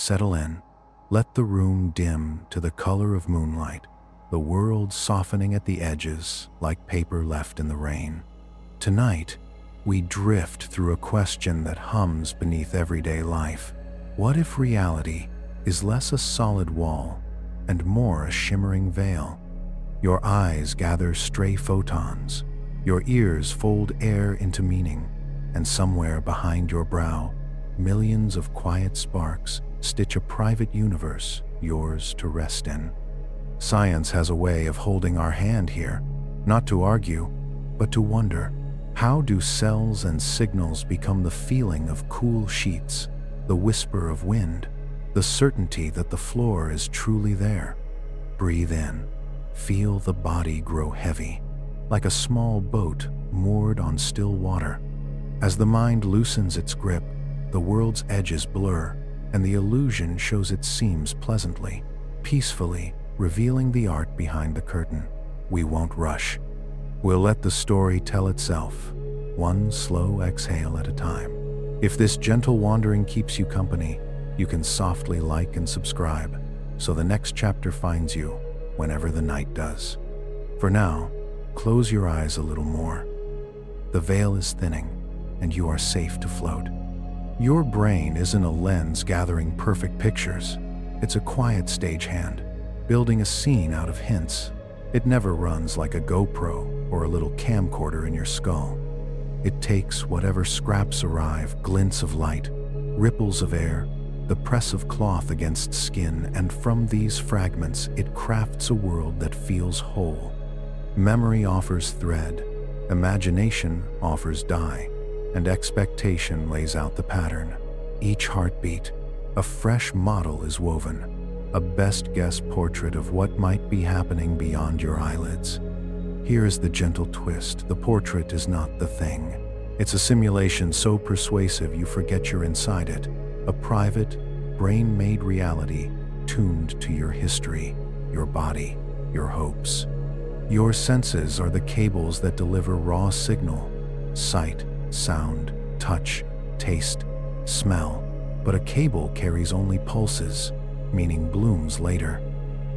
settle in. Let the room dim to the color of moonlight, the world softening at the edges like paper left in the rain. Tonight, we drift through a question that hums beneath everyday life. What if reality is less a solid wall and more a shimmering veil? Your eyes gather stray photons, your ears fold air into meaning, and somewhere behind your brow, millions of quiet sparks stitch a private universe, yours to rest in. Science has a way of holding our hand here, not to argue, but to wonder. How do cells and signals become the feeling of cool sheets, the whisper of wind, the certainty that the floor is truly there? Breathe in. Feel the body grow heavy, like a small boat moored on still water. As the mind loosens its grip, the world's edges blur, and the illusion shows its seams pleasantly, peacefully, revealing the art behind the curtain. We won't rush. We'll let the story tell itself, one slow exhale at a time. If this gentle wandering keeps you company, you can softly like and subscribe, so the next chapter finds you whenever the night does. For now, close your eyes a little more. The veil is thinning, and you are safe to float. Your brain isn't a lens gathering perfect pictures. It's a quiet stagehand, building a scene out of hints. It never runs like a GoPro or a little camcorder in your skull. It takes whatever scraps arrive, glints of light, ripples of air, the press of cloth against skin, and from these fragments it crafts a world that feels whole. Memory offers thread, imagination offers dye, and expectation lays out the pattern. Each heartbeat, a fresh model is woven, a best-guess portrait of what might be happening beyond your eyelids. Here is the gentle twist. The portrait is not the thing. It's a simulation so persuasive you forget you're inside it. A private, brain-made reality tuned to your history, your body, your hopes. Your senses are the cables that deliver raw signal: sight, sound, touch, taste, smell. But a cable carries only pulses, meaning blooms later.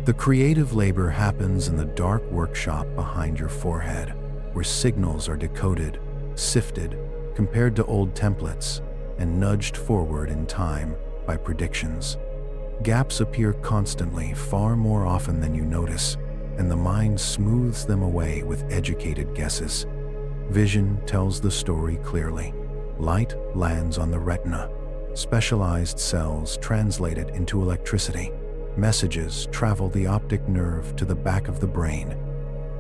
The creative labor happens in the dark workshop behind your forehead, where signals are decoded, sifted, compared to old templates, and nudged forward in time by predictions. Gaps appear constantly, far more often than you notice, and the mind smooths them away with educated guesses. Vision tells the story clearly. Light lands on the retina. Specialized cells translate it into electricity. Messages travel the optic nerve to the back of the brain,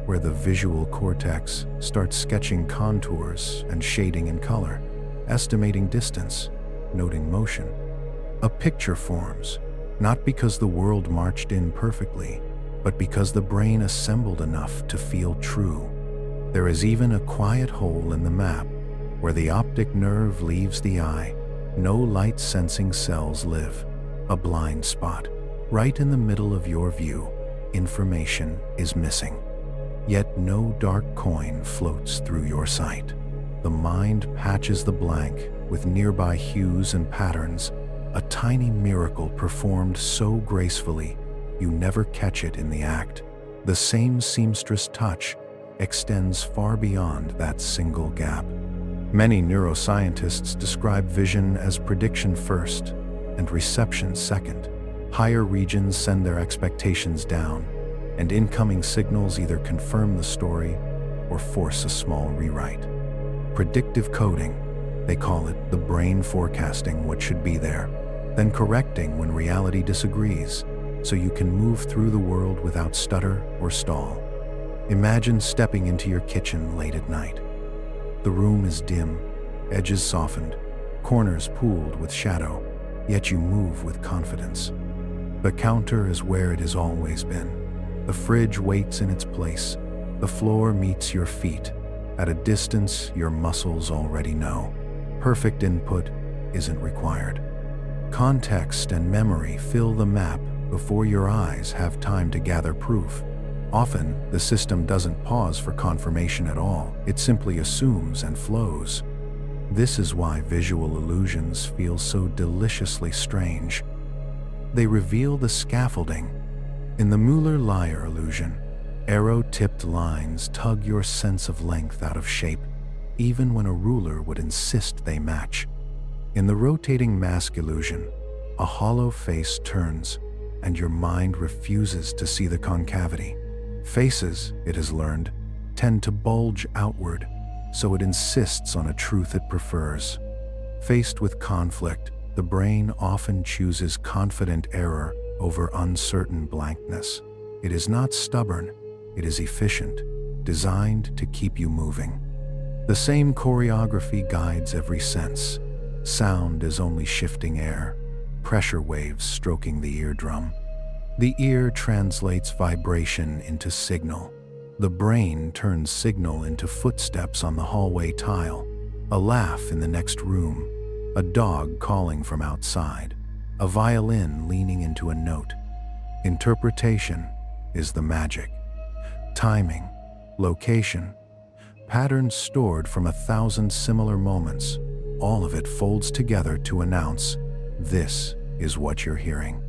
where the visual cortex starts sketching contours and shading in color, estimating distance, noting motion. A picture forms, not because the world marched in perfectly, but because the brain assembled enough to feel true. There is even a quiet hole in the map, where the optic nerve leaves the eye. No light-sensing cells live, a blind spot. Right in the middle of your view, information is missing. Yet no dark coin floats through your sight. The mind patches the blank with nearby hues and patterns, a tiny miracle performed so gracefully you never catch it in the act. The same seamstress touch extends far beyond that single gap. Many neuroscientists describe vision as prediction first and reception second. Higher regions send their expectations down, and incoming signals either confirm the story or force a small rewrite. Predictive coding, they call it, the brain forecasting what should be there, then correcting when reality disagrees, so you can move through the world without stutter or stall. Imagine stepping into your kitchen late at night. The room is dim, edges softened, corners pooled with shadow, yet you move with confidence. The counter is where it has always been. The fridge waits in its place. The floor meets your feet. At a distance, your muscles already know. Perfect input isn't required. Context and memory fill the map before your eyes have time to gather proof. Often, the system doesn't pause for confirmation at all. It simply assumes and flows. This is why visual illusions feel so deliciously strange. They reveal the scaffolding. In the Mueller-Lyer illusion, arrow-tipped lines tug your sense of length out of shape, even when a ruler would insist they match. In the rotating mask illusion, a hollow face turns, and your mind refuses to see the concavity. Faces, it has learned, tend to bulge outward, so it insists on a truth it prefers. Faced with conflict, the brain often chooses confident error over uncertain blankness. It is not stubborn, it is efficient, designed to keep you moving. The same choreography guides every sense. Sound is only shifting air, pressure waves stroking the eardrum. The ear translates vibration into signal. The brain turns signal into footsteps on the hallway tile, a laugh in the next room, a dog calling from outside, a violin leaning into a note. Interpretation is the magic. Timing, location, patterns stored from 1,000 similar moments, all of it folds together to announce, this is what you're hearing.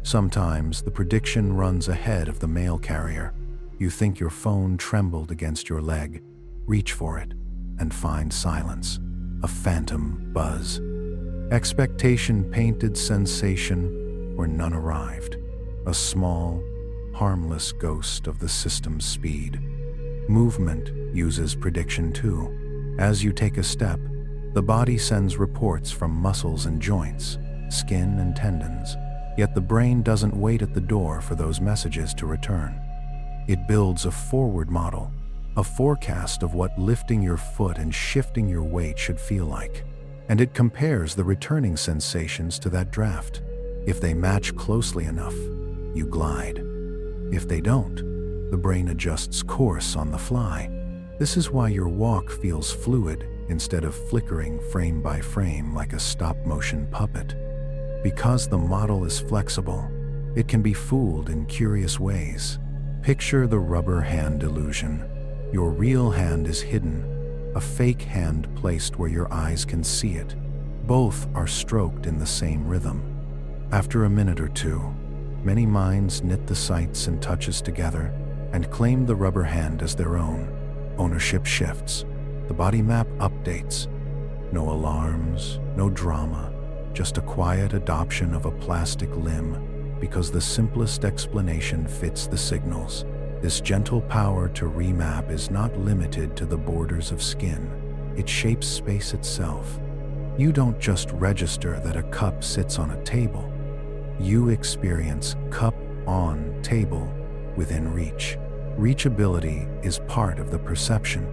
Sometimes the prediction runs ahead of the mail carrier. You think your phone trembled against your leg, reach for it, and find silence, a phantom buzz. Expectation painted sensation where none arrived, a small, harmless ghost of the system's speed. Movement uses prediction too. As you take a step, the body sends reports from muscles and joints, skin and tendons, yet the brain doesn't wait at the door for those messages to return. It builds a forward model, a forecast of what lifting your foot and shifting your weight should feel like, and it compares the returning sensations to that draft. If they match closely enough, you glide. If they don't, the brain adjusts course on the fly. This is why your walk feels fluid instead of flickering frame by frame like a stop-motion puppet. Because the model is flexible, it can be fooled in curious ways. Picture the rubber hand illusion. Your real hand is hidden, a fake hand placed where your eyes can see it. Both are stroked in the same rhythm. After a minute or two, many minds knit the sights and touches together and claim the rubber hand as their own. Ownership shifts. The body map updates. No alarms, no drama, just a quiet adoption of a plastic limb because the simplest explanation fits the signals. This gentle power to remap is not limited to the borders of skin. It shapes space itself. You don't just register that a cup sits on a table. You experience cup on table within reach. Reachability is part of the perception.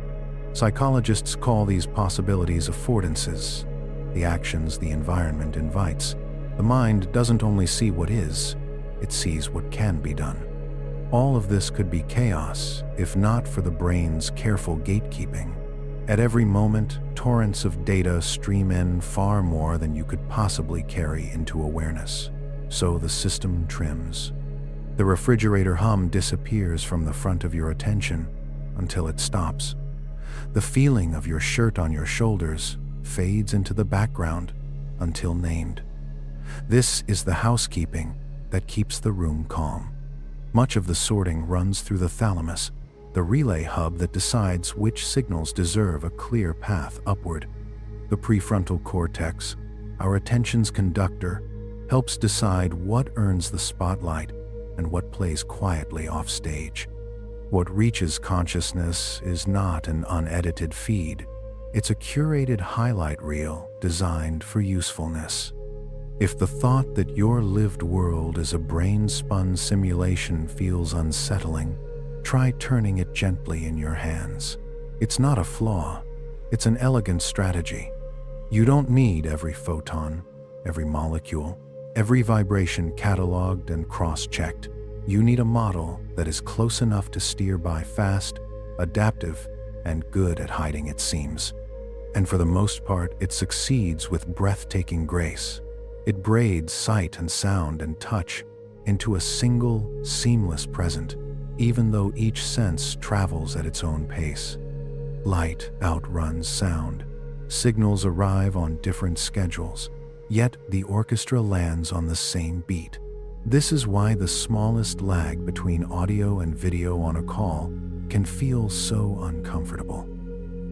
Psychologists call these possibilities affordances, the actions the environment invites. The mind doesn't only see what is, it sees what can be done. All of this could be chaos if not for the brain's careful gatekeeping. At every moment, torrents of data stream in far more than you could possibly carry into awareness. So the system trims. The refrigerator hum disappears from the front of your attention until it stops. The feeling of your shirt on your shoulders fades into the background until named. This is the housekeeping that keeps the room calm. Much of the sorting runs through the thalamus, the relay hub that decides which signals deserve a clear path upward. The prefrontal cortex, our attention's conductor, helps decide what earns the spotlight and what plays quietly off stage. What reaches consciousness is not an unedited feed. It's a curated highlight reel designed for usefulness. If the thought that your lived world is a brain-spun simulation feels unsettling, try turning it gently in your hands. It's not a flaw, it's an elegant strategy. You don't need every photon, every molecule, every vibration cataloged and cross-checked. You need a model that is close enough to steer by fast, adaptive, and good at hiding its seams. And for the most part, it succeeds with breathtaking grace. It braids sight and sound and touch into a single, seamless present, even though each sense travels at its own pace. Light outruns sound. Signals arrive on different schedules, yet the orchestra lands on the same beat. This is why the smallest lag between audio and video on a call can feel so uncomfortable.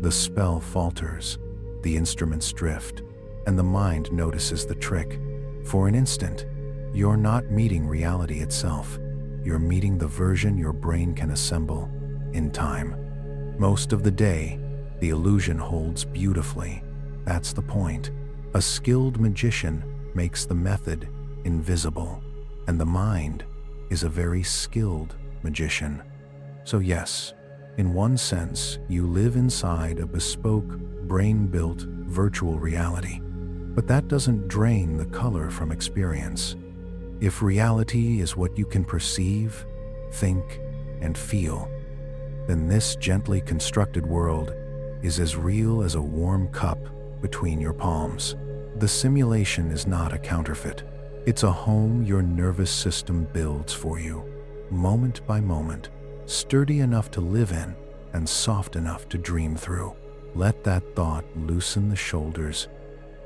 The spell falters, the instruments drift, and the mind notices the trick. For an instant, you're not meeting reality itself. You're meeting the version your brain can assemble in time. Most of the day, the illusion holds beautifully. That's the point. A skilled magician makes the method invisible, and the mind is a very skilled magician. So yes, in one sense, you live inside a bespoke, brain-built virtual reality. But that doesn't drain the color from experience. If reality is what you can perceive, think, and feel, then this gently constructed world is as real as a warm cup between your palms. The simulation is not a counterfeit. It's a home your nervous system builds for you, moment by moment, sturdy enough to live in and soft enough to dream through. Let that thought loosen the shoulders.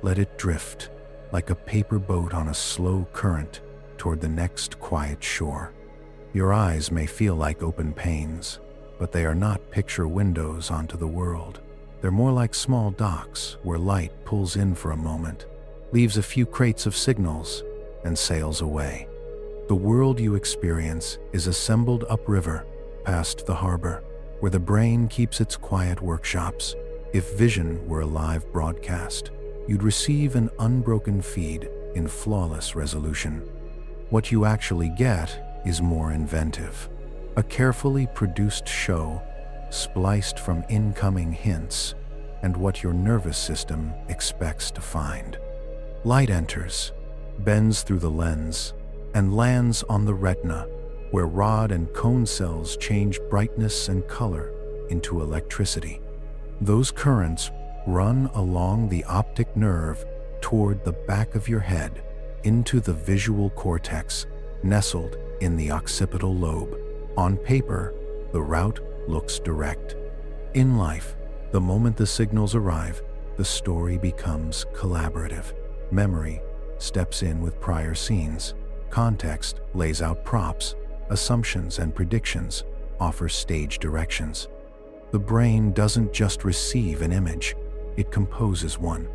Let it drift like a paper boat on a slow current toward the next quiet shore. Your eyes may feel like open panes, but they are not picture windows onto the world. They're more like small docks where light pulls in for a moment, leaves a few crates of signals, and sails away. The world you experience is assembled upriver, past the harbor, where the brain keeps its quiet workshops. If vision were a live broadcast, you'd receive an unbroken feed in flawless resolution. What you actually get is more inventive. A carefully produced show, spliced from incoming hints and what your nervous system expects to find. Light enters, bends through the lens, and lands on the retina, where rod and cone cells change brightness and color into electricity. Those currents run along the optic nerve toward the back of your head, into the visual cortex, nestled in the occipital lobe. On paper, the route looks direct. In life, the moment the signals arrive, the story becomes collaborative. Memory steps in with prior scenes. Context lays out props. Assumptions and predictions offer stage directions. The brain doesn't just receive an image, it composes one.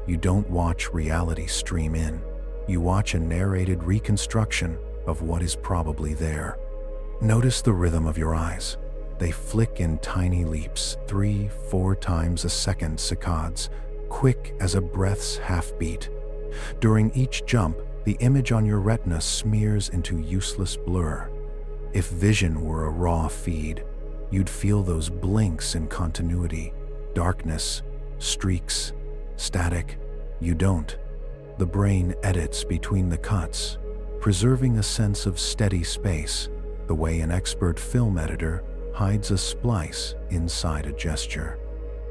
You don't watch reality stream in. You watch a narrated reconstruction of what is probably there. Notice the rhythm of your eyes. They flick in tiny leaps, 3-4 times a second saccades, quick as a breath's half-beat. During each jump, the image on your retina smears into useless blur. If vision were a raw feed, you'd feel those blinks in continuity, darkness, streaks, static. You don't. The brain edits between the cuts, preserving a sense of steady space, the way an expert film editor hides a splice inside a gesture.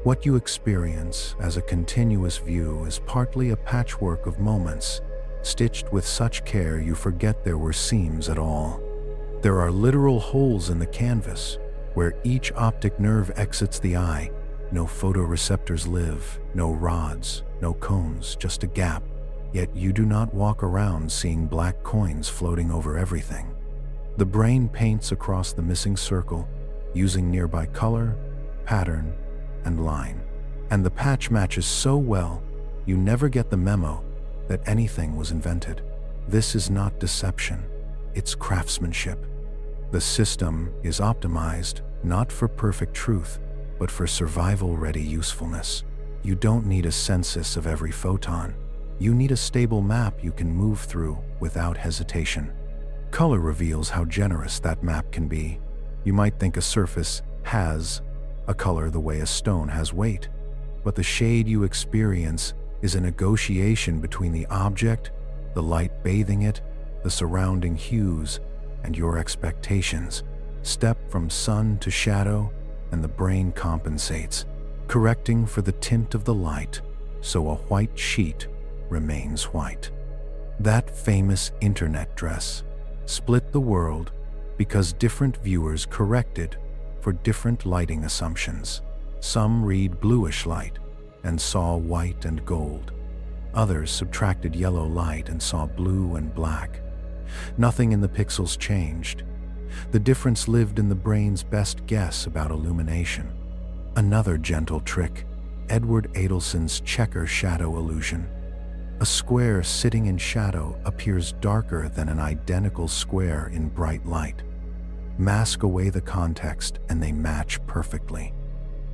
What you experience as a continuous view is partly a patchwork of moments, stitched with such care you forget there were seams at all. There are literal holes in the canvas, where each optic nerve exits the eye. No photoreceptors live, no rods, no cones, just a gap. Yet you do not walk around seeing black coins floating over everything. The brain paints across the missing circle, using nearby color, pattern, and line. And the patch matches so well, you never get the memo that anything was invented. This is not deception, it's craftsmanship. The system is optimized not for perfect truth, but for survival-ready usefulness. You don't need a census of every photon. You need a stable map you can move through without hesitation. Color reveals how generous that map can be. You might think a surface has a color the way a stone has weight, but the shade you experience is a negotiation between the object, the light bathing it, the surrounding hues, and your expectations. Step from sun to shadow, and the brain compensates, correcting for the tint of the light, so a white sheet remains white. That famous internet dress split the world because different viewers corrected for different lighting assumptions. Some read bluish light and saw white and gold. Others subtracted yellow light and saw blue and black. Nothing in the pixels changed. The difference lived in the brain's best guess about illumination. Another gentle trick, Edward Adelson's checker shadow illusion. A square sitting in shadow appears darker than an identical square in bright light. Mask away the context and they match perfectly.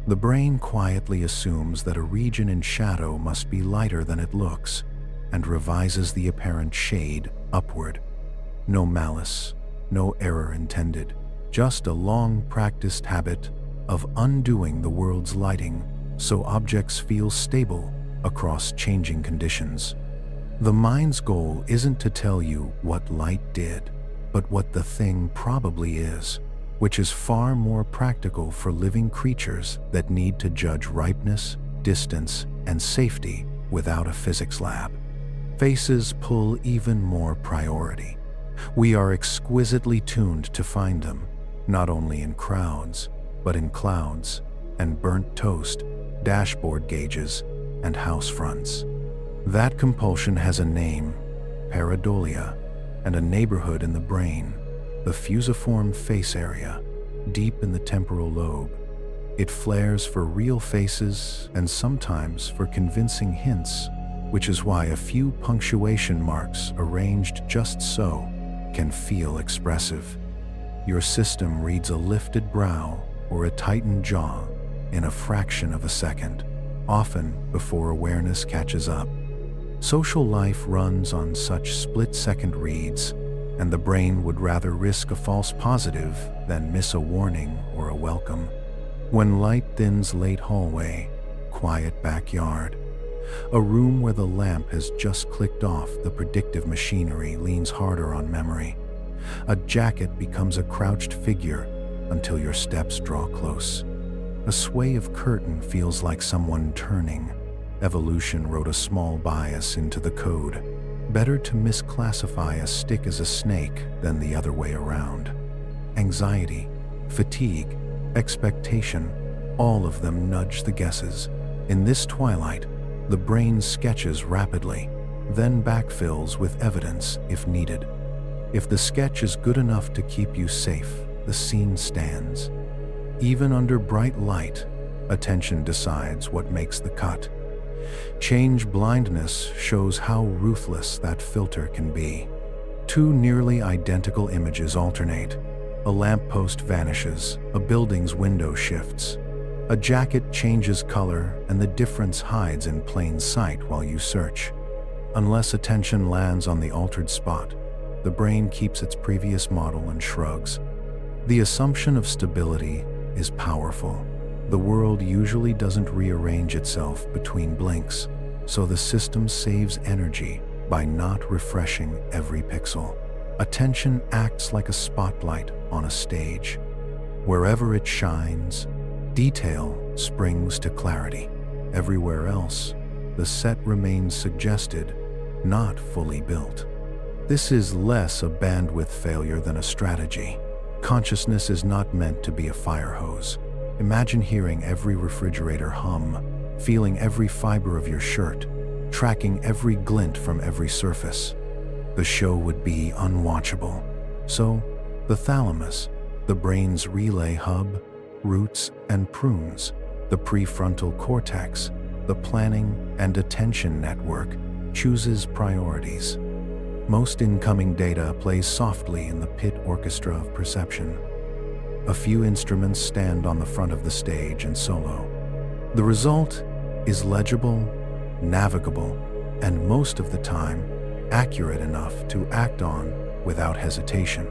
The brain quietly assumes that a region in shadow must be lighter than it looks and revises the apparent shade upward. No malice, no error intended, just a long-practiced habit of undoing the world's lighting so objects feel stable across changing conditions. The mind's goal isn't to tell you what light did, but what the thing probably is, which is far more practical for living creatures that need to judge ripeness, distance, and safety without a physics lab. Faces pull even more priority. We are exquisitely tuned to find them, not only in crowds, but in clouds and burnt toast, dashboard gauges, and house fronts. That compulsion has a name, pareidolia, and a neighborhood in the brain, the fusiform face area, deep in the temporal lobe. It flares for real faces and sometimes for convincing hints, which is why a few punctuation marks arranged just so can feel expressive. Your system reads a lifted brow or a tightened jaw in a fraction of a second, often before awareness catches up. Social life runs on such split-second reads, and the brain would rather risk a false positive than miss a warning or a welcome. When light thins, late hallway, quiet backyard, a room where the lamp has just clicked off, the predictive machinery leans harder on memory. A jacket becomes a crouched figure until your steps draw close. A sway of curtain feels like someone turning. Evolution wrote a small bias into the code. Better to misclassify a stick as a snake than the other way around. Anxiety, fatigue, expectation, all of them nudge the guesses. In this twilight, the brain sketches rapidly, then backfills with evidence if needed. If the sketch is good enough to keep you safe, the scene stands. Even under bright light, attention decides what makes the cut. Change blindness shows how ruthless that filter can be. Two nearly identical images alternate. A lamppost vanishes, a building's window shifts. A jacket changes color, and the difference hides in plain sight while you search. Unless attention lands on the altered spot, the brain keeps its previous model and shrugs. The assumption of stability is powerful. The world usually doesn't rearrange itself between blinks, so the system saves energy by not refreshing every pixel. Attention acts like a spotlight on a stage. Wherever it shines, detail springs to clarity. Everywhere else, the set remains suggested, not fully built. This is less a bandwidth failure than a strategy. Consciousness is not meant to be a fire hose. Imagine hearing every refrigerator hum, feeling every fiber of your shirt, tracking every glint from every surface. The show would be unwatchable. So, the thalamus, the brain's relay hub, roots and prunes, the prefrontal cortex, the planning and attention network, chooses priorities. Most incoming data plays softly in the pit orchestra of perception. A few instruments stand on the front of the stage and solo. The result is legible, navigable, and most of the time, accurate enough to act on without hesitation.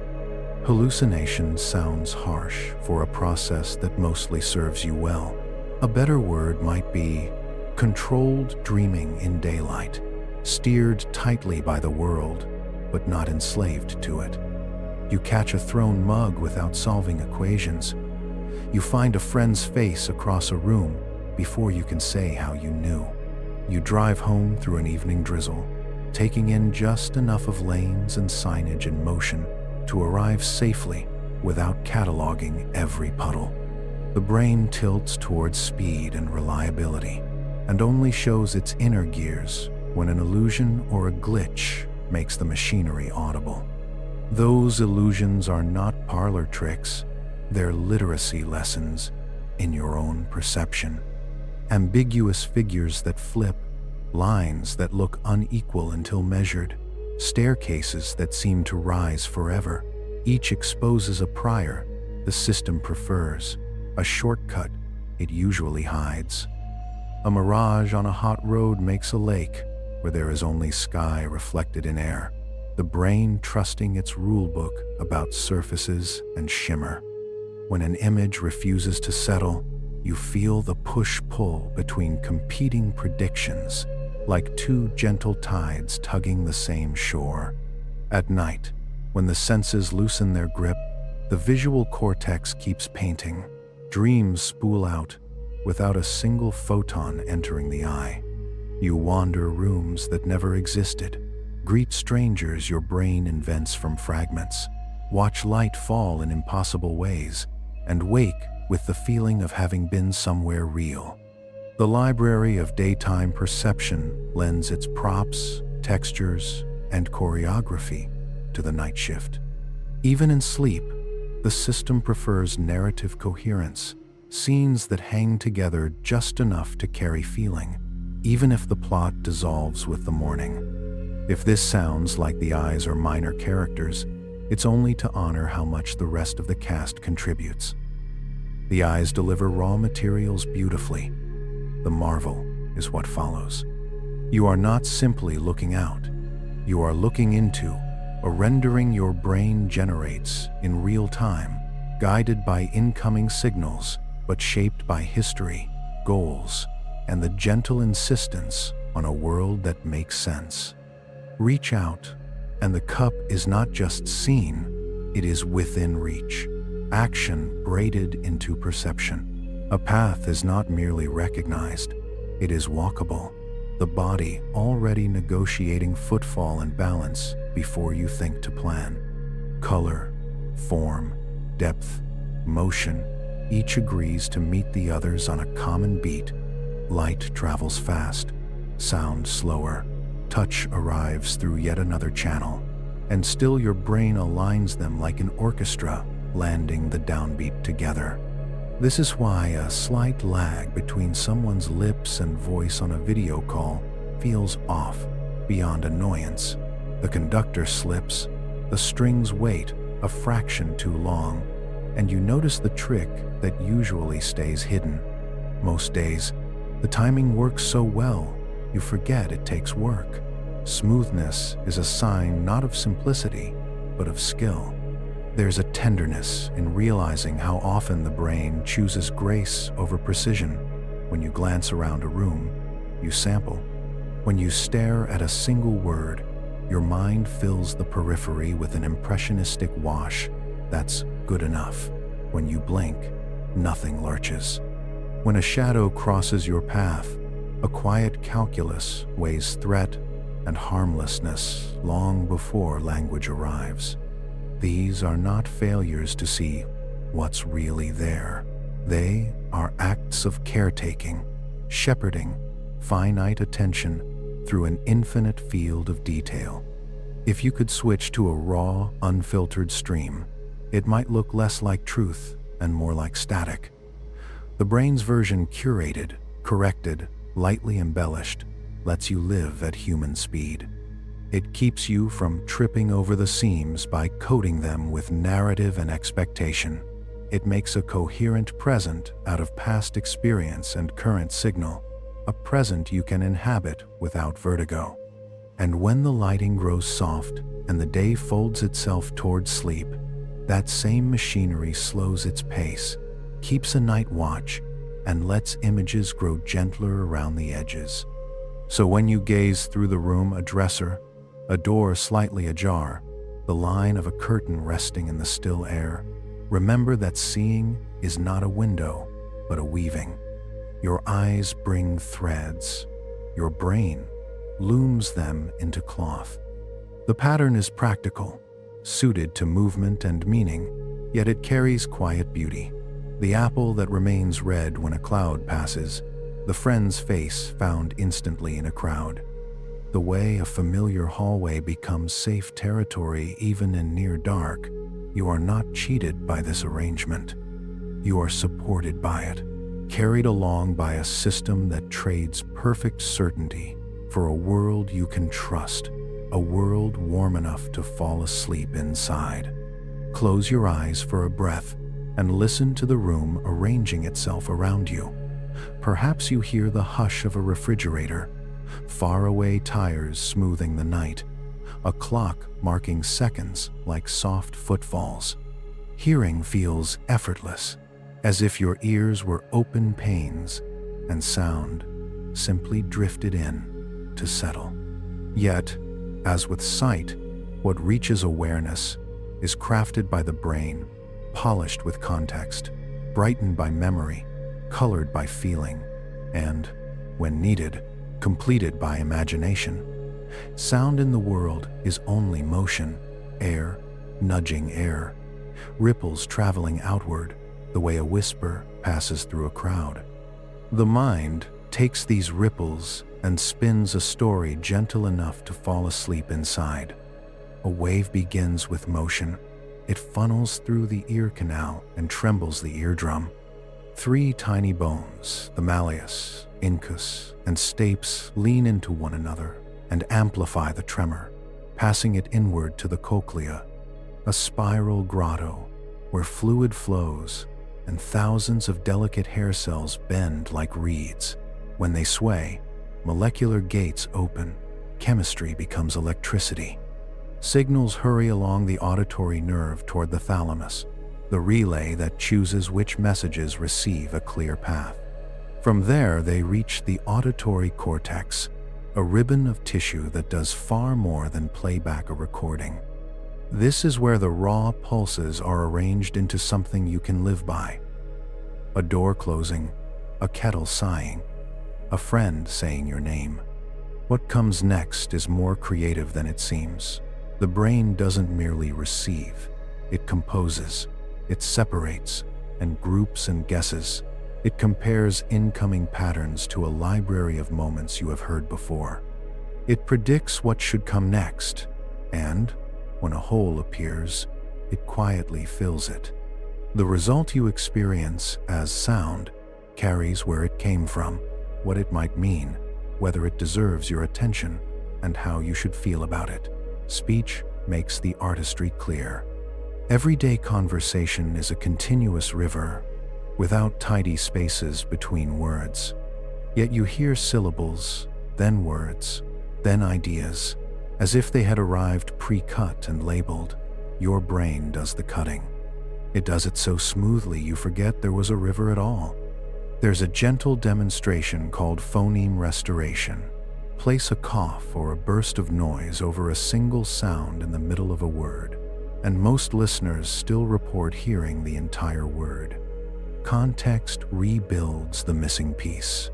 Hallucination sounds harsh for a process that mostly serves you well. A better word might be controlled dreaming in daylight, steered tightly by the world, but not enslaved to it. You catch a thrown mug without solving equations. You find a friend's face across a room before you can say how you knew. You drive home through an evening drizzle, taking in just enough of lanes and signage in motion to arrive safely without cataloging every puddle. The brain tilts towards speed and reliability, and only shows its inner gears when an illusion or a glitch makes the machinery audible. Those illusions are not parlor tricks, they're literacy lessons in your own perception. Ambiguous figures that flip, lines that look unequal until measured, staircases that seem to rise forever. Each exposes a prior the system prefers, a shortcut it usually hides. A mirage on a hot road makes a lake where there is only sky reflected in air, the brain trusting its rulebook about surfaces and shimmer. When an image refuses to settle, you feel the push-pull between competing predictions, like two gentle tides tugging the same shore. At night, when the senses loosen their grip, the visual cortex keeps painting. Dreams spool out without a single photon entering the eye. You wander rooms that never existed, greet strangers your brain invents from fragments, watch light fall in impossible ways, and wake with the feeling of having been somewhere real. The library of daytime perception lends its props, textures, and choreography to the night shift. Even in sleep, the system prefers narrative coherence, scenes that hang together just enough to carry feeling, even if the plot dissolves with the morning. If this sounds like the eyes are minor characters, it's only to honor how much the rest of the cast contributes. The eyes deliver raw materials beautifully. The marvel is what follows. You are not simply looking out. You are looking into a rendering your brain generates in real time, guided by incoming signals, but shaped by history, goals, and the gentle insistence on a world that makes sense. Reach out, and the cup is not just seen, it is within reach. Action braided into perception. A path is not merely recognized, it is walkable. The body already negotiating footfall and balance before you think to plan. Color, form, depth, motion, each agrees to meet the others on a common beat. Light travels fast, sound slower, touch arrives through yet another channel, and still your brain aligns them like an orchestra, landing the downbeat together. This is why a slight lag between someone's lips and voice on a video call feels off beyond annoyance. The conductor slips, the strings wait a fraction too long, and you notice the trick that usually stays hidden. Most days, the timing works so well, you forget it takes work. Smoothness is a sign not of simplicity, but of skill. There's a tenderness in realizing how often the brain chooses grace over precision. When you glance around a room, you sample. When you stare at a single word, your mind fills the periphery with an impressionistic wash. That's good enough. When you blink, nothing lurches. When a shadow crosses your path, a quiet calculus weighs threat and harmlessness long before language arrives. These are not failures to see what's really there. They are acts of caretaking, shepherding finite attention through an infinite field of detail. If you could switch to a raw, unfiltered stream, it might look less like truth and more like static. The brain's version, curated, corrected, lightly embellished, lets you live at human speed. It keeps you from tripping over the seams by coating them with narrative and expectation. It makes a coherent present out of past experience and current signal, a present you can inhabit without vertigo. And when the lighting grows soft and the day folds itself toward sleep, that same machinery slows its pace, keeps a night watch, and lets images grow gentler around the edges. So when you gaze through the room, a dresser, a door slightly ajar, the line of a curtain resting in the still air, remember that seeing is not a window, but a weaving. Your eyes bring threads. Your brain looms them into cloth. The pattern is practical, suited to movement and meaning, yet it carries quiet beauty. The apple that remains red when a cloud passes, the friend's face found instantly in a crowd. The way a familiar hallway becomes safe territory even in near dark, you are not cheated by this arrangement. You are supported by it, carried along by a system that trades perfect certainty for a world you can trust, a world warm enough to fall asleep inside. Close your eyes for a breath and listen to the room arranging itself around you. Perhaps you hear the hush of a refrigerator, faraway tires smoothing the night, a clock marking seconds like soft footfalls. Hearing feels effortless, as if your ears were open panes and sound simply drifted in to settle. Yet, as with sight, what reaches awareness is crafted by the brain, polished with context, brightened by memory, colored by feeling, and, when needed, completed by imagination. Sound in the world is only motion, air nudging air, ripples traveling outward, the way a whisper passes through a crowd. The mind takes these ripples and spins a story gentle enough to fall asleep inside. A wave begins with motion. It funnels through the ear canal and trembles the eardrum. 3 tiny bones, the malleus, incus, and stapes, lean into one another and amplify the tremor, passing it inward to the cochlea, a spiral grotto where fluid flows and thousands of delicate hair cells bend like reeds. When they sway, molecular gates open, chemistry becomes electricity. Signals hurry along the auditory nerve toward the thalamus, the relay that chooses which messages receive a clear path. From there, they reach the auditory cortex, a ribbon of tissue that does far more than play back a recording. This is where the raw pulses are arranged into something you can live by. A door closing, a kettle sighing, a friend saying your name. What comes next is more creative than it seems. The brain doesn't merely receive, it composes, it separates, and groups and guesses. It compares incoming patterns to a library of moments you have heard before. It predicts what should come next, and, when a hole appears, it quietly fills it. The result you experience as sound carries where it came from, what it might mean, whether it deserves your attention, and how you should feel about it. Speech makes the artistry clear. Everyday conversation is a continuous river, without tidy spaces between words. Yet you hear syllables, then words, then ideas, as if they had arrived pre-cut and labeled. Your brain does the cutting. It does it so smoothly you forget there was a river at all. There's a gentle demonstration called phoneme restoration. Place a cough or a burst of noise over a single sound in the middle of a word, and most listeners still report hearing the entire word. Context rebuilds the missing piece.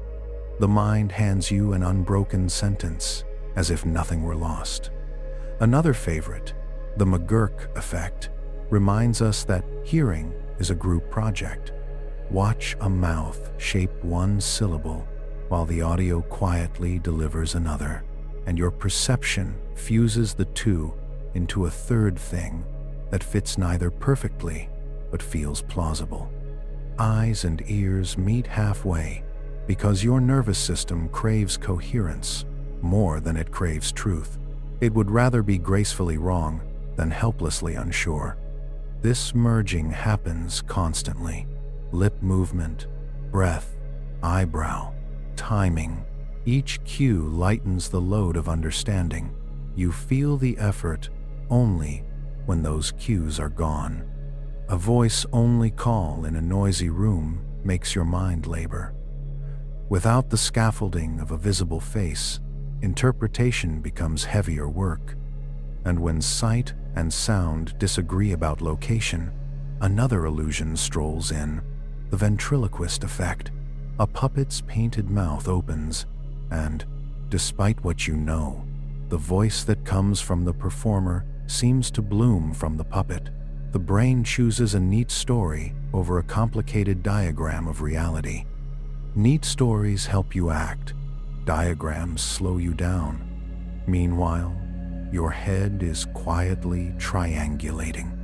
The mind hands you an unbroken sentence, as if nothing were lost. Another favorite, the McGurk effect, reminds us that hearing is a group project. Watch a mouth shape one syllable while the audio quietly delivers another, and your perception fuses the two into a third thing that fits neither perfectly but feels plausible. Eyes and ears meet halfway because your nervous system craves coherence more than it craves truth. It would rather be gracefully wrong than helplessly unsure. This merging happens constantly. Lip movement, breath, eyebrow, timing. Each cue lightens the load of understanding. You feel the effort only when those cues are gone. A voice-only call in a noisy room makes your mind labor. Without the scaffolding of a visible face, interpretation becomes heavier work. And when sight and sound disagree about location, another illusion strolls in, the ventriloquist effect. A puppet's painted mouth opens, and, despite what you know, the voice that comes from the performer seems to bloom from the puppet. The brain chooses a neat story over a complicated diagram of reality. Neat stories help you act. Diagrams slow you down. Meanwhile, your head is quietly triangulating.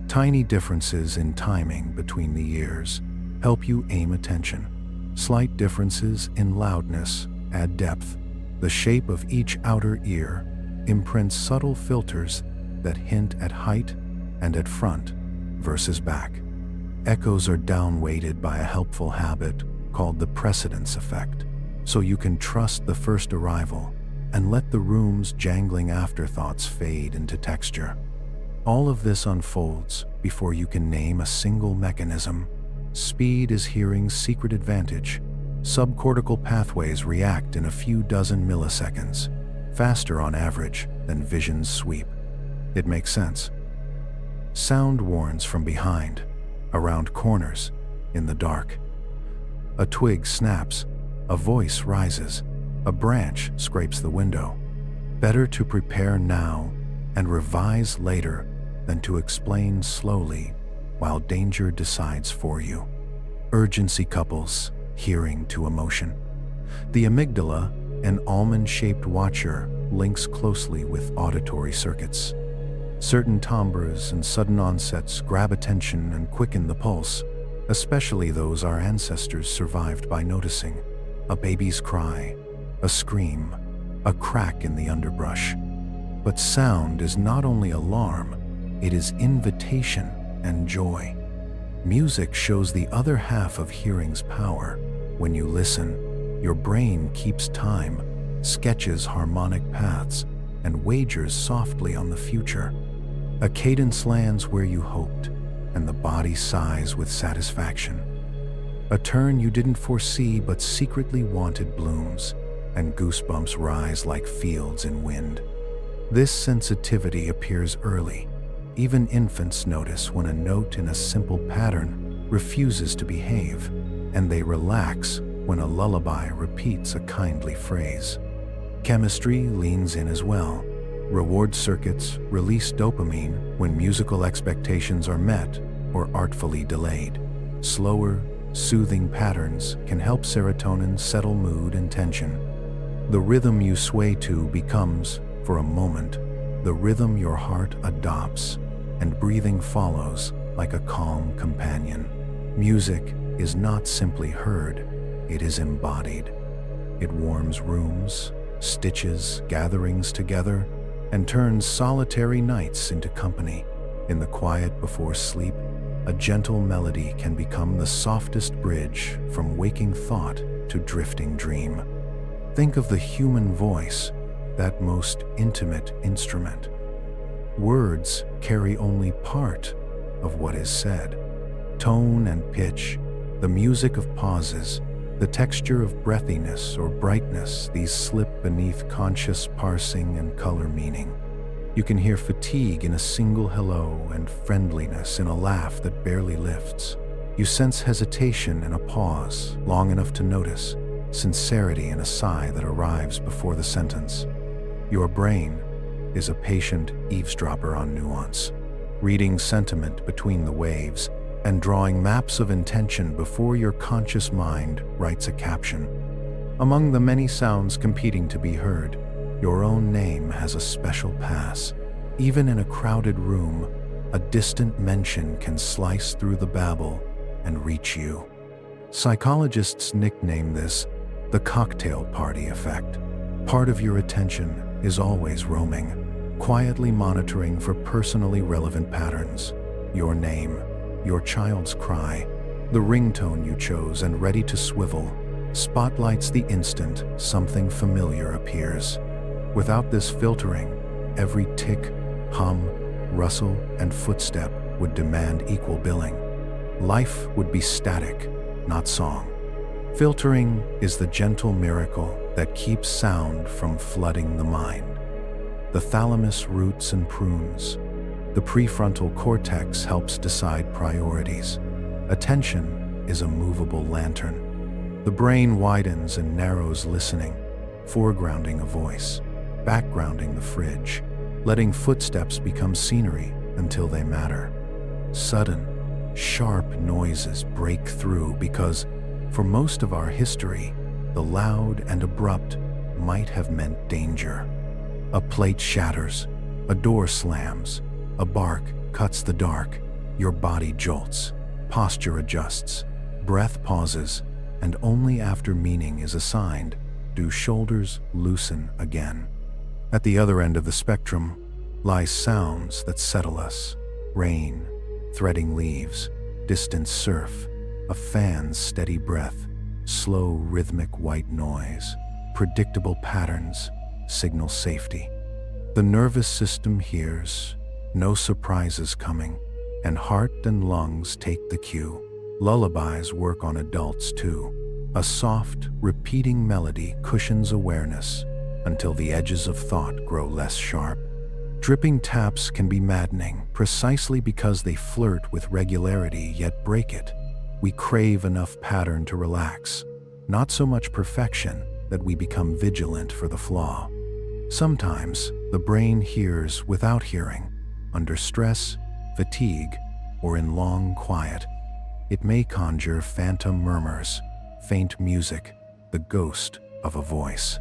Tiny differences in timing between the ears help you aim attention. Slight differences in loudness add depth. The shape of each outer ear imprints subtle filters that hint at height and at front versus back. Echoes are downweighted by a helpful habit called the precedence effect, so you can trust the first arrival and let the room's jangling afterthoughts fade into texture. All of this unfolds before you can name a single mechanism. Speed is hearing's secret advantage. Subcortical pathways react in a few dozen milliseconds, faster on average than vision's sweep. It makes sense. Sound warns from behind, around corners, in the dark. A twig snaps, a voice rises, a branch scrapes the window. Better to prepare now and revise later than to explain slowly while danger decides for you. Urgency couples hearing to emotion. The amygdala, an almond-shaped watcher, links closely with auditory circuits. Certain timbres and sudden onsets grab attention and quicken the pulse, especially those our ancestors survived by noticing. A baby's cry, a scream, a crack in the underbrush. But sound is not only alarm, it is invitation and joy. Music shows the other half of hearing's power. When you listen, your brain keeps time, sketches harmonic paths, and wagers softly on the future. A cadence lands where you hoped, and the body sighs with satisfaction. A turn you didn't foresee but secretly wanted blooms, and goosebumps rise like fields in wind. This sensitivity appears early. Even infants notice when a note in a simple pattern refuses to behave, and they relax when a lullaby repeats a kindly phrase. Chemistry leans in as well. Reward circuits release dopamine when musical expectations are met or artfully delayed. Slower, soothing patterns can help serotonin settle mood and tension. The rhythm you sway to becomes, for a moment, the rhythm your heart adopts, and breathing follows like a calm companion. Music is not simply heard, it is embodied. It warms rooms, stitches gatherings together, and turns solitary nights into company. In the quiet before sleep, a gentle melody can become the softest bridge from waking thought to drifting dream. Think of the human voice, that most intimate instrument. Words carry only part of what is said. Tone and pitch, the music of pauses, the texture of breathiness or brightness, these slip beneath conscious parsing and color meaning. You can hear fatigue in a single hello and friendliness in a laugh that barely lifts. You sense hesitation in a pause long enough to notice, sincerity in a sigh that arrives before the sentence. Your brain is a patient eavesdropper on nuance, reading sentiment between the waves and drawing maps of intention before your conscious mind writes a caption. Among the many sounds competing to be heard, your own name has a special pass. Even in a crowded room, a distant mention can slice through the babble and reach you. Psychologists nickname this the cocktail party effect. Part of your attention is always roaming, quietly monitoring for personally relevant patterns. Your name, your child's cry, the ringtone you chose and ready to swivel, spotlights the instant something familiar appears. Without this filtering, every tick, hum, rustle, and footstep would demand equal billing. Life would be static, not song. Filtering is the gentle miracle that keeps sound from flooding the mind. The thalamus roots and prunes. The prefrontal cortex helps decide priorities. Attention is a movable lantern. The brain widens and narrows listening, foregrounding a voice, backgrounding the fridge, letting footsteps become scenery until they matter. Sudden, sharp noises break through because, for most of our history, the loud and abrupt might have meant danger. A plate shatters, a door slams, a bark cuts the dark, your body jolts, posture adjusts, breath pauses, and only after meaning is assigned do shoulders loosen again. At the other end of the spectrum lie sounds that settle us: rain, threading leaves, distant surf, a fan's steady breath, slow rhythmic white noise, predictable patterns signal safety. The nervous system hears, no surprises coming, and heart and lungs take the cue. Lullabies work on adults too. A soft, repeating melody cushions awareness until the edges of thought grow less sharp. Dripping taps can be maddening precisely because they flirt with regularity yet break it. We crave enough pattern to relax, not so much perfection that we become vigilant for the flaw. Sometimes the brain hears without hearing, under stress, fatigue, or in long quiet. It may conjure phantom murmurs, faint music, the ghost of a voice.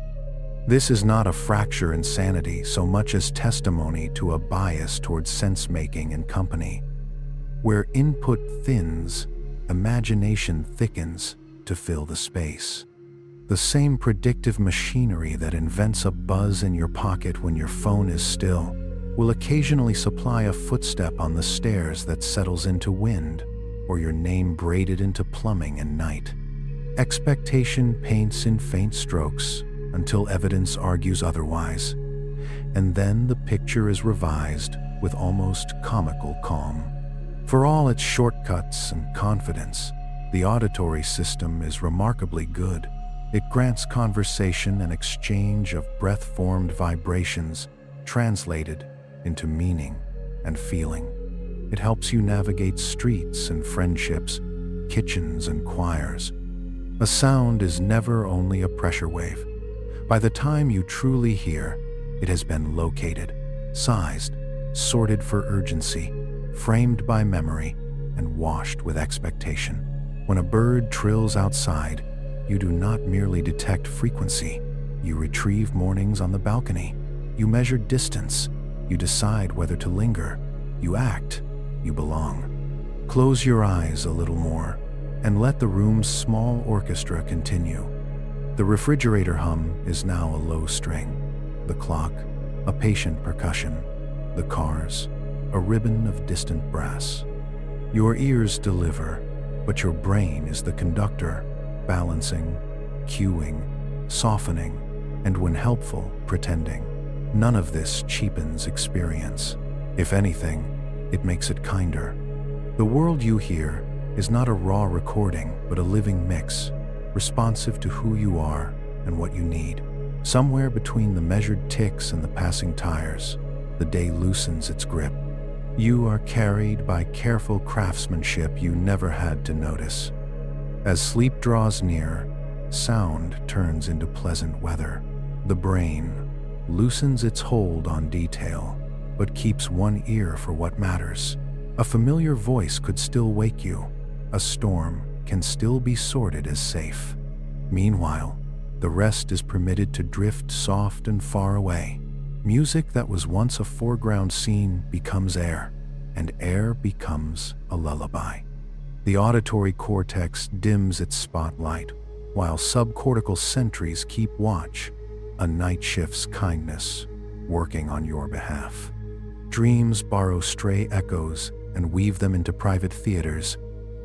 This is not a fracture in sanity so much as testimony to a bias towards sense-making and company. Where input thins, imagination thickens to fill the space. The same predictive machinery that invents a buzz in your pocket when your phone is still will occasionally supply a footstep on the stairs that settles into wind, or your name braided into plumbing and night. Expectation paints in faint strokes until evidence argues otherwise, and then the picture is revised with almost comical calm. For all its shortcuts and confidence, the auditory system is remarkably good. It grants conversation an exchange of breath-formed vibrations translated into meaning and feeling. It helps you navigate streets and friendships, kitchens and choirs. A sound is never only a pressure wave. By the time you truly hear, it has been located, sized, sorted for urgency, framed by memory, and washed with expectation. When a bird trills outside, you do not merely detect frequency. You retrieve mornings on the balcony. You measure distance. You decide whether to linger. You act. You belong. Close your eyes a little more and let the room's small orchestra continue. The refrigerator hum is now a low string. The clock, a patient percussion. The cars, a ribbon of distant brass. Your ears deliver, but your brain is the conductor, balancing, cueing, softening, and when helpful, pretending. None of this cheapens experience. If anything, it makes it kinder. The world you hear is not a raw recording, but a living mix, responsive to who you are and what you need. Somewhere between the measured ticks and the passing tires, the day loosens its grip. You are carried by careful craftsmanship you never had to notice. As sleep draws near, sound turns into pleasant weather. The brain loosens its hold on detail, but keeps one ear for what matters. A familiar voice could still wake you. A storm can still be sorted as safe. Meanwhile, the rest is permitted to drift soft and far away. Music that was once a foreground scene becomes air, and air becomes a lullaby. The auditory cortex dims its spotlight, while subcortical sentries keep watch, a night shift's kindness working on your behalf. Dreams borrow stray echoes and weave them into private theaters,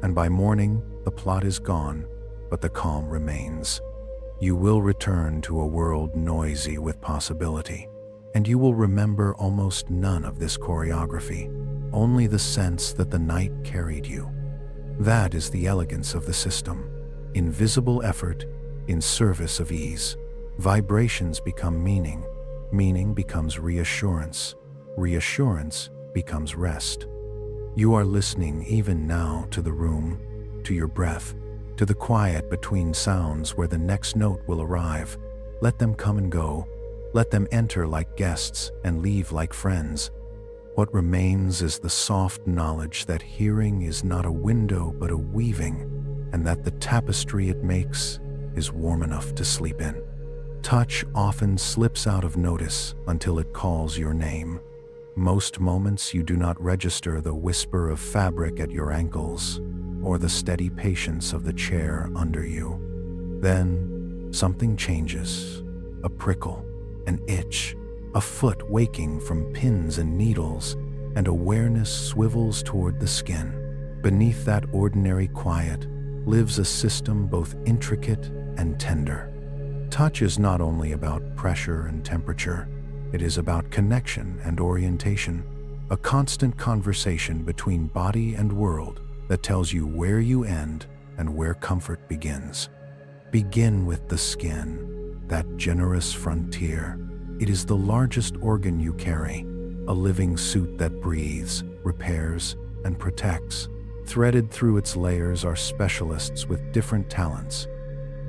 and by morning the plot is gone, but the calm remains. You will return to a world noisy with possibility, and you will remember almost none of this choreography, only the sense that the night carried you. That is the elegance of the system. Invisible effort in service of ease. Vibrations become meaning. Meaning becomes reassurance. Reassurance becomes rest. You are listening even now to the room, to your breath, to the quiet between sounds where the next note will arrive. Let them come and go. Let them enter like guests and leave like friends. What remains is the soft knowledge that hearing is not a window but a weaving, and that the tapestry it makes is warm enough to sleep in. Touch often slips out of notice until it calls your name. Most moments you do not register the whisper of fabric at your ankles or the steady patience of the chair under you. Then something changes. A prickle, an itch, a foot waking from pins and needles, and awareness swivels toward the skin. Beneath that ordinary quiet lives a system both intricate and tender. Touch is not only about pressure and temperature, it is about connection and orientation, a constant conversation between body and world that tells you where you end and where comfort begins. Begin with the skin, that generous frontier. It is the largest organ you carry, a living suit that breathes, repairs, and protects. Threaded through its layers are specialists with different talents.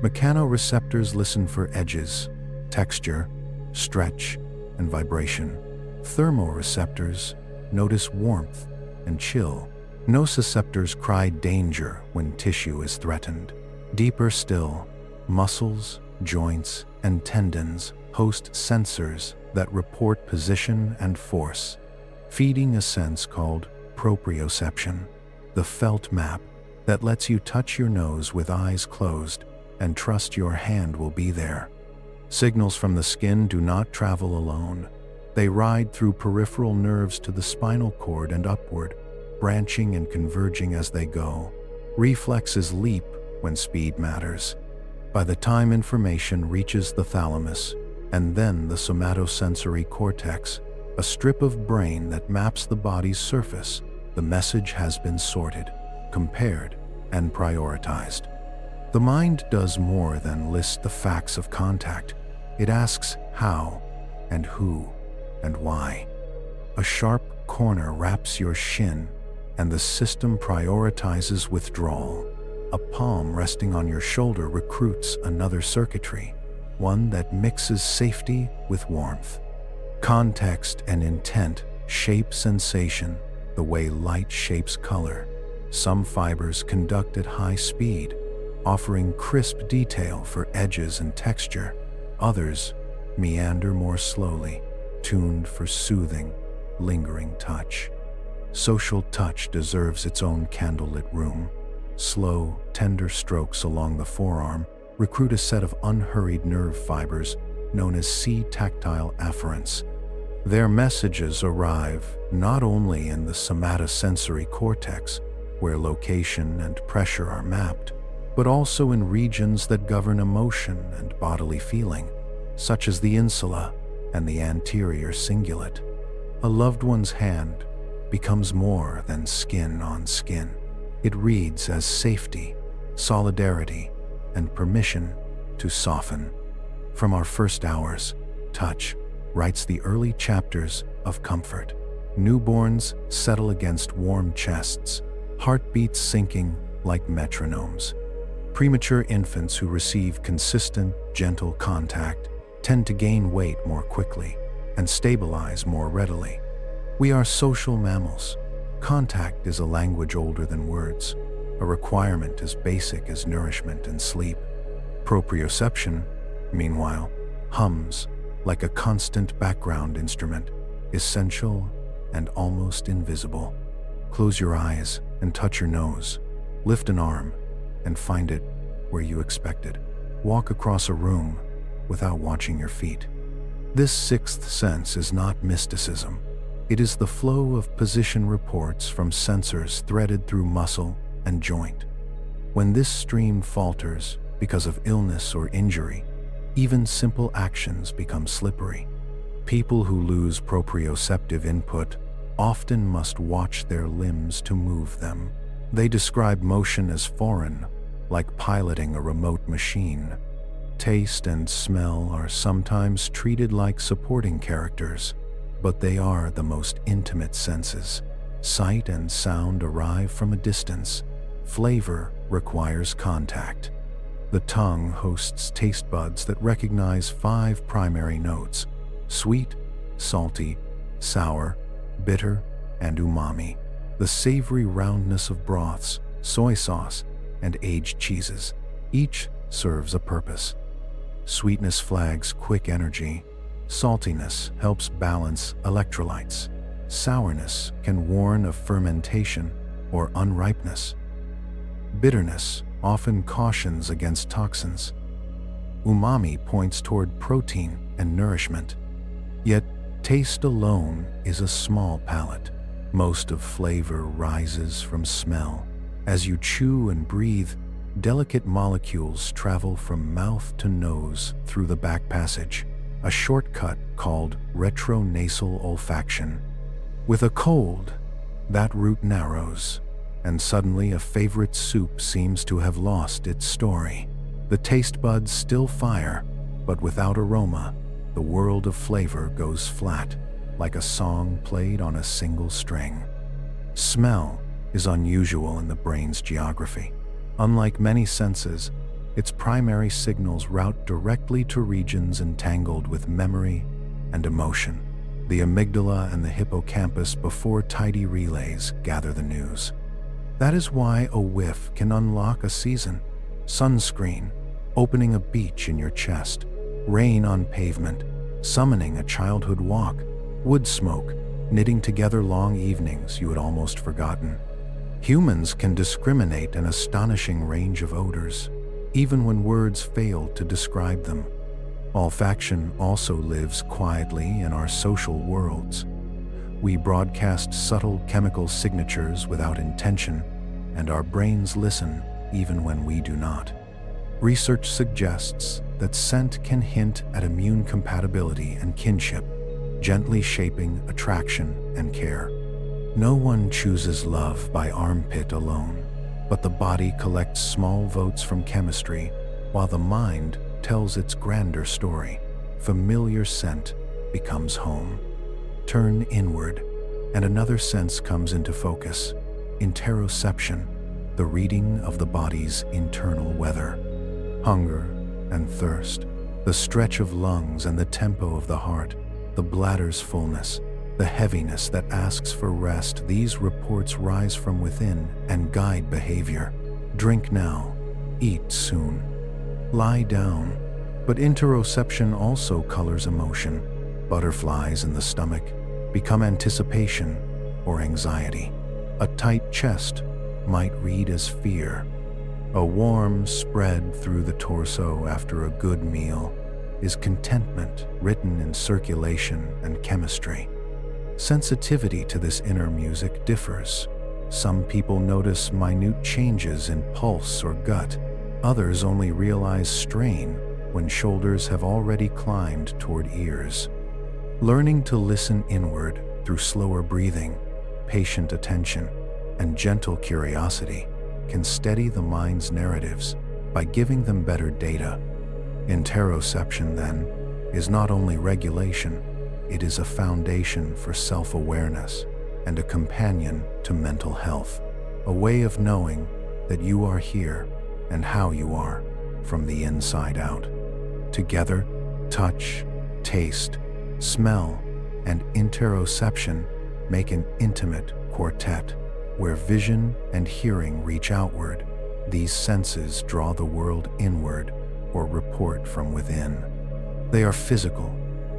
Mechanoreceptors listen for edges, texture, stretch, and vibration. Thermoreceptors notice warmth and chill. Nociceptors cry danger when tissue is threatened. Deeper still, muscles, joints, and tendons host sensors that report position and force, feeding a sense called proprioception, the felt map that lets you touch your nose with eyes closed and trust your hand will be there. Signals from the skin do not travel alone. They ride through peripheral nerves to the spinal cord and upward, branching and converging as they go. Reflexes leap when speed matters. By the time information reaches the thalamus, and then the somatosensory cortex, a strip of brain that maps the body's surface, the message has been sorted, compared, and prioritized. The mind does more than list the facts of contact. It asks how, and who, and why. A sharp corner wraps your shin, and the system prioritizes withdrawal. A palm resting on your shoulder recruits another circuitry, one that mixes safety with warmth. Context and intent shape sensation the way light shapes color. Some fibers conduct at high speed, offering crisp detail for edges and texture. Others meander more slowly, tuned for soothing, lingering touch. Social touch deserves its own candlelit room. Slow, tender strokes along the forearm recruit a set of unhurried nerve fibers known as C-tactile afferents. Their messages arrive not only in the somatosensory cortex, where location and pressure are mapped, but also in regions that govern emotion and bodily feeling, such as the insula and the anterior cingulate. A loved one's hand becomes more than skin on skin. It reads as safety, solidarity, and permission to soften. From our first hours, touch writes the early chapters of comfort. Newborns settle against warm chests, heartbeats syncing like metronomes. Premature infants who receive consistent, gentle contact tend to gain weight more quickly and stabilize more readily. We are social mammals. Contact is a language older than words, a requirement as basic as nourishment and sleep. Proprioception, meanwhile, hums like a constant background instrument, essential and almost invisible. Close your eyes and touch your nose. Lift an arm and find it where you expected. Walk across a room without watching your feet. This sixth sense is not mysticism. It is the flow of position reports from sensors threaded through muscle and joint. When this stream falters because of illness or injury, even simple actions become slippery. People who lose proprioceptive input often must watch their limbs to move them. They describe motion as foreign, like piloting a remote machine. Taste and smell are sometimes treated like supporting characters, but they are the most intimate senses. Sight and sound arrive from a distance. Flavor requires contact. The tongue hosts taste buds that recognize 5 primary notes: sweet, salty, sour, bitter, and umami. The savory roundness of broths, soy sauce, and aged cheeses. Each serves a purpose. Sweetness flags quick energy. Saltiness helps balance electrolytes. Sourness can warn of fermentation or unripeness. Bitterness often cautions against toxins. Umami points toward protein and nourishment. Yet, taste alone is a small palate. Most of flavor rises from smell. As you chew and breathe, delicate molecules travel from mouth to nose through the back passage, a shortcut called retronasal olfaction. With a cold, that route narrows, and suddenly a favorite soup seems to have lost its story. The taste buds still fire, but without aroma, the world of flavor goes flat, like a song played on a single string. Smell is unusual in the brain's geography. Unlike many senses, its primary signals route directly to regions entangled with memory and emotion. The amygdala and the hippocampus before tidy relays gather the news. That is why a whiff can unlock a season. Sunscreen, opening a beach in your chest. Rain on pavement, summoning a childhood walk. Wood smoke, knitting together long evenings you had almost forgotten. Humans can discriminate an astonishing range of odors, even when words fail to describe them. Olfaction also lives quietly in our social worlds. We broadcast subtle chemical signatures without intention, and our brains listen even when we do not. Research suggests that scent can hint at immune compatibility and kinship, gently shaping attraction and care. No one chooses love by armpit alone, but the body collects small votes from chemistry, while the mind tells its grander story. Familiar scent becomes home. Turn inward, and another sense comes into focus: interoception, the reading of the body's internal weather. Hunger and thirst, the stretch of lungs and the tempo of the heart, the bladder's fullness, the heaviness that asks for rest. These reports rise from within and guide behavior. Drink now, eat soon, lie down. But interoception also colors emotion. Butterflies in the stomach become anticipation or anxiety. A tight chest might read as fear. A warm spread through the torso after a good meal is contentment, written in circulation and chemistry. Sensitivity to this inner music differs. Some people notice minute changes in pulse or gut. Others only realize strain when shoulders have already climbed toward ears. Learning to listen inward through slower breathing, patient attention, and gentle curiosity can steady the mind's narratives by giving them better data. Interoception, then, is not only regulation, it is a foundation for self-awareness and a companion to mental health, a way of knowing that you are here and how you are from the inside out. Together, touch, taste, smell, and interoception make an intimate quartet where vision and hearing reach outward. These senses draw the world inward or report from within. They are physical,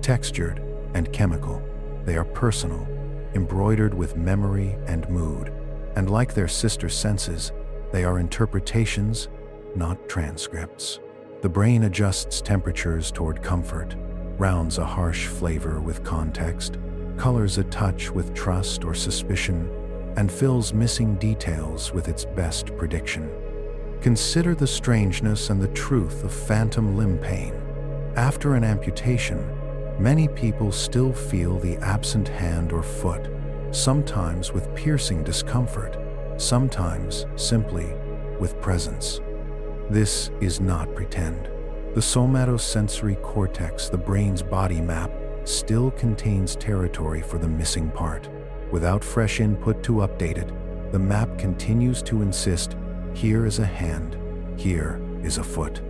textured, and chemical. They are personal, embroidered with memory and mood. And like their sister senses, they are interpretations, not transcripts. The brain adjusts temperatures toward comfort, rounds a harsh flavor with context, colors a touch with trust or suspicion, and fills missing details with its best prediction. Consider the strangeness and the truth of phantom limb pain. After an amputation, many people still feel the absent hand or foot, sometimes with piercing discomfort, sometimes simply with presence. This is not pretend. The somatosensory cortex, the brain's body map, still contains territory for the missing part. Without fresh input to update it, the map continues to insist, here is a hand, here is a foot.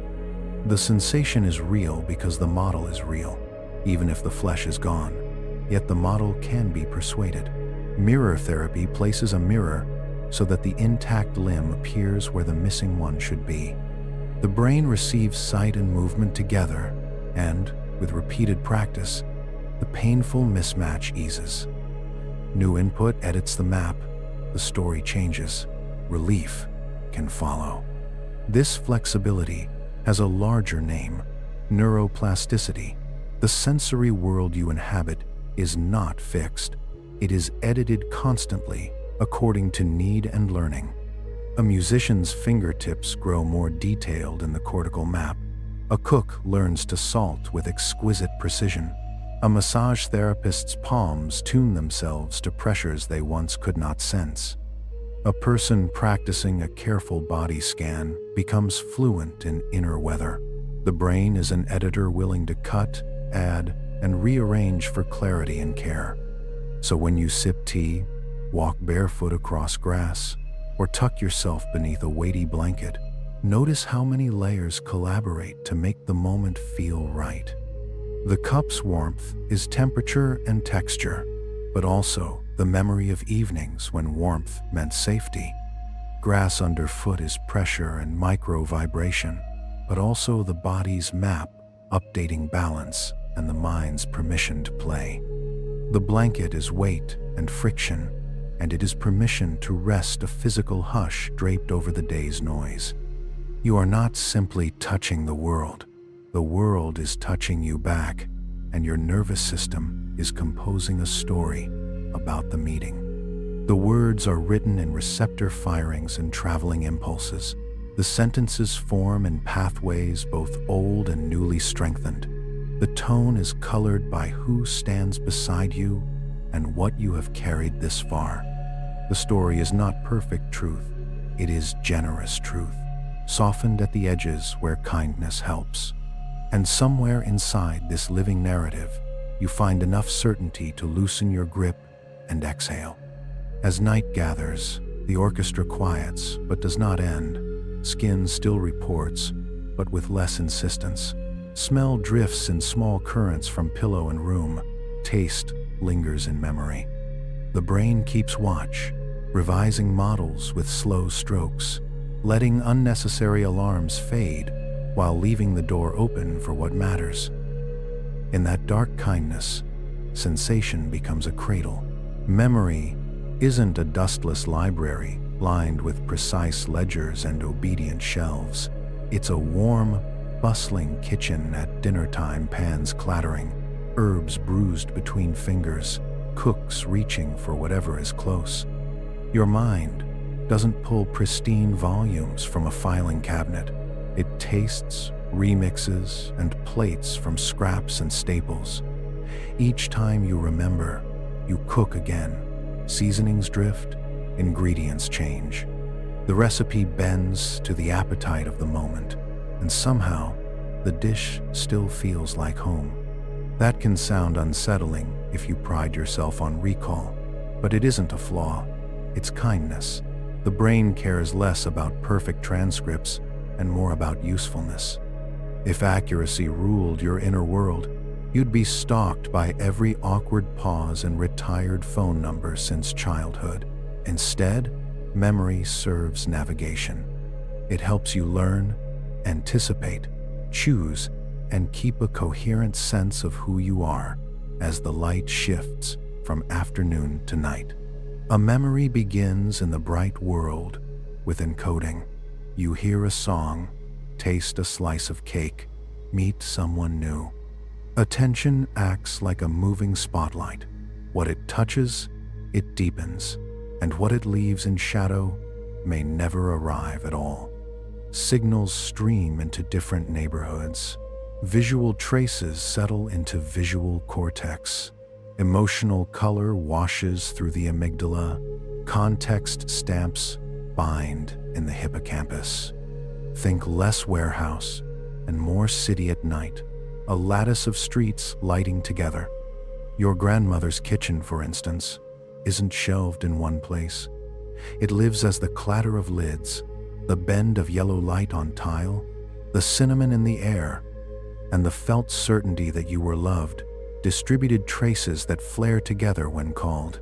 The sensation is real because the model is real, even if the flesh is gone. Yet the model can be persuaded. Mirror therapy places a mirror so that the intact limb appears where the missing one should be. The brain receives sight and movement together, and, with repeated practice, the painful mismatch eases. New input edits the map, the story changes, relief can follow. This flexibility has a larger name: neuroplasticity. The sensory world you inhabit is not fixed. It is edited constantly according to need and learning. A musician's fingertips grow more detailed in the cortical map. A cook learns to salt with exquisite precision. A massage therapist's palms tune themselves to pressures they once could not sense. A person practicing a careful body scan becomes fluent in inner weather. The brain is an editor willing to cut, add, and rearrange for clarity and care. So when you sip tea, walk barefoot across grass, or tuck yourself beneath a weighty blanket, notice how many layers collaborate to make the moment feel right. The cup's warmth is temperature and texture, but also the memory of evenings when warmth meant safety. Grass underfoot is pressure and micro-vibration, but also the body's map, updating balance and the mind's permission to play. The blanket is weight and friction, and it is permission to rest, a physical hush draped over the day's noise. You are not simply touching the world is touching you back, and your nervous system is composing a story about the meeting. The words are written in receptor firings and traveling impulses. The sentences form in pathways both old and newly strengthened. The tone is colored by who stands beside you and what you have carried this far. The story is not perfect truth, it is generous truth, softened at the edges where kindness helps. And somewhere inside this living narrative, you find enough certainty to loosen your grip and exhale. As night gathers, the orchestra quiets but does not end. Skin still reports, but with less insistence. Smell drifts in small currents from pillow and room. Taste lingers in memory. The brain keeps watch, revising models with slow strokes, letting unnecessary alarms fade while leaving the door open for what matters. In that dark kindness, sensation becomes a cradle. Memory isn't a dustless library lined with precise ledgers and obedient shelves. It's a warm, bustling kitchen at dinner time, pans clattering, herbs bruised between fingers, cooks reaching for whatever is close. Your mind doesn't pull pristine volumes from a filing cabinet. It tastes, remixes, and plates from scraps and staples. Each time you remember, you cook again. Seasonings drift, ingredients change. The recipe bends to the appetite of the moment, and somehow the dish still feels like home. That can sound unsettling if you pride yourself on recall, but it isn't a flaw. It's kindness. The brain cares less about perfect transcripts and more about usefulness. If accuracy ruled your inner world, you'd be stalked by every awkward pause and retired phone number since childhood. Instead, memory serves navigation. It helps you learn, anticipate, choose, and keep a coherent sense of who you are as the light shifts from afternoon to night. A memory begins in the bright world with encoding. You hear a song, taste a slice of cake, meet someone new. Attention acts like a moving spotlight. What it touches, it deepens, and what it leaves in shadow may never arrive at all. Signals stream into different neighborhoods. Visual traces settle into visual cortex. Emotional color washes through the amygdala. Context stamps bind in the hippocampus. Think less warehouse and more city at night, a lattice of streets lighting together. Your grandmother's kitchen, for instance, isn't shelved in one place. It lives as the clatter of lids, the bend of yellow light on tile, the cinnamon in the air, and the felt certainty that you were loved, distributed traces that flare together when called.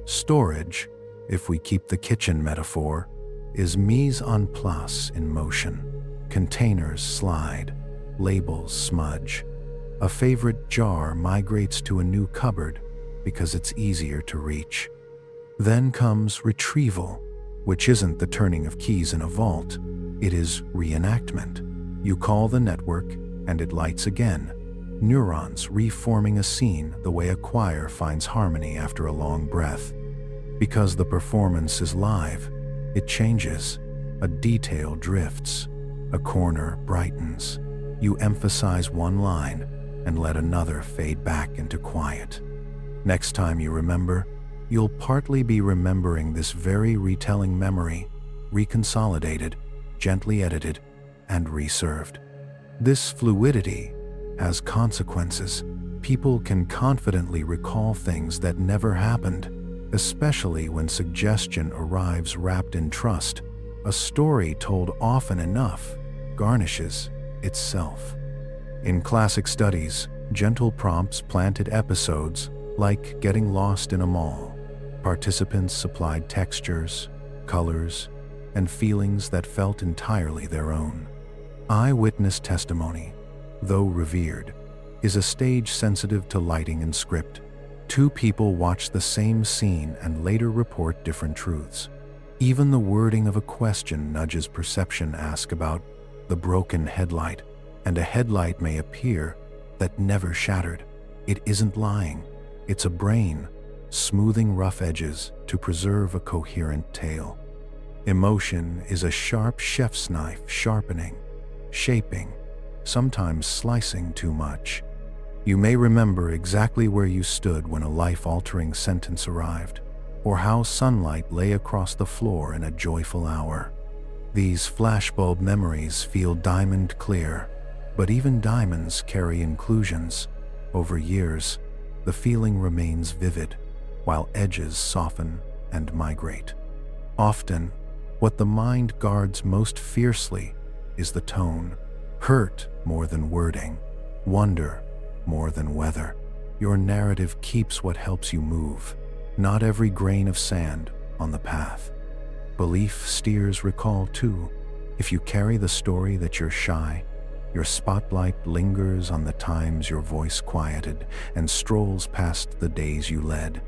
Storage, if we keep the kitchen metaphor, is mise en place in motion. Containers slide, labels smudge. A favorite jar migrates to a new cupboard because it's easier to reach. Then comes retrieval, which isn't the turning of keys in a vault, it is reenactment. You call the network and it lights again, neurons reforming a scene the way a choir finds harmony after a long breath. Because the performance is live, it changes. A detail drifts, a corner brightens. You emphasize one line and let another fade back into quiet. Next time you remember, you'll partly be remembering this very retelling memory, reconsolidated, gently edited, and reserved. This fluidity has consequences. People can confidently recall things that never happened, especially when suggestion arrives wrapped in trust. A story told often enough garnishes itself. In classic studies, gentle prompts planted episodes like getting lost in a mall. Participants supplied textures, colors, and feelings that felt entirely their own. Eyewitness testimony, though revered, is a stage sensitive to lighting and script. Two people watch the same scene and later report different truths. Even the wording of a question nudges perception. Ask about the broken headlight, and a headlight may appear that never shattered. It isn't lying, it's a brain smoothing rough edges to preserve a coherent tale. Emotion is a sharp chef's knife, sharpening, shaping, sometimes slicing too much. You may remember exactly where you stood when a life-altering sentence arrived, or how sunlight lay across the floor in a joyful hour. These flashbulb memories feel diamond clear, but even diamonds carry inclusions. Over years, the feeling remains vivid, while edges soften and migrate. Often, what the mind guards most fiercely is the tone. Hurt more than wording, wonder more than weather. Your narrative keeps what helps you move, not every grain of sand on the path. Belief steers recall too. If you carry the story that you're shy, your spotlight lingers on the times your voice quieted and strolls past the days you led.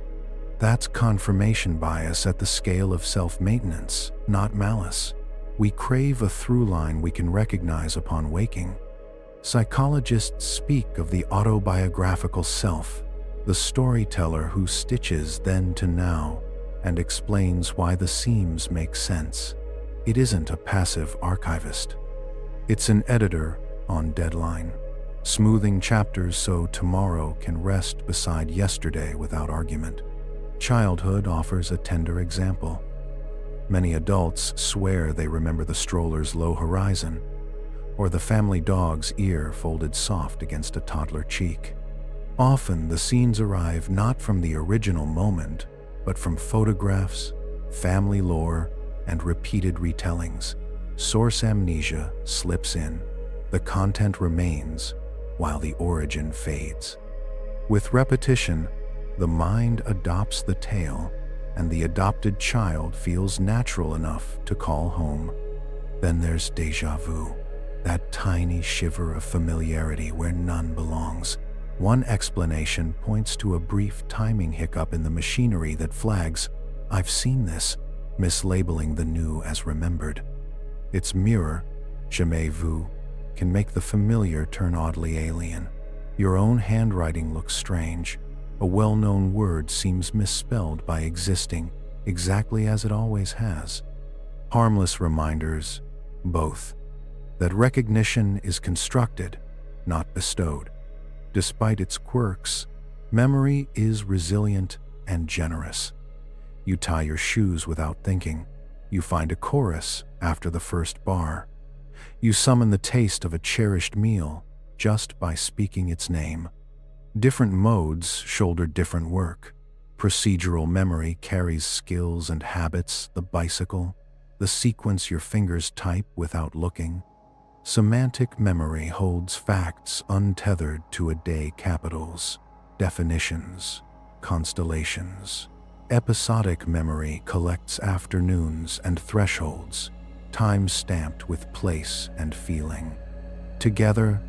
That's confirmation bias at the scale of self-maintenance, not malice. We crave a through line we can recognize upon waking. Psychologists speak of the autobiographical self, the storyteller who stitches then to now and explains why the seams make sense. It isn't a passive archivist. It's an editor on deadline, smoothing chapters so tomorrow can rest beside yesterday without argument. Childhood offers a tender example. Many adults swear they remember the stroller's low horizon, or the family dog's ear folded soft against a toddler cheek. Often the scenes arrive not from the original moment, but from photographs, family lore, and repeated retellings. Source amnesia slips in. The content remains, while the origin fades. With repetition, the mind adopts the tale, and the adopted child feels natural enough to call home. Then there's déjà vu, that tiny shiver of familiarity where none belongs. One explanation points to a brief timing hiccup in the machinery that flags, "I've seen this," mislabeling the new as remembered. Its mirror, jamais vu, can make the familiar turn oddly alien. Your own handwriting looks strange. A well-known word seems misspelled by existing exactly as it always has. Harmless reminders, both, that recognition is constructed, not bestowed. Despite its quirks, memory is resilient and generous. You tie your shoes without thinking. You find a chorus after the first bar. You summon the taste of a cherished meal just by speaking its name. Different modes shoulder different work. Procedural memory carries skills and habits, the bicycle, the sequence your fingers type without looking. Semantic memory holds facts untethered to a day capitals, definitions, constellations. Episodic memory collects afternoons and thresholds, time-stamped with place and feeling. Together,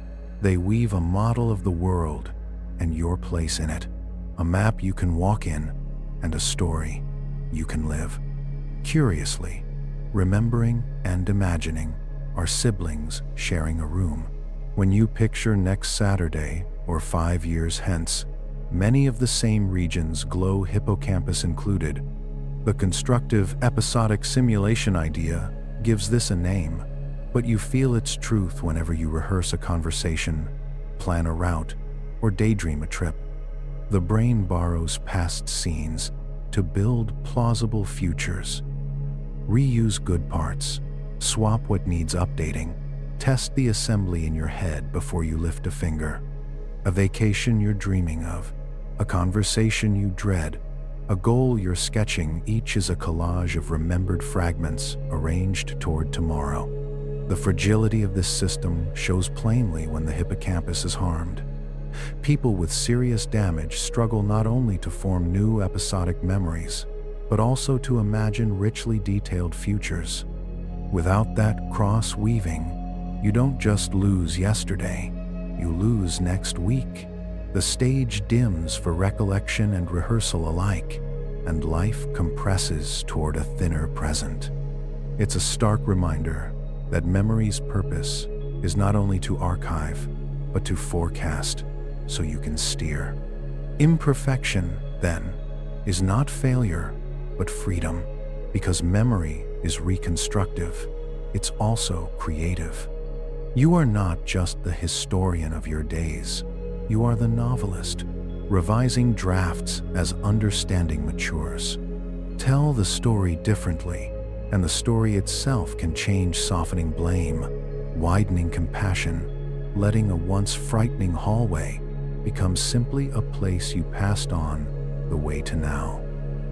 they weave a model of the world and your place in it, a map you can walk in and a story you can live. Curiously, remembering and imagining are siblings sharing a room. When you picture next Saturday or 5 years hence, many of the same regions glow, hippocampus included. The constructive episodic simulation idea gives this a name, but you feel its truth whenever you rehearse a conversation, plan a route, or daydream a trip. The brain borrows past scenes to build plausible futures. Reuse good parts, swap what needs updating, test the assembly in your head before you lift a finger. A vacation you're dreaming of, a conversation you dread, a goal you're sketching, each is a collage of remembered fragments arranged toward tomorrow. The fragility of this system shows plainly when the hippocampus is harmed. People with serious damage struggle not only to form new episodic memories, but also to imagine richly detailed futures. Without that cross-weaving, you don't just lose yesterday, you lose next week. The stage dims for recollection and rehearsal alike, and life compresses toward a thinner present. It's a stark reminder that memory's purpose is not only to archive, but to forecast so you can steer. Imperfection, then, is not failure, but freedom, because memory is reconstructive. It's also creative. You are not just the historian of your days. You are the novelist, revising drafts as understanding matures. Tell the story differently, and the story itself can change, softening blame, widening compassion, letting a once frightening hallway become simply a place you passed on the way to now.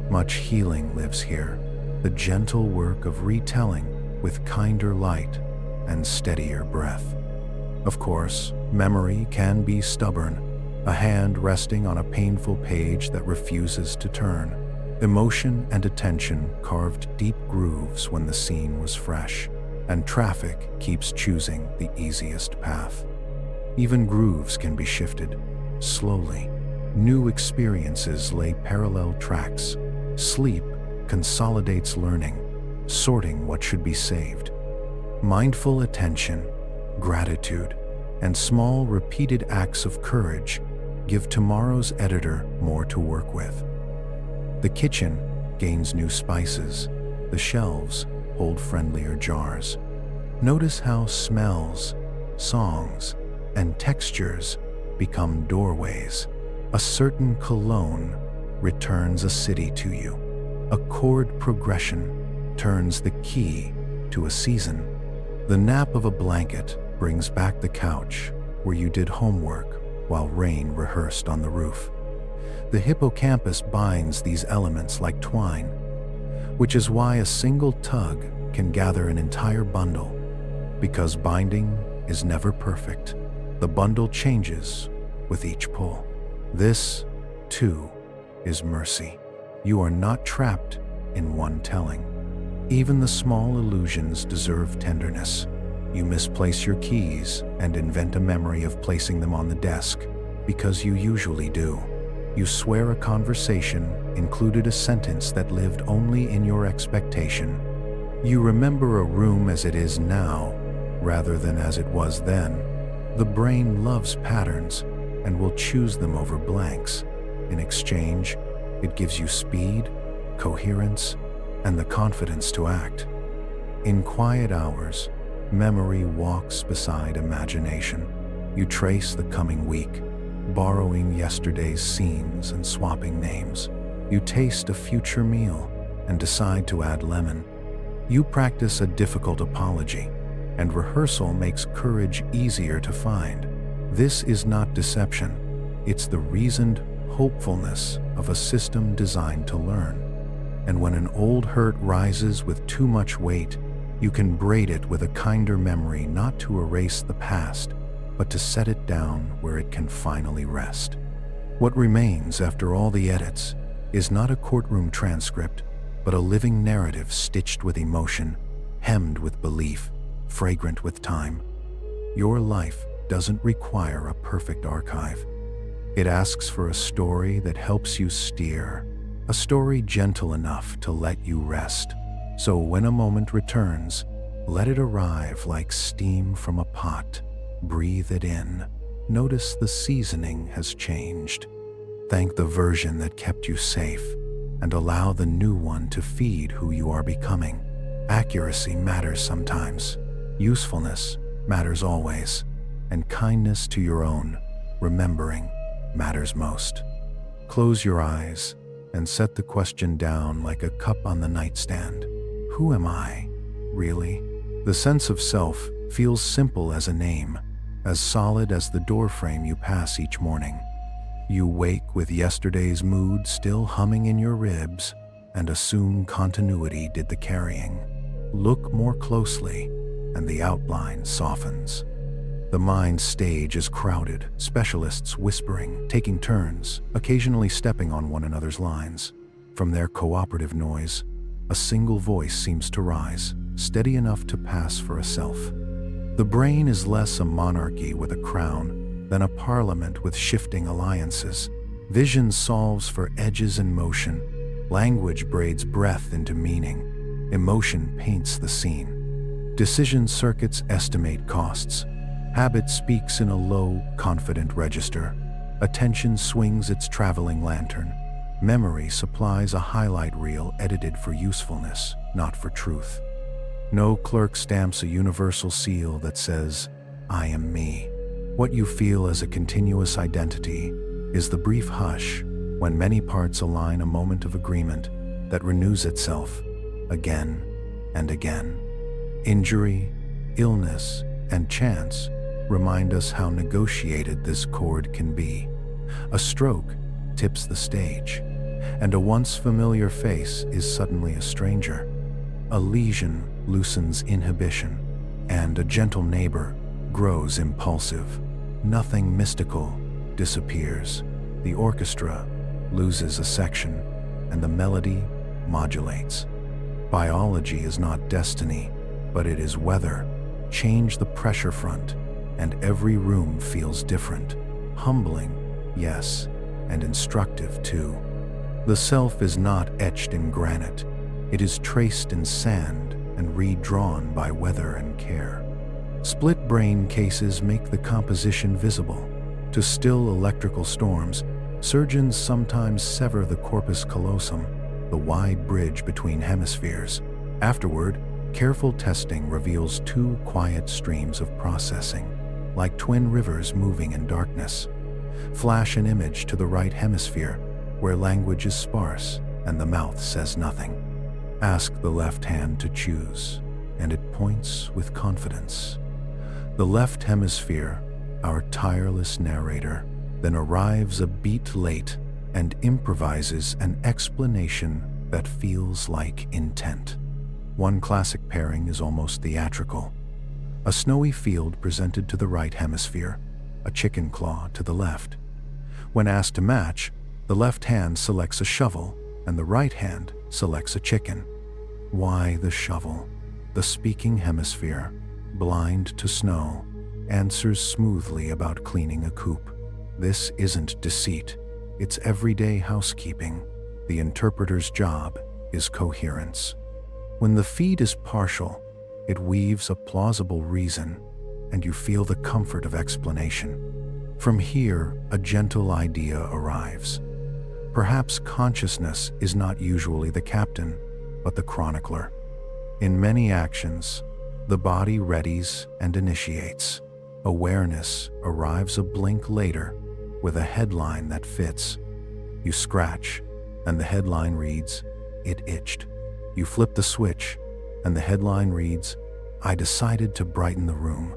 Much healing lives here, the gentle work of retelling with kinder light and steadier breath. Of course, memory can be stubborn, a hand resting on a painful page that refuses to turn. Emotion and attention carved deep grooves when the scene was fresh, and traffic keeps choosing the easiest path. Even grooves can be shifted, slowly. New experiences lay parallel tracks. Sleep consolidates learning, sorting what should be saved. Mindful attention, gratitude, and small repeated acts of courage give tomorrow's editor more to work with. The kitchen gains new spices. The shelves hold friendlier jars. Notice how smells, songs, and textures become doorways. A certain cologne returns a city to you. A chord progression turns the key to a season. The nap of a blanket brings back the couch where you did homework while rain rehearsed on the roof. The hippocampus binds these elements like twine, which is why a single tug can gather an entire bundle. Because binding is never perfect, the bundle changes with each pull. This, too, is mercy. You are not trapped in one telling. Even the small illusions deserve tenderness. You misplace your keys and invent a memory of placing them on the desk because you usually do. You swear a conversation included a sentence that lived only in your expectation. You remember a room as it is now rather than as it was then. The brain loves patterns and will choose them over blanks. In exchange, it gives you speed, coherence, and the confidence to act. In quiet hours, memory walks beside imagination. You trace the coming week, borrowing yesterday's scenes and swapping names. You taste a future meal and decide to add lemon. You practice a difficult apology, and rehearsal makes courage easier to find. This is not deception. It's the reasoned hopefulness of a system designed to learn. And when an old hurt rises with too much weight, you can braid it with a kinder memory, not to erase the past, but to set it down where it can finally rest. What remains after all the edits is not a courtroom transcript, but a living narrative stitched with emotion, hemmed with belief, fragrant with time. Your life doesn't require a perfect archive. It asks for a story that helps you steer, a story gentle enough to let you rest. So when a moment returns, let it arrive like steam from a pot. Breathe it in. Notice the seasoning has changed. Thank the version that kept you safe, and allow the new one to feed who you are becoming. Accuracy matters sometimes. Usefulness matters always. And kindness to your own, remembering, matters most. Close your eyes and set the question down like a cup on the nightstand. Who am I, really? The sense of self feels simple as a name, as solid as the doorframe you pass each morning. You wake with yesterday's mood still humming in your ribs, and assume continuity did the carrying. Look more closely, and the outline softens. The mind's stage is crowded, specialists whispering, taking turns, occasionally stepping on one another's lines. From their cooperative noise, a single voice seems to rise, steady enough to pass for a self. The brain is less a monarchy with a crown than a parliament with shifting alliances. Vision solves for edges and motion. Language braids breath into meaning. Emotion paints the scene. Decision circuits estimate costs. Habit speaks in a low, confident register. Attention swings its traveling lantern. Memory supplies a highlight reel edited for usefulness, not for truth. No clerk stamps a universal seal that says, "I am me." What you feel as a continuous identity is the brief hush when many parts align, a moment of agreement that renews itself again and again. Injury, illness, and chance remind us how negotiated this chord can be. A stroke tips the stage, and a once familiar face is suddenly a stranger. A lesion loosens inhibition, and a gentle neighbor grows impulsive. Nothing mystical disappears. The orchestra loses a section, and the melody modulates. Biology is not destiny, but it is weather. Change the pressure front, and every room feels different. Humbling, yes, and instructive too. The self is not etched in granite. It is traced in sand and redrawn by weather and care. Split brain cases make the composition visible. To still electrical storms, surgeons sometimes sever the corpus callosum, the wide bridge between hemispheres. Afterward, careful testing reveals two quiet streams of processing, like twin rivers moving in darkness. Flash an image to the right hemisphere, where language is sparse and the mouth says nothing. Ask the left hand to choose, and it points with confidence. The left hemisphere, our tireless narrator, then arrives a beat late and improvises an explanation that feels like intent. One classic pairing is almost theatrical. A snowy field presented to the right hemisphere, a chicken claw to the left. When asked to match, the left hand selects a shovel and the right hand selects a chicken. Why the shovel? The speaking hemisphere, blind to snow, answers smoothly about cleaning a coop. This isn't deceit, it's everyday housekeeping. The interpreter's job is coherence. When the feed is partial, it weaves a plausible reason, and you feel the comfort of explanation. From here, a gentle idea arrives. Perhaps consciousness is not usually the captain, but the chronicler. In many actions, the body readies and initiates. Awareness arrives a blink later with a headline that fits. You scratch, and the headline reads, "It itched." You flip the switch, and the headline reads, "I decided to brighten the room."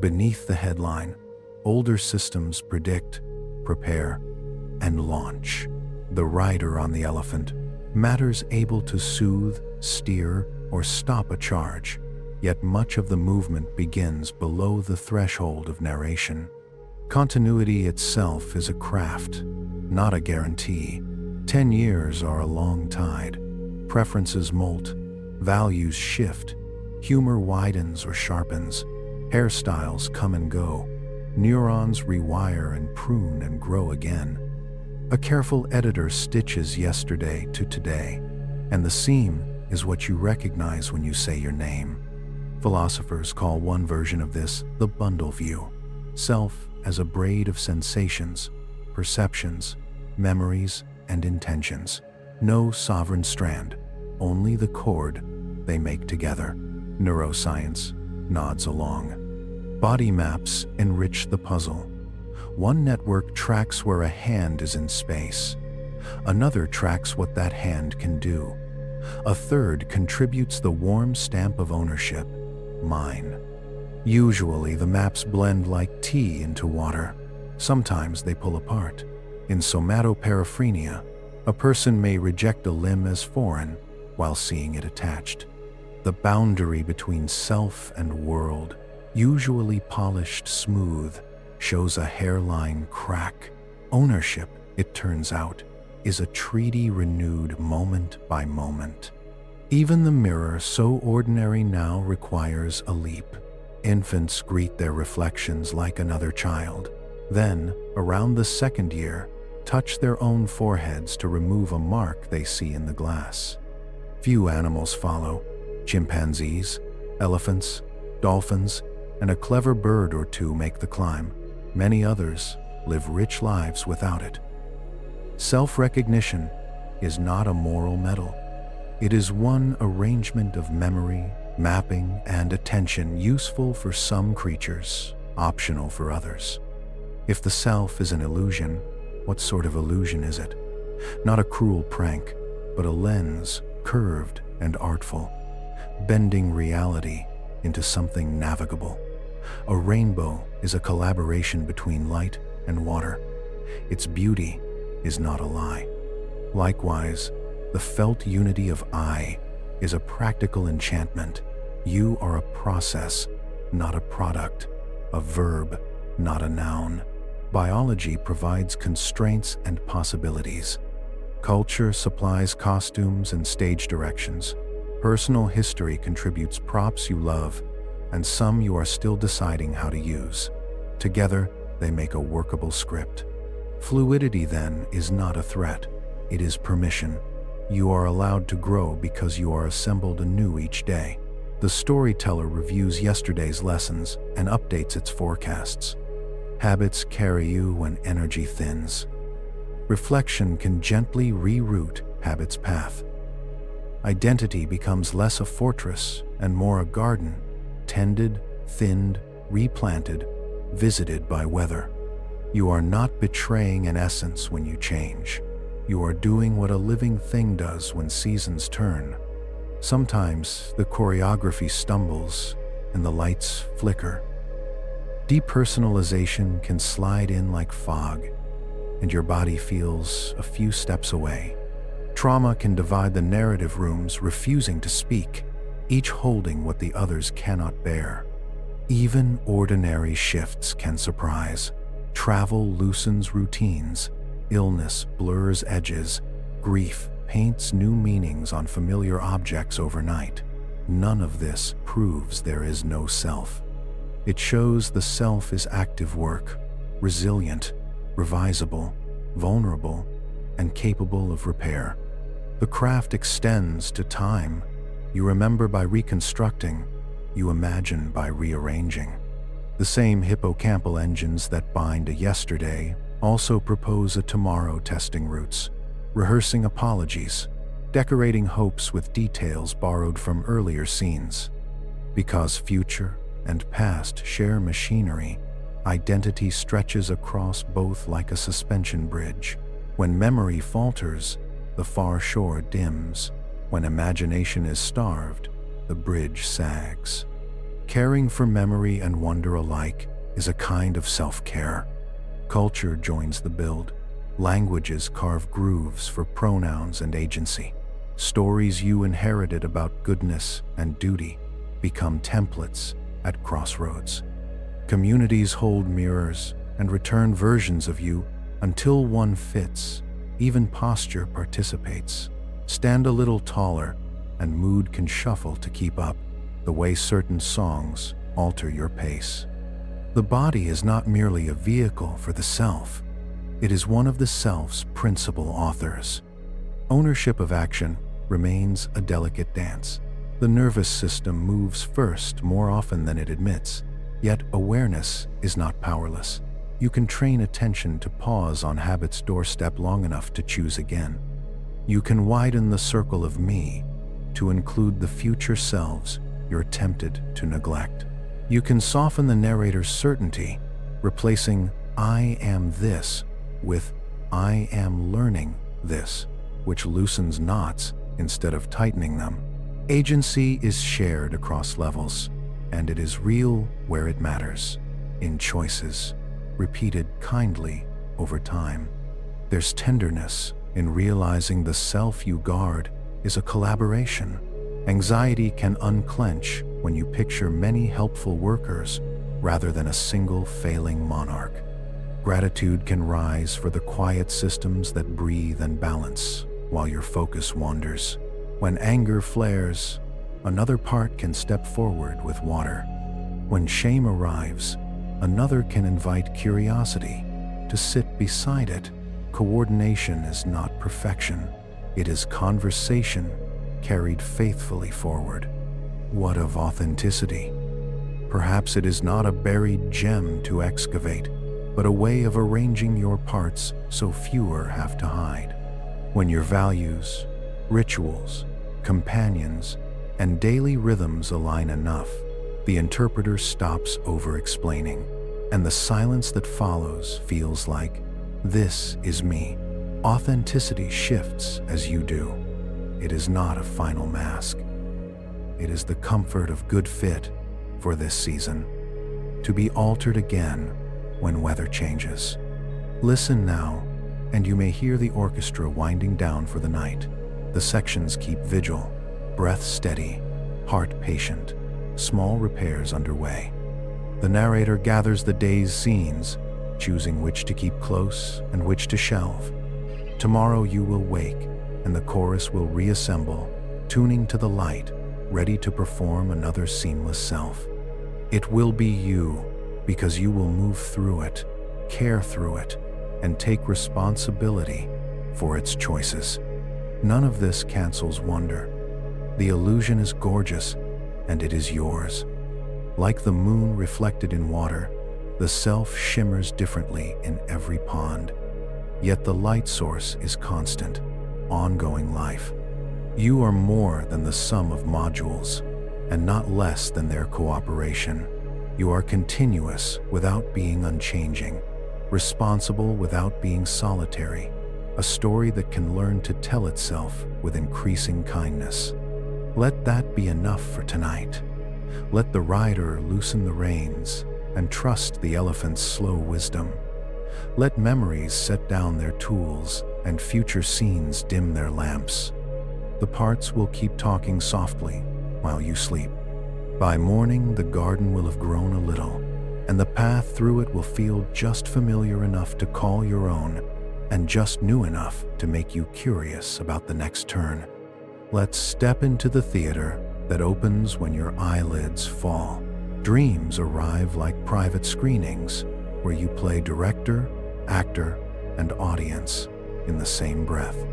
Beneath the headline, older systems predict, prepare, and launch. The rider on the elephant, matters able to soothe, steer, or stop a charge, yet much of the movement begins below the threshold of narration. Continuity itself is a craft, not a guarantee. 10 years are a long tide. Preferences molt, values shift, Humor widens or sharpens. Hairstyles come and go. Neurons rewire and prune and grow again. A careful editor stitches yesterday to today, and the seam is what you recognize when you say your name. Philosophers call one version of this the bundle view. Self as a braid of sensations, perceptions, memories, and intentions. No sovereign strand, only the cord they make together. Neuroscience nods along. Body maps enrich the puzzle. One network tracks where a hand is in space. Another tracks what that hand can do. A third contributes the warm stamp of ownership, mine. Usually the maps blend like tea into water. Sometimes they pull apart. In somatoparaphrenia, a person may reject a limb as foreign while seeing it attached. The boundary between self and world, usually polished smooth, shows a hairline crack. Ownership, it turns out, is a treaty renewed moment by moment. Even the mirror, so ordinary now, requires a leap. Infants greet their reflections like another child. Then, around the second year, touch their own foreheads to remove a mark they see in the glass. Few animals follow. Chimpanzees, elephants, dolphins, and a clever bird or two make the climb. Many others live rich lives without it. Self-recognition is not a moral medal. It is one arrangement of memory, mapping, and attention, useful for some creatures, optional for others. If the self is an illusion, what sort of illusion is it? Not a cruel prank, but a lens, curved and artful, bending reality into something navigable. A rainbow is a collaboration between light and water. Its beauty is not a lie. Likewise, the felt unity of I is a practical enchantment. You are a process, not a product, a verb, not a noun. Biology provides constraints and possibilities. Culture supplies costumes and stage directions. Personal history contributes props you love, and some you are still deciding how to use. Together, they make a workable script. Fluidity, then, is not a threat. It is permission. You are allowed to grow because you are assembled anew each day. The storyteller reviews yesterday's lessons and updates its forecasts. Habits carry you when energy thins. Reflection can gently reroute habit's path. Identity becomes less a fortress and more a garden, tended, thinned, replanted, visited by weather. You are not betraying an essence when you change. You are doing what a living thing does when seasons turn. Sometimes the choreography stumbles and the lights flicker. Depersonalization can slide in like fog, and your body feels a few steps away. Trauma can divide the narrative rooms, refusing to speak, each holding what the others cannot bear. Even ordinary shifts can surprise. Travel loosens routines. Illness blurs edges. Grief paints new meanings on familiar objects overnight. None of this proves there is no self. It shows the self is active work, resilient, revisable, vulnerable, and capable of repair. The craft extends to time. You remember by reconstructing, you imagine by rearranging. The same hippocampal engines that bind a yesterday also propose a tomorrow, testing routes, rehearsing apologies, decorating hopes with details borrowed from earlier scenes. Because future and past share machinery, identity stretches across both like a suspension bridge. When memory falters, the far shore dims. When imagination is starved, the bridge sags. Caring for memory and wonder alike is a kind of self-care. Culture joins the build. Languages carve grooves for pronouns and agency. Stories you inherited about goodness and duty become templates at crossroads. Communities hold mirrors and return versions of you until one fits. Even posture participates. Stand a little taller, and mood can shuffle to keep up. the way certain songs alter your pace. The body is not merely a vehicle for the self, it is one of the self's principal authors. Ownership of action remains a delicate dance. The nervous system moves first more often than it admits, yet awareness is not powerless. You can train attention to pause on habit's doorstep long enough to choose again. You can widen the circle of me to include the future selves you're tempted to neglect. You can soften the narrator's certainty, replacing "I am this" with "I am learning this," which loosens knots instead of tightening them. Agency is shared across levels, and it is real where it matters, in choices, repeated kindly over time. There's tenderness in realizing the self you guard is a collaboration. Anxiety can unclench when you picture many helpful workers rather than a single failing monarch. Gratitude can rise for the quiet systems that breathe and balance while your focus wanders. When anger flares, another part can step forward with water. When shame arrives, another can invite curiosity to sit beside it. Coordination is not perfection, it is conversation carried faithfully forward. What of authenticity? Perhaps it is not a buried gem to excavate, but a way of arranging your parts so fewer have to hide. When your values, rituals, companions, and daily rhythms align enough, the interpreter stops over-explaining, and the silence that follows feels like, "This is me." Authenticity shifts as you do. It is not a final mask. It is the comfort of good fit for this season, to be altered again when weather changes. Listen now, and you may hear the orchestra winding down for the night. The sections keep vigil, breath steady, heart patient, small repairs underway. The narrator gathers the day's scenes, choosing which to keep close and which to shelve. Tomorrow you will wake, and the chorus will reassemble, tuning to the light, ready to perform another seamless self. It will be you, because you will move through it, care through it, and take responsibility for its choices. None of this cancels wonder. The illusion is gorgeous, and it is yours. Like the moon reflected in water, the self shimmers differently in every pond. Yet the light source is constant, ongoing life. You are more than the sum of modules, and not less than their cooperation. You are continuous without being unchanging, responsible without being solitary, a story that can learn to tell itself with increasing kindness. Let that be enough for tonight. Let the rider loosen the reins and trust the elephant's slow wisdom. Let memories set down their tools and future scenes dim their lamps. The parts will keep talking softly while you sleep. By morning, the garden will have grown a little, and the path through it will feel just familiar enough to call your own, and just new enough to make you curious about the next turn. Let's step into the theater that opens when your eyelids fall. Dreams arrive like private screenings, where you play director, actor, and audience in the same breath.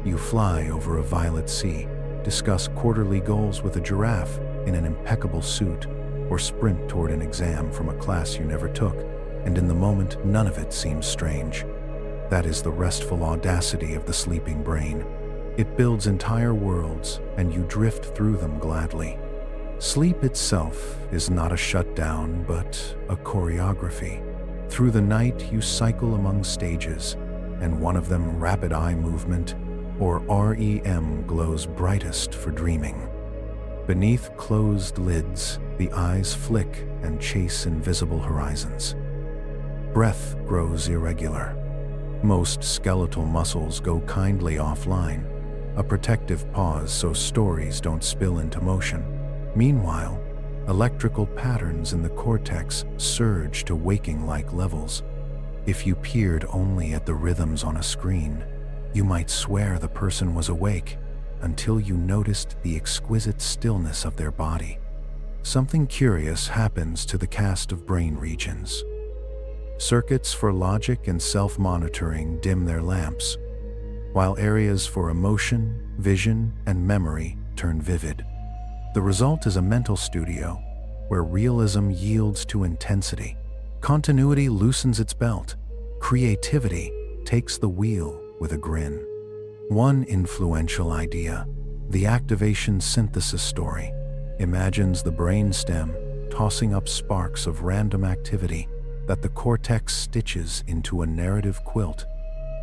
You fly over a violet sea, discuss quarterly goals with a giraffe in an impeccable suit, or sprint toward an exam from a class you never took, and in the moment none of it seems strange. That is the restful audacity of the sleeping brain. It builds entire worlds, and you drift through them gladly. Sleep itself is not a shutdown, but a choreography. Through the night, you cycle among stages, and one of them, rapid eye movement, or REM, glows brightest for dreaming. Beneath closed lids, the eyes flick and chase invisible horizons. Breath grows irregular. Most skeletal muscles go kindly offline, a protective pause so stories don't spill into motion. Meanwhile, electrical patterns in the cortex surge to waking-like levels. If you peered only at the rhythms on a screen, you might swear the person was awake until you noticed the exquisite stillness of their body. something curious happens to the cast of brain regions. Circuits for logic and self-monitoring dim their lamps, while areas for emotion, vision, and memory turn vivid. The result is a mental studio where realism yields to intensity. Continuity loosens its belt. Creativity takes the wheel with a grin. One influential idea, the activation synthesis story, imagines the brainstem tossing up sparks of random activity that the cortex stitches into a narrative quilt.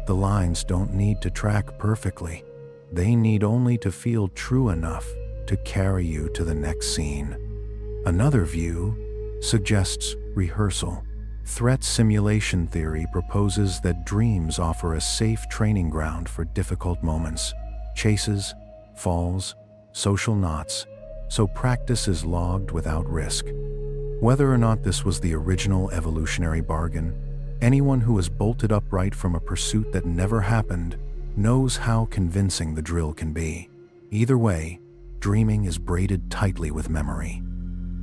The lines don't need to track perfectly. They need only to feel true enough to carry you to the next scene. Another view suggests rehearsal. Threat simulation theory proposes that dreams offer a safe training ground for difficult moments, chases, falls, social knots, so practice is logged without risk. Whether or not this was the original evolutionary bargain, anyone who has bolted upright from a pursuit that never happened knows how convincing the drill can be. Either way, dreaming is braided tightly with memory.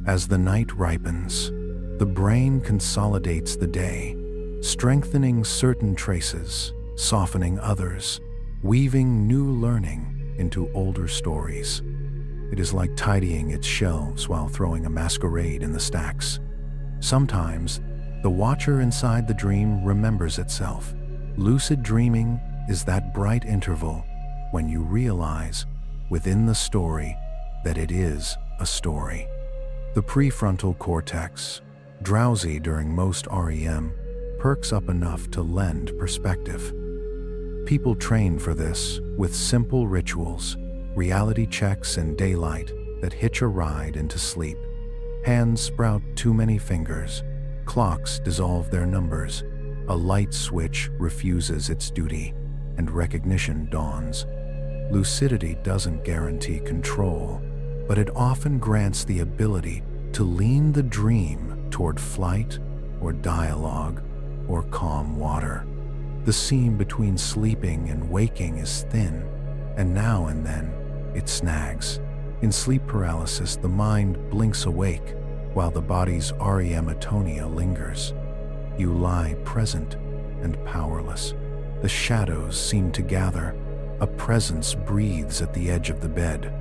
As the night ripens, the brain consolidates the day, strengthening certain traces, softening others, weaving new learning into older stories. It is like tidying its shelves while throwing a masquerade in the stacks. Sometimes, the watcher inside the dream remembers itself. Lucid dreaming is that bright interval when you realize, within the story, that it is a story. The prefrontal cortex, drowsy during most REM, perks up enough to lend perspective. People train for this with simple rituals, reality checks in daylight that hitch a ride into sleep. Hands sprout too many fingers, clocks dissolve their numbers, a light switch refuses its duty, and recognition dawns. Lucidity doesn't guarantee control, but it often grants the ability to lean the dream toward flight or dialogue or calm water. The seam between sleeping and waking is thin, and now and then it snags. In sleep paralysis, the mind blinks awake while the body's REM atonia lingers. You lie present and powerless. The shadows seem to gather. A presence breathes at the edge of the bed.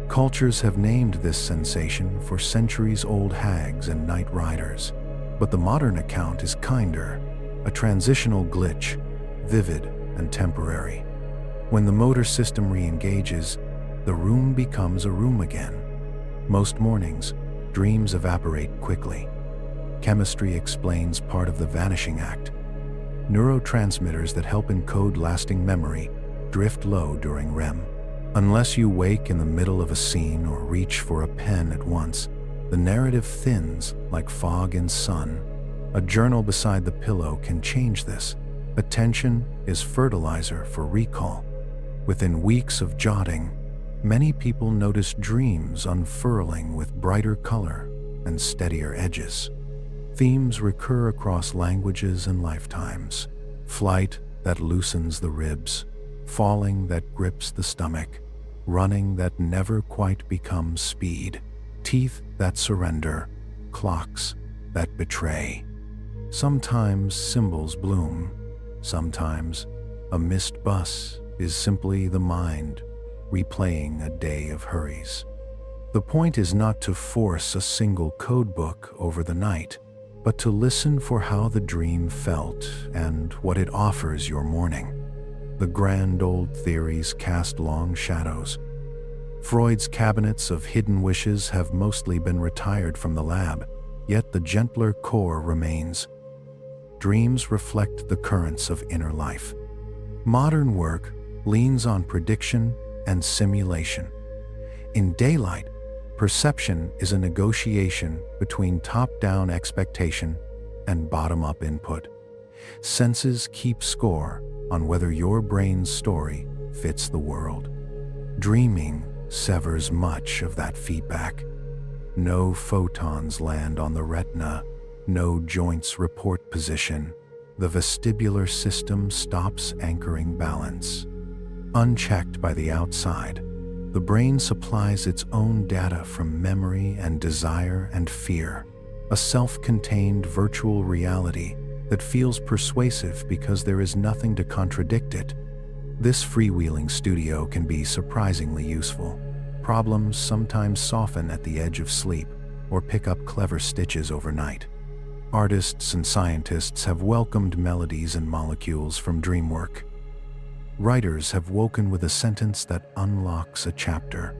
Cultures have named this sensation for centuries-old hags and night riders, but the modern account is kinder, a transitional glitch, vivid and temporary. When the motor system re-engages, the room becomes a room again. Most mornings, dreams evaporate quickly. Chemistry explains part of the vanishing act. Neurotransmitters that help encode lasting memory drift low during REM. Unless you wake in the middle of a scene or reach for a pen at once, the narrative thins like fog in sun. A journal beside the pillow can change this. Attention is fertilizer for recall. Within weeks of jotting, many people notice dreams unfurling with brighter color and steadier edges. Themes recur across languages and lifetimes. Flight that loosens the ribs, falling that grips the stomach, running that never quite becomes speed, teeth that surrender, clocks that betray. Sometimes symbols bloom, sometimes a missed bus is simply the mind replaying a day of hurries. The point is not to force a single codebook over the night, but to listen for how the dream felt and what it offers your morning. The grand old theories cast long shadows. Freud's cabinets of hidden wishes have mostly been retired from the lab, yet the gentler core remains. Dreams reflect the currents of inner life. Modern work leans on prediction and simulation. In daylight, perception is a negotiation between top-down expectation and bottom-up input. Senses keep score on whether your brain's story fits the world. Dreaming severs much of that feedback. No photons land on the retina, no joints report position. The vestibular system stops anchoring balance. Unchecked by the outside, The brain supplies its own data from memory and desire and fear, a self-contained virtual reality that feels persuasive because there is nothing to contradict it. This freewheeling studio can be surprisingly useful. Problems sometimes soften at the edge of sleep or pick up clever stitches overnight. Artists and scientists have welcomed melodies and molecules from dream work. Writers have woken with a sentence that unlocks a chapter.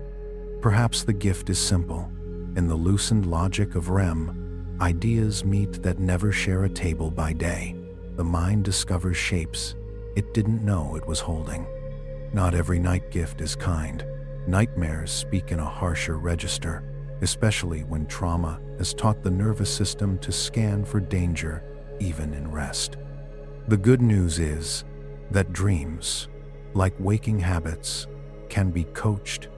Perhaps the gift is simple. In the loosened logic of REM, ideas meet that never share a table by day. The mind discovers shapes it didn't know it was holding. Not every night gift is kind. Nightmares speak in a harsher register, especially when trauma has taught the nervous system to scan for danger even in rest. The good news is that dreams, like waking habits, can be coached.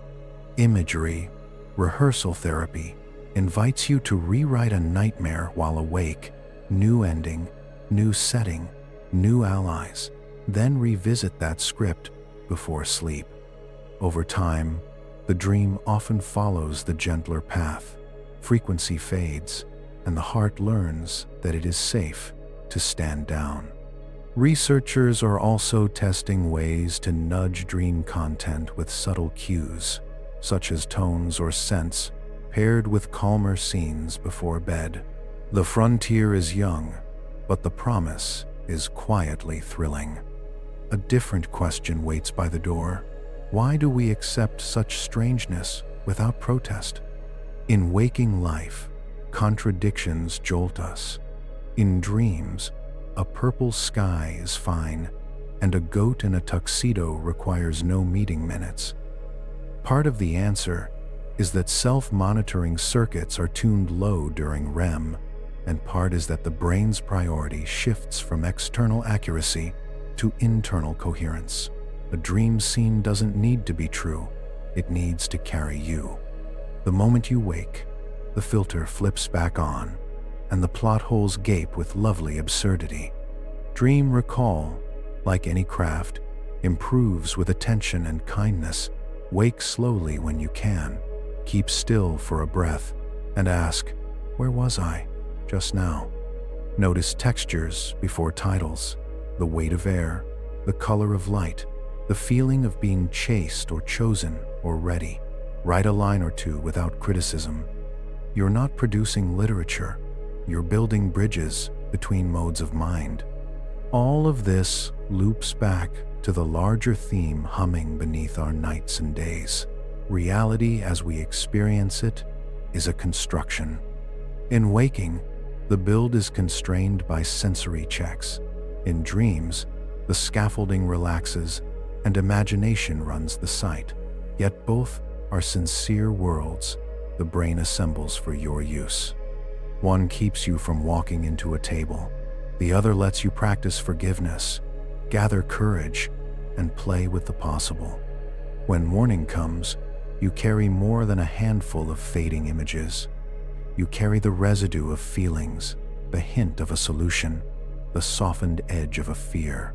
Imagery, rehearsal therapy, invites you to rewrite a nightmare while awake, new ending, new setting, new allies, then revisit that script before sleep. Over time, the dream often follows the gentler path. Frequency fades, and the heart learns that it is safe to stand down. Researchers are also testing ways to nudge dream content with subtle cues, such as tones or scents, paired with calmer scenes before bed. The frontier is young, but the promise is quietly thrilling. A different question waits by the door. Why do we accept such strangeness without protest? In waking life, contradictions jolt us. In dreams, a purple sky is fine, and a goat in a tuxedo requires no meeting minutes. Part of the answer is that self-monitoring circuits are tuned low during REM, and part is that the brain's priority shifts from external accuracy to internal coherence. A dream scene doesn't need to be true, it needs to carry you. The moment you wake, the filter flips back on, and the plot holes gape with lovely absurdity. Dream recall, like any craft, improves with attention and kindness. Wake slowly when you can, keep still for a breath, and ask, where was I just now? Notice textures before titles, the weight of air, the color of light, the feeling of being chased or chosen or ready. Write a line or two without criticism. You're not producing literature, you're building bridges between modes of mind. All of this loops back to the larger theme humming beneath our nights and days. Reality as we experience it is a construction. In waking, the build is constrained by sensory checks. In dreams, the scaffolding relaxes and imagination runs the site. Yet both are sincere worlds the brain assembles for your use. One keeps you from walking into a table. The other lets you practice forgiveness, gather courage, and play with the possible. When morning comes, you carry more than a handful of fading images. You carry the residue of feelings, the hint of a solution, the softened edge of a fear.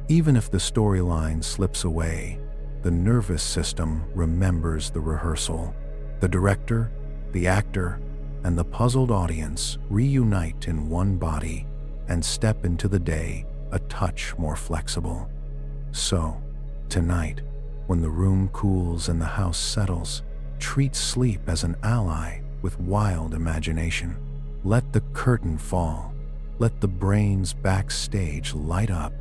Even if the storyline slips away, the nervous system remembers the rehearsal. The director, the actor, and the puzzled audience reunite in one body and step into the day a touch more flexible. So, tonight, when the room cools and the house settles, treat sleep as an ally with wild imagination. Let the curtain fall. Let the brain's backstage light up.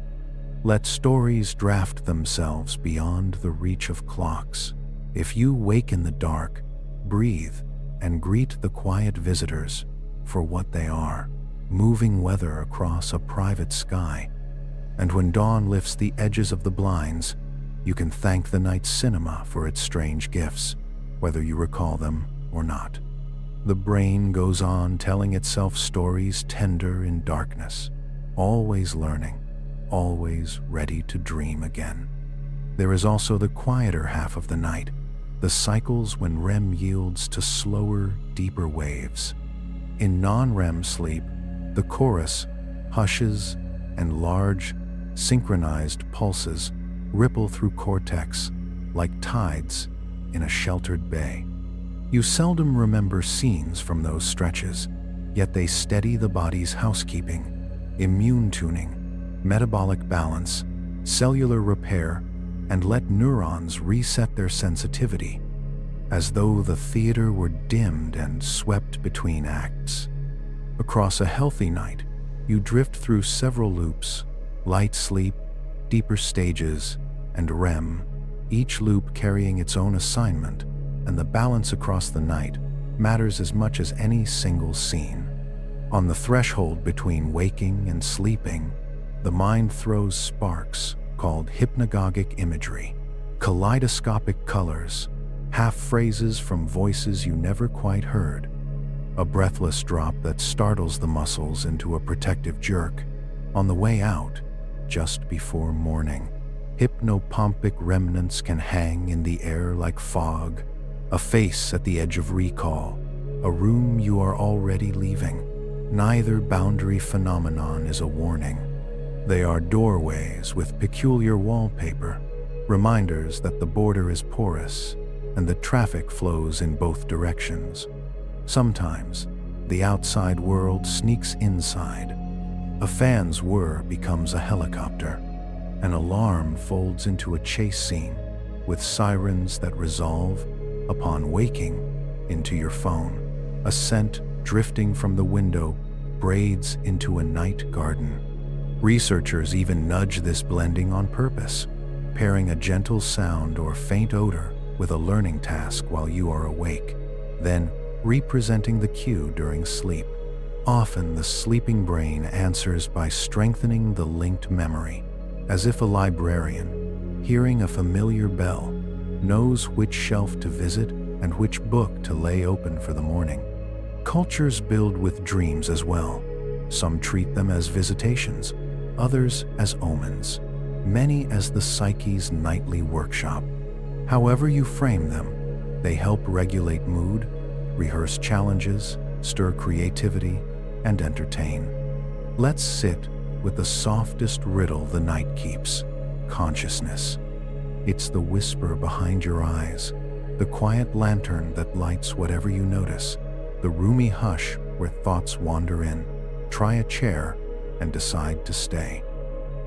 Let stories draft themselves beyond the reach of clocks. If you wake in the dark, breathe and greet the quiet visitors for what they are, moving weather across a private sky. And when dawn lifts the edges of the blinds, you can thank the night cinema for its strange gifts, whether you recall them or not. The brain goes on telling itself stories tender in darkness, always learning, always ready to dream again. There is also the quieter half of the night, the cycles when REM yields to slower, deeper waves. In non-REM sleep, the chorus hushes and large, synchronized pulses ripple through cortex like tides, in a sheltered bay. You seldom remember scenes from those stretches, yet they steady the body's housekeeping, immune tuning, metabolic balance, cellular repair, and let neurons reset their sensitivity, as though the theater were dimmed and swept between acts. Across a healthy night, you drift through several loops: light sleep, deeper stages, and REM, each loop carrying its own assignment, and the balance across the night matters as much as any single scene. On the threshold between waking and sleeping, the mind throws sparks called hypnagogic imagery, kaleidoscopic colors, half-phrases from voices you never quite heard, a breathless drop that startles the muscles into a protective jerk. On the way out, just before morning, hypnopompic remnants can hang in the air like fog, a face at the edge of recall, a room you are already leaving. Neither boundary phenomenon is a warning. They are doorways with peculiar wallpaper, reminders that the border is porous and the traffic flows in both directions. Sometimes, the outside world sneaks inside. A fan's whir becomes a helicopter. An alarm folds into a chase scene with sirens that resolve, upon waking, into your phone. A scent drifting from the window braids into a night garden. Researchers even nudge this blending on purpose, pairing a gentle sound or faint odor with a learning task while you are awake, then representing the cue during sleep. Often the sleeping brain answers by strengthening the linked memory, as if a librarian, hearing a familiar bell, knows which shelf to visit and which book to lay open for the morning. Cultures build with dreams as well. Some treat them as visitations, others as omens, many as the psyche's nightly workshop. However you frame them, they help regulate mood, rehearse challenges, stir creativity, and entertain. Let's sit with the softest riddle the night keeps: consciousness. It's the whisper behind your eyes, the quiet lantern that lights whatever you notice, the roomy hush where thoughts wander in. Try a chair and decide to stay.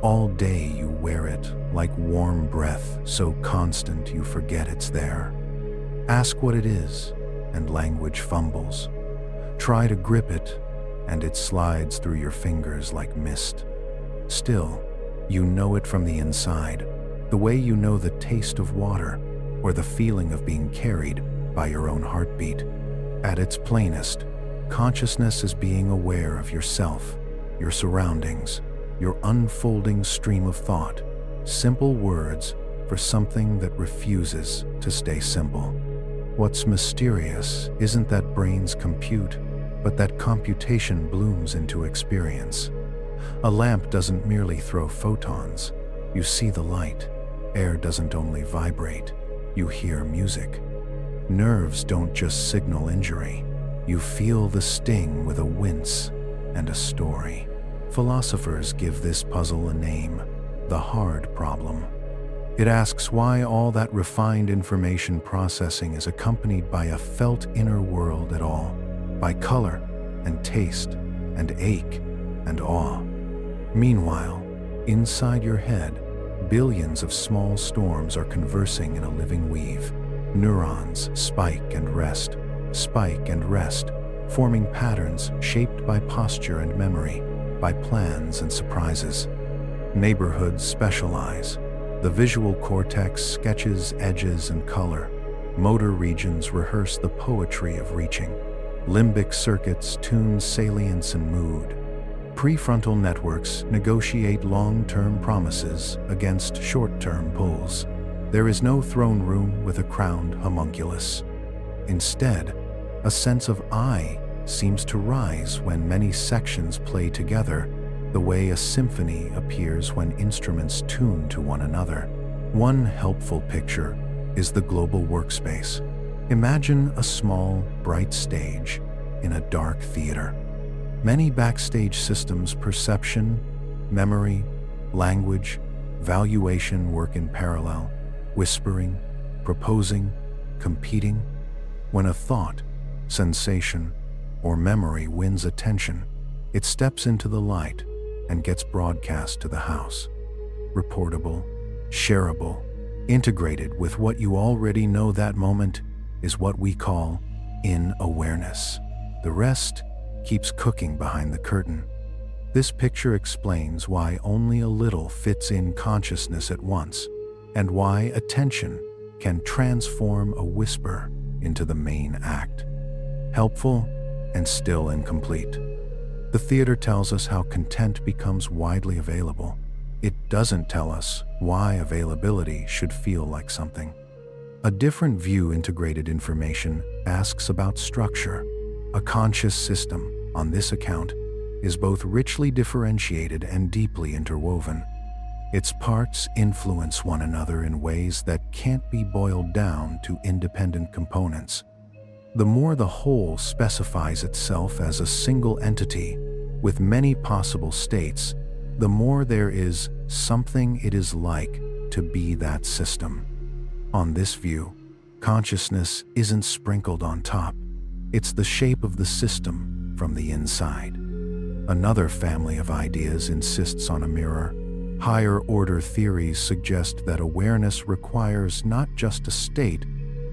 All day you wear it like warm breath, so constant you forget it's there. Ask what it is, and language fumbles. Try to grip it, and it slides through your fingers like mist. Still, you know it from the inside, the way you know the taste of water or the feeling of being carried by your own heartbeat. At its plainest, consciousness is being aware of yourself, your surroundings, your unfolding stream of thought. Simple words for something that refuses to stay simple. What's mysterious isn't that brains compute, but that computation blooms into experience. A lamp doesn't merely throw photons. You see the light. Air doesn't only vibrate. You hear music. Nerves don't just signal injury. You feel the sting with a wince and a story. Philosophers give this puzzle a name: the hard problem. It asks why all that refined information processing is accompanied by a felt inner world at all, by color and taste and ache and awe. Meanwhile, inside your head, billions of small storms are conversing in a living weave. Neurons spike and rest, forming patterns shaped by posture and memory, by plans and surprises. Neighborhoods specialize. The visual cortex sketches edges and color. Motor regions rehearse the poetry of reaching. Limbic circuits tune salience and mood. Prefrontal networks negotiate long-term promises against short-term pulls. There is no throne room with a crowned homunculus. Instead, a sense of I seems to rise when many sections play together, the way a symphony appears when instruments tune to one another. One helpful picture is the global workspace. Imagine a small, bright stage in a dark theater. Many backstage systems: perception, memory, language, valuation work in parallel, whispering, proposing, competing. When a thought, sensation, or memory wins attention, it steps into the light and gets broadcast to the house. Reportable, shareable, integrated with what you already know. That moment is what we call in-awareness. The rest keeps cooking behind the curtain. This picture explains why only a little fits in consciousness at once, and why attention can transform a whisper into the main act. Helpful and still incomplete. The theater tells us how content becomes widely available. It doesn't tell us why availability should feel like something. A different view integrated information asks about structure. A conscious system, on this account, is both richly differentiated and deeply interwoven. Its parts influence one another in ways that can't be boiled down to independent components. The more the whole specifies itself as a single entity with many possible states, the more there is something it is like to be that system. On this view, consciousness isn't sprinkled on top. It's the shape of the system from the inside. Another family of ideas insists on a mirror. Higher-order theories suggest that awareness requires not just a state,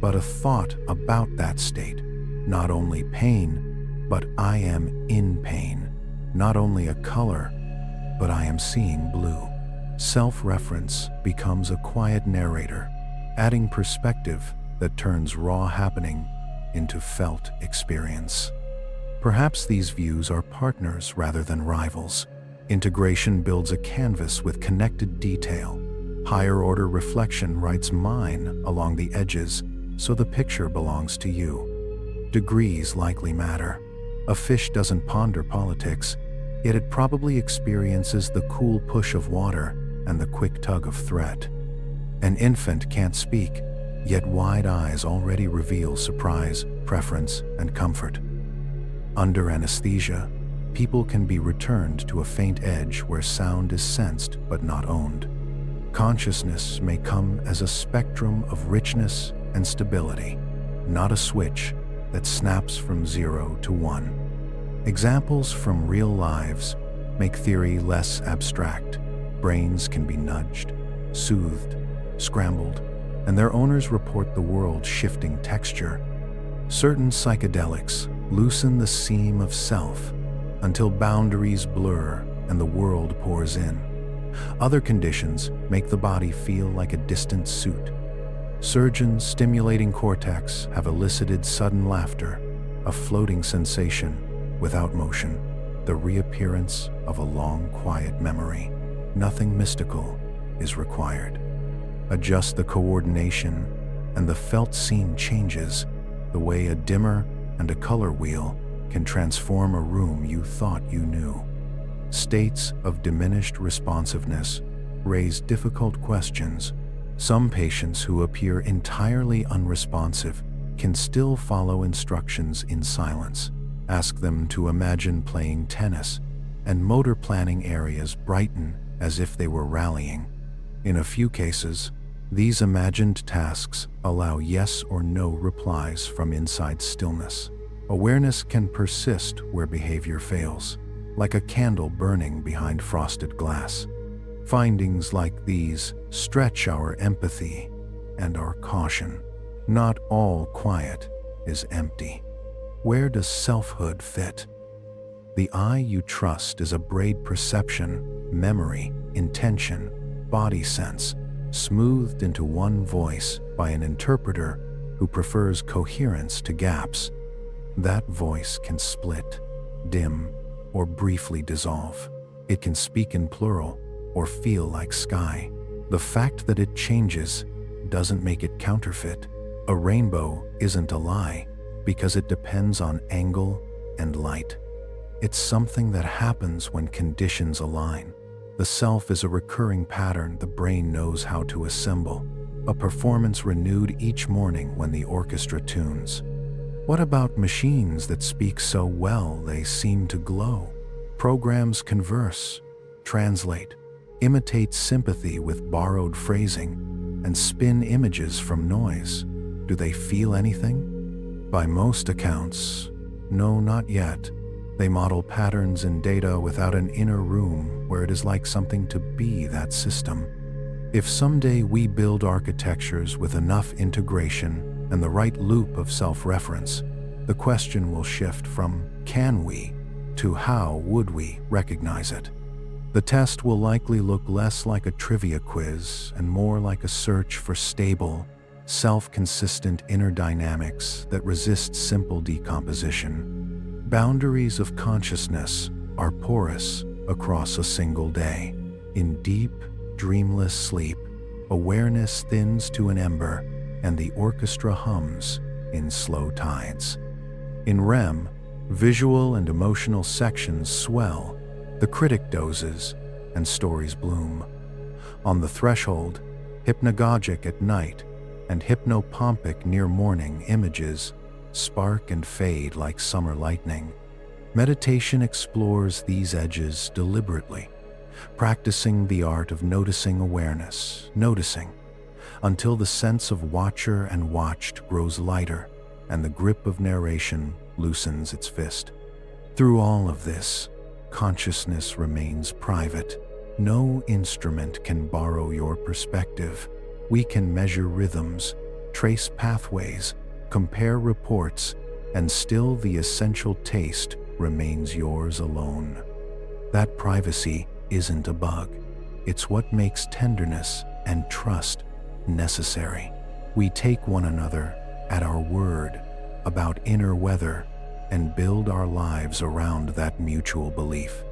but a thought about that state. Not only pain, but I am in pain. Not only a color, but I am seeing blue. Self-reference becomes a quiet narrator, adding perspective that turns raw happening into felt experience. Perhaps these views are partners rather than rivals. Integration builds a canvas with connected detail. Higher-order reflection writes mine along the edges, so the picture belongs to you. Degrees likely matter. A fish doesn't ponder politics, yet it probably experiences the cool push of water and the quick tug of thread. An infant can't speak, yet wide eyes already reveal surprise, preference, and comfort. Under anesthesia, people can be returned to a faint edge where sound is sensed but not owned. Consciousness may come as a spectrum of richness and stability, not a switch that snaps from 0 to 1. Examples from real lives make theory less abstract. Brains can be nudged, soothed, scrambled, and their owners report the world shifting texture. Certain psychedelics loosen the seam of self until boundaries blur and the world pours in. Other conditions make the body feel like a distant suit. Surgeons stimulating cortex have elicited sudden laughter, a floating sensation without motion, the reappearance of a long, quiet memory. Nothing mystical is required. Adjust the coordination, and the felt scene changes, the way a dimmer and a color wheel can transform a room you thought you knew. States of diminished responsiveness raise difficult questions. Some patients who appear entirely unresponsive can still follow instructions in silence. Ask them to imagine playing tennis, and motor planning areas brighten as if they were rallying. In a few cases, these imagined tasks allow yes or no replies from inside stillness. Awareness can persist where behavior fails, like a candle burning behind frosted glass. Findings like these stretch our empathy and our caution. Not all quiet is empty. Where does selfhood fit? The I you trust is a braid perception, memory, intention, body sense, smoothed into one voice by an interpreter who prefers coherence to gaps. That voice can split, dim, or briefly dissolve. It can speak in plural or feel like sky. The fact that it changes doesn't make it counterfeit. A rainbow isn't a lie because it depends on angle and light. It's something that happens when conditions align. The self is a recurring pattern the brain knows how to assemble, a performance renewed each morning when the orchestra tunes. What about machines that speak so well they seem to glow? Programs converse, translate, imitate sympathy with borrowed phrasing, and spin images from noise. Do they feel anything? By most accounts, no, not yet. They model patterns in data without an inner room where it is like something to be that system. If someday we build architectures with enough integration and the right loop of self-reference, the question will shift from can we to how would we recognize it. The test will likely look less like a trivia quiz and more like a search for stable, self-consistent inner dynamics that resist simple decomposition. Boundaries of consciousness are porous across a single day. In deep, dreamless sleep, awareness thins to an ember and the orchestra hums in slow tides. In REM, visual and emotional sections swell, the critic dozes, and stories bloom. On the threshold, hypnagogic at night and hypnopompic near morning images spark and fade like summer lightning. Meditation explores these edges deliberately, practicing the art of noticing awareness, until the sense of watcher and watched grows lighter and the grip of narration loosens its fist. Through all of this, consciousness remains private. No instrument can borrow your perspective. We can measure rhythms, trace pathways, compare reports, and still the essential taste remains yours alone. That privacy isn't a bug. It's what makes tenderness and trust necessary. We take one another at our word about inner weather and build our lives around that mutual belief.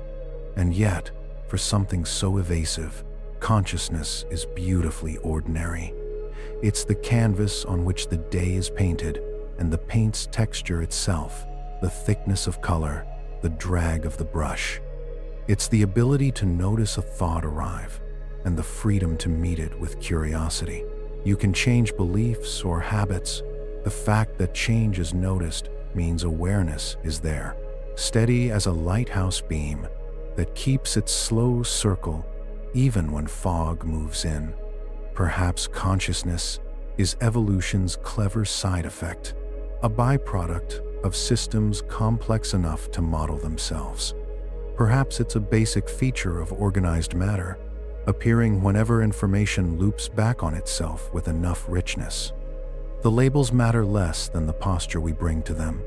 And yet, for something so evasive, consciousness is beautifully ordinary. It's the canvas on which the day is painted, and the paint's texture itself, the thickness of color, the drag of the brush. It's the ability to notice a thought arrive, and the freedom to meet it with curiosity. You can change beliefs or habits. The fact that change is noticed means awareness is there, steady as a lighthouse beam that keeps its slow circle even when fog moves in. Perhaps consciousness is evolution's clever side effect, a byproduct of systems complex enough to model themselves. Perhaps it's a basic feature of organized matter, appearing whenever information loops back on itself with enough richness. The labels matter less than the posture we bring to them.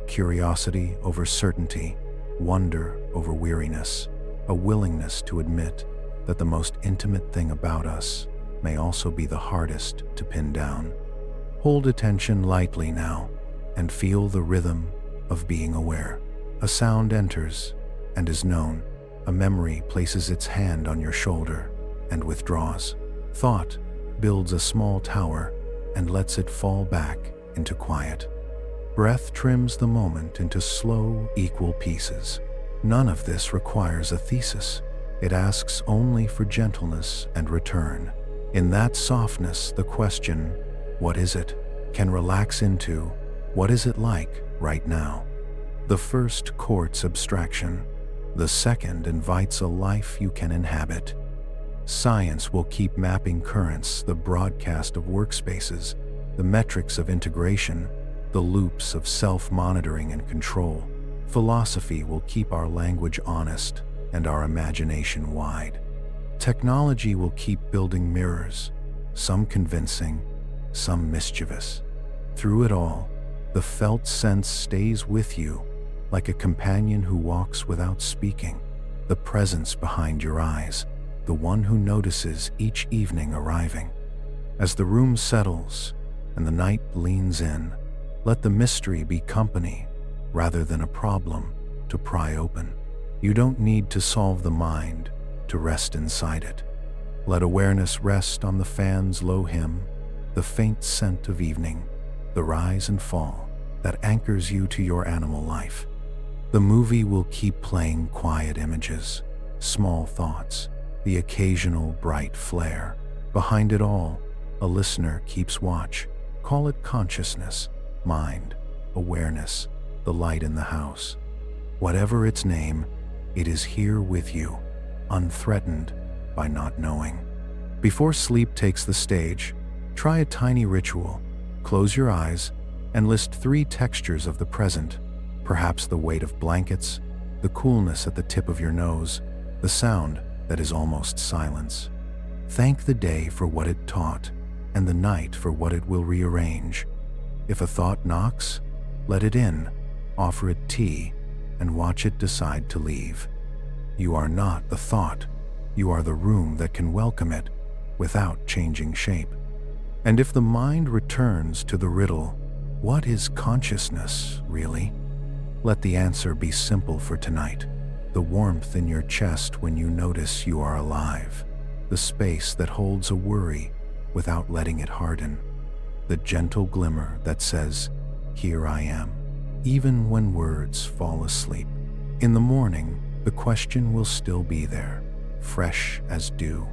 Curiosity over certainty, wonder over weariness, a willingness to admit that the most intimate thing about us may also be the hardest to pin down. Hold attention lightly now and feel the rhythm of being aware. A sound enters and is known. A memory places its hand on your shoulder and withdraws. Thought builds a small tower and lets it fall back into quiet. Breath trims the moment into slow, equal pieces. None of this requires a thesis. It asks only for gentleness and return. In that softness, the question, what is it, can relax into, what is it like right now? The first courts abstraction. The second invites a life you can inhabit. Science will keep mapping currents, the broadcast of workspaces, the metrics of integration, the loops of self-monitoring and control. Philosophy will keep our language honest and our imagination wide. Technology will keep building mirrors, some convincing, some mischievous. Through it all, the felt sense stays with you, like a companion who walks without speaking, the presence behind your eyes, the one who notices each evening arriving. As the room settles and the night leans in, let the mystery be company rather than a problem to pry open. You don't need to solve the mind to rest inside it. Let awareness rest on the fan's low hymn, the faint scent of evening, the rise and fall that anchors you to your animal life. The movie will keep playing quiet images, small thoughts, the occasional bright flare. Behind it all, a listener keeps watch. Call it consciousness, mind, awareness, the light in the house. Whatever its name, it is here with you, unthreatened by not knowing. Before sleep takes the stage, try a tiny ritual. Close your eyes and list 3 textures of the present, perhaps the weight of blankets, the coolness at the tip of your nose, the sound that is almost silence. Thank the day for what it taught, and the night for what it will rearrange. If a thought knocks, let it in, offer it tea, and watch it decide to leave. You are not the thought. You are the room that can welcome it without changing shape. And if the mind returns to the riddle, what is consciousness, really? Let the answer be simple for tonight. The warmth in your chest when you notice you are alive. The space that holds a worry without letting it harden. The gentle glimmer that says, "Here I am," even when words fall asleep. In the morning, the question will still be there, fresh as dew.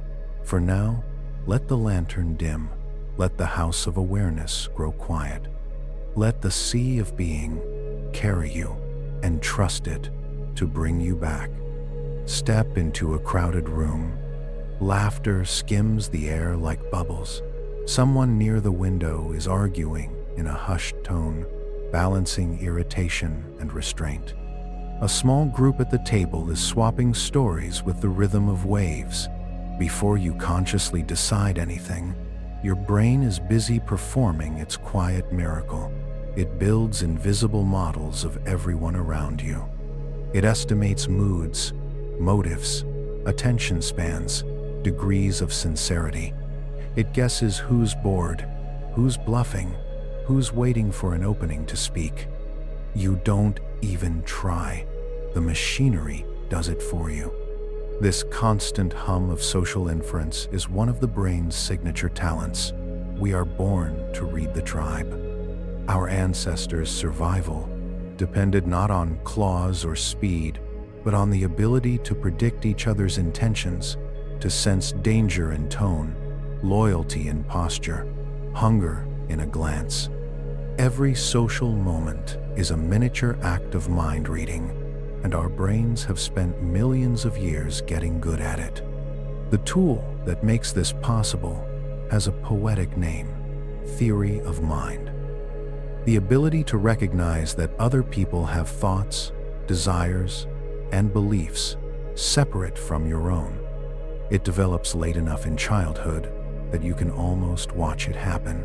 For now, let the lantern dim. Let the house of awareness grow quiet. Let the sea of being carry you, and trust it to bring you back. Step into a crowded room. Laughter skims the air like bubbles. Someone near the window is arguing in a hushed tone, balancing irritation and restraint. A small group at the table is swapping stories with the rhythm of waves. Before you consciously decide anything, your brain is busy performing its quiet miracle. It builds invisible models of everyone around you. It estimates moods, motives, attention spans, degrees of sincerity. It guesses who's bored, who's bluffing, who's waiting for an opening to speak. You don't even try. The machinery does it for you. This constant hum of social inference is one of the brain's signature talents. We are born to read the tribe. Our ancestors' survival depended not on claws or speed, but on the ability to predict each other's intentions, to sense danger in tone, loyalty in posture, hunger in a glance. Every social moment is a miniature act of mind reading, and our brains have spent millions of years getting good at it. The tool that makes this possible has a poetic name: theory of mind. The ability to recognize that other people have thoughts, desires, and beliefs separate from your own. It develops late enough in childhood that you can almost watch it happen.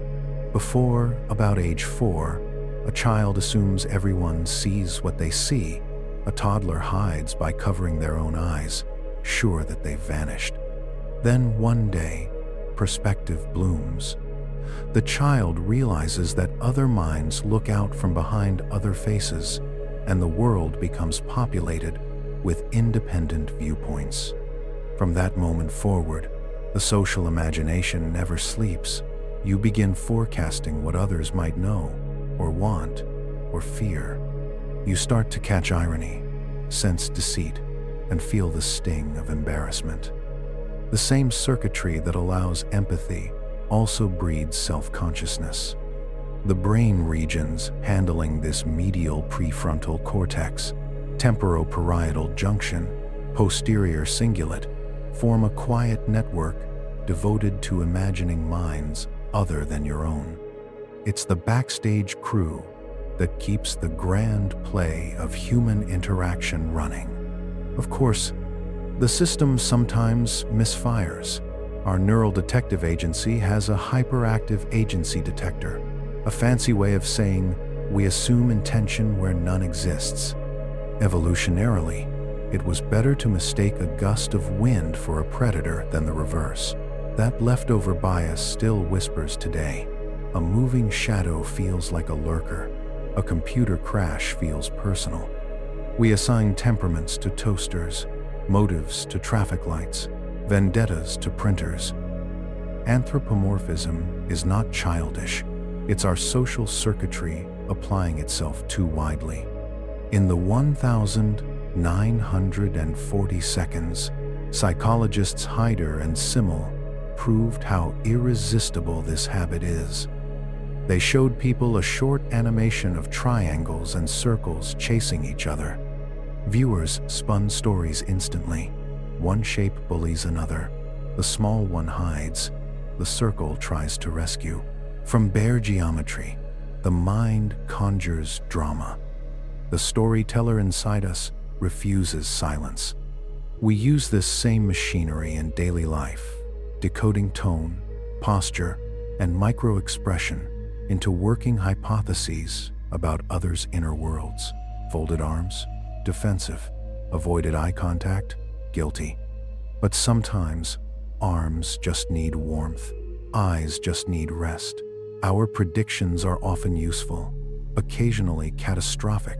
Before about age 4, a child assumes everyone sees what they see. A toddler hides by covering their own eyes, sure that they've vanished. Then one day, perspective blooms. The child realizes that other minds look out from behind other faces, and the world becomes populated with independent viewpoints. From that moment forward, the social imagination never sleeps. You begin forecasting what others might know, or want, or fear. You start to catch irony, sense deceit, and feel the sting of embarrassment. The same circuitry that allows empathy also breeds self-consciousness. The brain regions handling this medial prefrontal cortex, temporoparietal junction, posterior cingulate, form a quiet network devoted to imagining minds other than your own. It's the backstage crew that keeps the grand play of human interaction running. Of course, the system sometimes misfires. Our neural detective agency has a hyperactive agency detector, a fancy way of saying we assume intention where none exists. Evolutionarily, it was better to mistake a gust of wind for a predator than the reverse. That leftover bias still whispers today. A moving shadow feels like a lurker. A computer crash feels personal. We assign temperaments to toasters, motives to traffic lights, vendettas to printers. Anthropomorphism is not childish. It's our social circuitry applying itself too widely. In the 1,940 seconds, psychologists Hyder and Simmel proved how irresistible this habit is. They showed people a short animation of triangles and circles chasing each other. Viewers spun stories instantly. One shape bullies another. The small one hides. The circle tries to rescue. From bare geometry, the mind conjures drama. The storyteller inside us refuses silence. We use this same machinery in daily life, decoding tone, posture, and micro-expression into working hypotheses about others' inner worlds. Folded arms, defensive. Avoided eye contact, guilty. But sometimes, arms just need warmth. Eyes just need rest. Our predictions are often useful, occasionally catastrophic.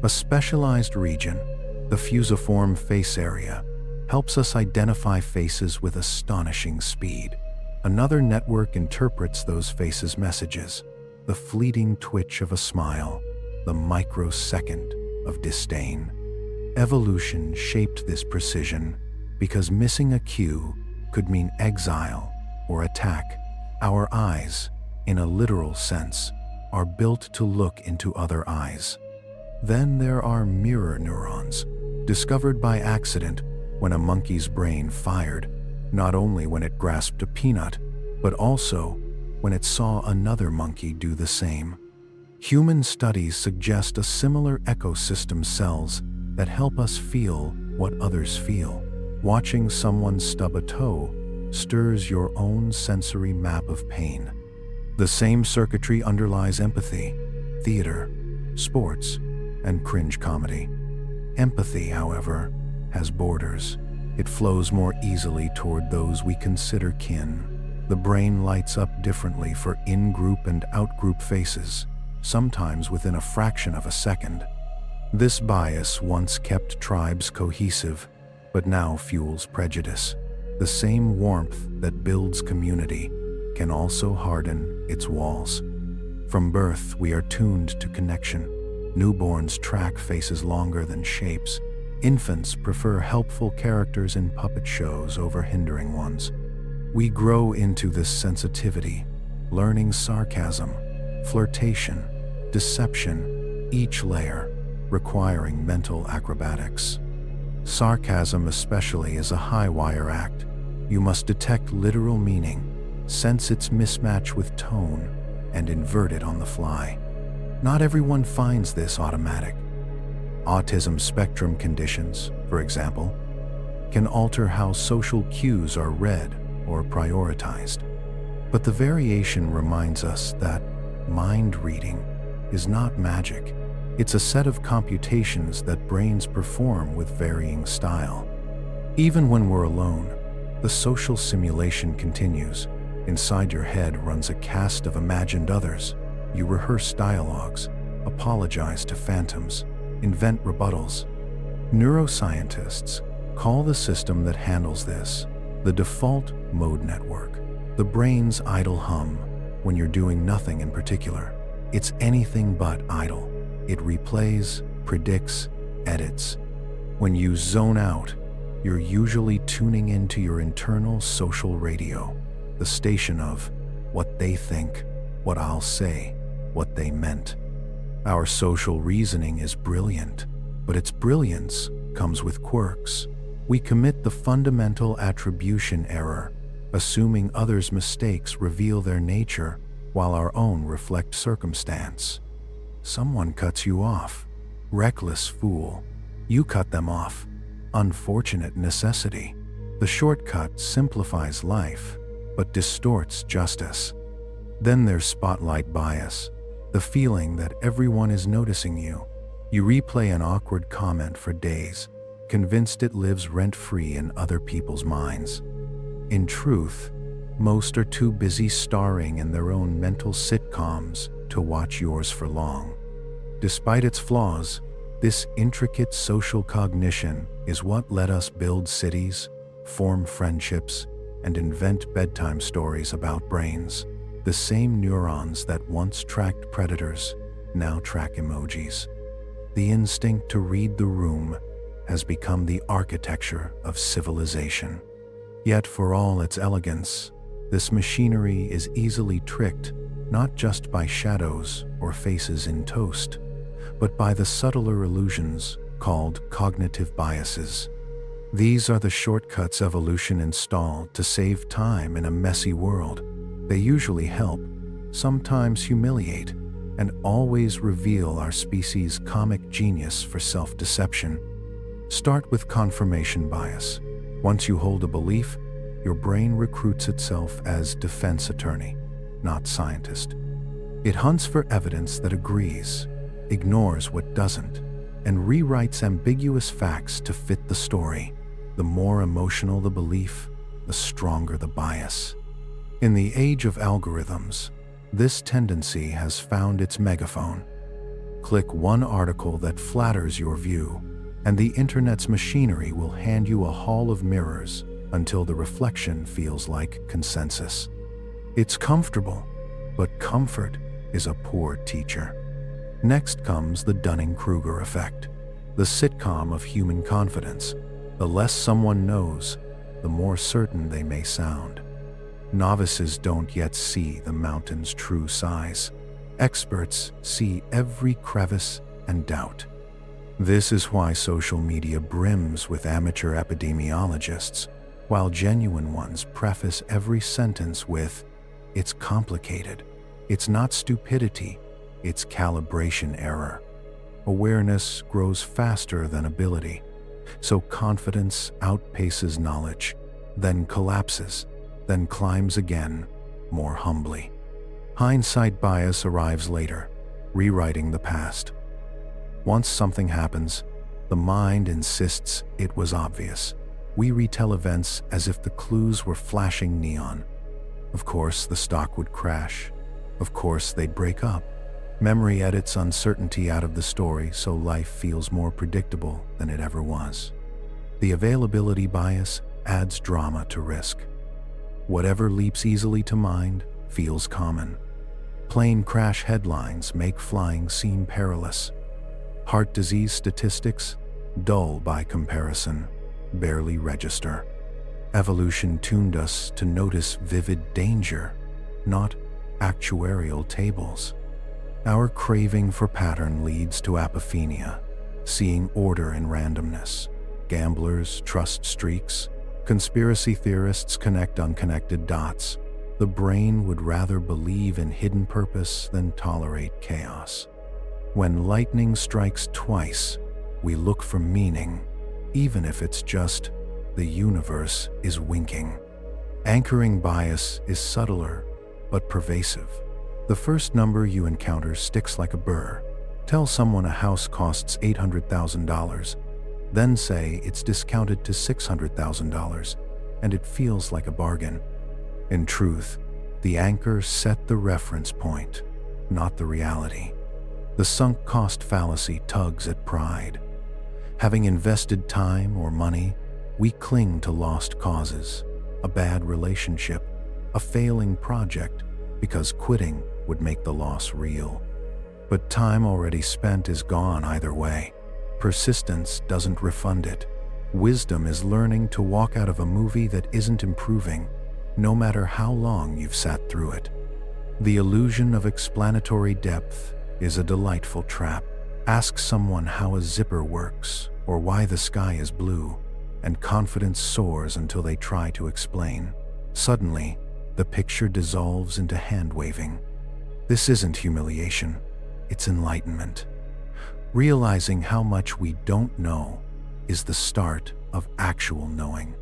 A specialized region, the fusiform face area, helps us identify faces with astonishing speed. Another network interprets those faces' messages, the fleeting twitch of a smile, the microsecond of disdain. Evolution shaped this precision because missing a cue could mean exile or attack. Our eyes, in a literal sense, are built to look into other eyes. Then there are mirror neurons, discovered by accident when a monkey's brain fired, not only when it grasped a peanut, but also when it saw another monkey do the same. Human studies suggest a similar ecosystem cells that help us feel what others feel. Watching someone stub a toe stirs your own sensory map of pain. The same circuitry underlies empathy, theater, sports, and cringe comedy. Empathy, however, has borders. It flows more easily toward those we consider kin. The brain lights up differently for in-group and out-group faces, sometimes within a fraction of a second. This bias once kept tribes cohesive, but now fuels prejudice. The same warmth that builds community can also harden its walls. From birth, we are tuned to connection. Newborns track faces longer than shapes. Infants prefer helpful characters in puppet shows over hindering ones. We grow into this sensitivity, learning sarcasm, flirtation, deception, each layer requiring mental acrobatics. Sarcasm especially is a high-wire act. You must detect literal meaning, sense its mismatch with tone, and invert it on the fly. Not everyone finds this automatic. Autism spectrum conditions, for example, can alter how social cues are read or prioritized. But the variation reminds us that mind reading is not magic. It's a set of computations that brains perform with varying style. Even when we're alone, the social simulation continues. Inside your head runs a cast of imagined others. You rehearse dialogues, apologize to phantoms, invent rebuttals. Neuroscientists call the system that handles this the default mode network, the brain's idle hum when you're doing nothing in particular. It's anything but idle. It replays, predicts, edits. When you zone out, you're usually tuning into your internal social radio, the station of what they think, what I'll say, what they meant. Our social reasoning is brilliant, but its brilliance comes with quirks. We commit the fundamental attribution error, assuming others' mistakes reveal their nature while our own reflect circumstance. Someone cuts you off. Reckless fool. You cut them off. Unfortunate necessity. The shortcut simplifies life, but distorts justice. Then there's spotlight bias, the feeling that everyone is noticing you. You replay an awkward comment for days, convinced it lives rent-free in other people's minds. In truth, most are too busy starring in their own mental sitcoms to watch yours for long. Despite its flaws, this intricate social cognition is what let us build cities, form friendships, and invent bedtime stories about brains. The same neurons that once tracked predators now track emojis. The instinct to read the room has become the architecture of civilization. Yet for all its elegance, this machinery is easily tricked not just by shadows or faces in toast, but by the subtler illusions called cognitive biases. These are the shortcuts evolution installed to save time in a messy world. They usually help, sometimes humiliate, and always reveal our species' comic genius for self-deception. Start with confirmation bias. Once you hold a belief, your brain recruits itself as defense attorney, not scientist. It hunts for evidence that agrees, ignores what doesn't, and rewrites ambiguous facts to fit the story. The more emotional the belief, the stronger the bias. In the age of algorithms, this tendency has found its megaphone. Click one article that flatters your view, and the internet's machinery will hand you a hall of mirrors until the reflection feels like consensus. It's comfortable, but comfort is a poor teacher. Next comes the Dunning-Kruger effect, the sitcom of human confidence. The less someone knows, the more certain they may sound. Novices don't yet see the mountain's true size. Experts see every crevice and doubt. This is why social media brims with amateur epidemiologists, while genuine ones preface every sentence with, "It's complicated. It's not stupidity, it's calibration error." Awareness grows faster than ability, so confidence outpaces knowledge, then collapses, then climbs again, more humbly. Hindsight bias arrives later, rewriting the past. Once something happens, the mind insists it was obvious. We retell events as if the clues were flashing neon. Of course, the stock would crash. Of course, they'd break up. Memory edits uncertainty out of the story so life feels more predictable than it ever was. The availability bias adds drama to risk. Whatever leaps easily to mind feels common. Plane crash headlines make flying seem perilous. Heart disease statistics, dull by comparison, barely register. Evolution tuned us to notice vivid danger, not actuarial tables. Our craving for pattern leads to apophenia, seeing order in randomness. Gamblers trust streaks. Conspiracy theorists connect unconnected dots. The brain would rather believe in hidden purpose than tolerate chaos. When lightning strikes twice, we look for meaning, even if it's just the universe is winking. Anchoring bias is subtler, but pervasive. The first number you encounter sticks like a burr. Tell someone a house costs $800,000, then say it's discounted to $600,000, and it feels like a bargain. In truth, the anchor set the reference point, not the reality. The sunk cost fallacy tugs at pride. Having invested time or money, we cling to lost causes, a bad relationship, a failing project, because quitting would make the loss real. But time already spent is gone either way. Persistence doesn't refund it. Wisdom is learning to walk out of a movie that isn't improving, no matter how long you've sat through it. The illusion of explanatory depth is a delightful trap. Ask someone how a zipper works or why the sky is blue, and confidence soars until they try to explain. Suddenly, the picture dissolves into hand-waving. This isn't humiliation, it's enlightenment. Realizing how much we don't know is the start of actual knowing.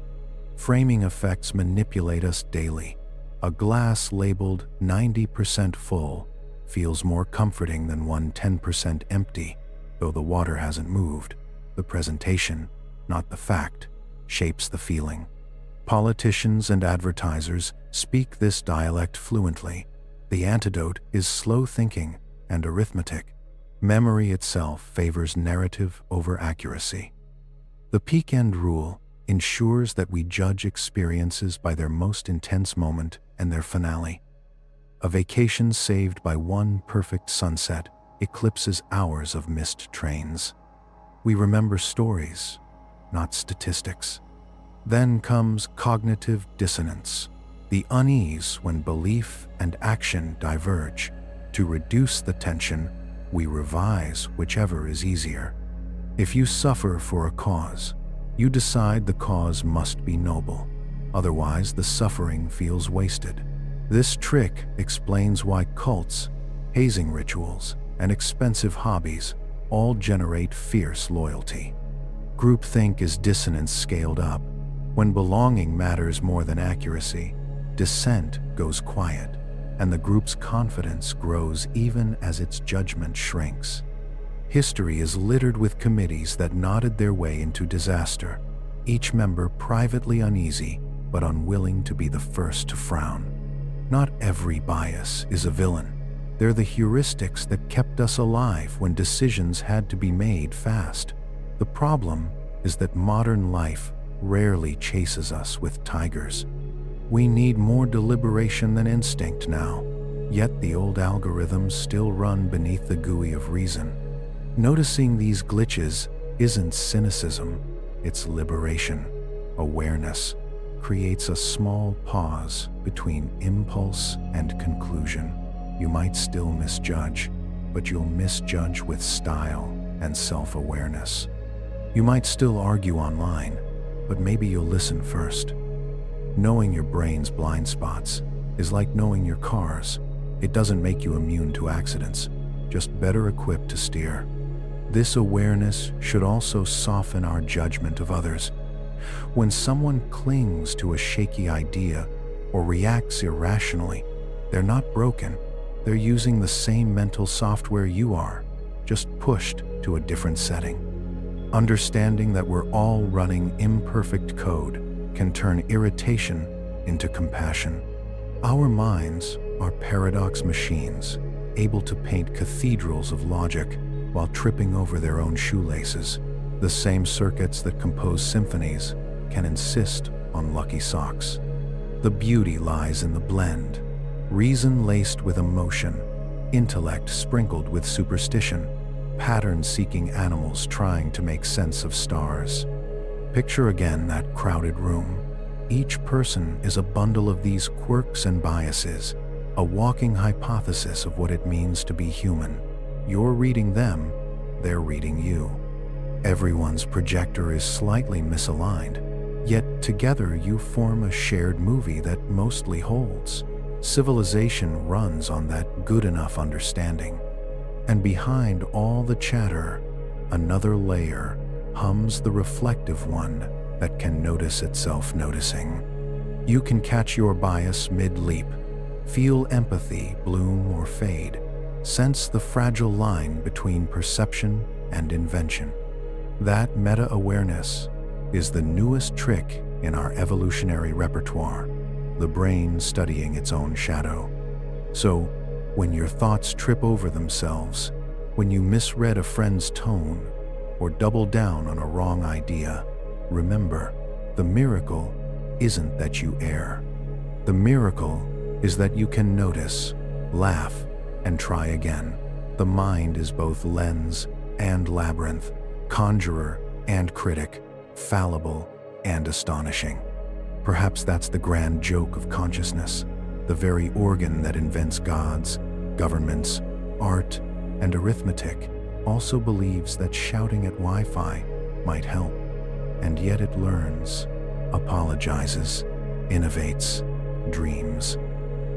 Framing effects manipulate us daily. A glass labeled 90% full feels more comforting than one 10% empty, though the water hasn't moved. The presentation, not the fact, shapes the feeling. Politicians and advertisers speak this dialect fluently. The antidote is slow thinking and arithmetic. Memory itself favors narrative over accuracy. The peak-end rule ensures that we judge experiences by their most intense moment and their finale. A vacation saved by one perfect sunset eclipses hours of missed trains. We remember stories, not statistics. Then comes cognitive dissonance, the unease when belief and action diverge. To reduce the tension, we revise whichever is easier. If you suffer for a cause, you decide the cause must be noble. Otherwise, the suffering feels wasted. This trick explains why cults, hazing rituals, and expensive hobbies all generate fierce loyalty. Groupthink is dissonance scaled up. When belonging matters more than accuracy, dissent goes quiet, and the group's confidence grows even as its judgment shrinks. History is littered with committees that nodded their way into disaster, each member privately uneasy but unwilling to be the first to frown. Not every bias is a villain. They're the heuristics that kept us alive when decisions had to be made fast. The problem is that modern life rarely chases us with tigers. We need more deliberation than instinct now, yet the old algorithms still run beneath the GUI of reason. Noticing these glitches isn't cynicism, it's liberation. Awareness creates a small pause between impulse and conclusion. You might still misjudge, but you'll misjudge with style and self-awareness. You might still argue online, but maybe you'll listen first. Knowing your brain's blind spots is like knowing your car's. It doesn't make you immune to accidents, just better equipped to steer. This awareness should also soften our judgment of others. When someone clings to a shaky idea or reacts irrationally, they're not broken. They're using the same mental software you are, just pushed to a different setting. Understanding that we're all running imperfect code can turn irritation into compassion. Our minds are paradox machines, able to paint cathedrals of logic while tripping over their own shoelaces. The same circuits that compose symphonies can insist on lucky socks. The beauty lies in the blend. Reason laced with emotion, intellect sprinkled with superstition, pattern-seeking animals trying to make sense of stars. Picture again that crowded room. Each person is a bundle of these quirks and biases, a walking hypothesis of what it means to be human. You're reading them, they're reading you. Everyone's projector is slightly misaligned, yet together you form a shared movie that mostly holds. Civilization runs on that good enough understanding. And behind all the chatter, another layer hums the reflective one that can notice itself noticing. You can catch your bias mid-leap, feel empathy bloom or fade, sense the fragile line between perception and invention. That meta-awareness is the newest trick in our evolutionary repertoire, the brain studying its own shadow. So, when your thoughts trip over themselves, when you misread a friend's tone, or double down on a wrong idea, remember, the miracle isn't that you err. The miracle is that you can notice, laugh, and try again. The mind is both lens and labyrinth, conjurer and critic, fallible and astonishing. Perhaps that's the grand joke of consciousness. The very organ that invents gods, governments, art, and arithmetic also believes that shouting at Wi-Fi might help, and yet it learns, apologizes, innovates, dreams.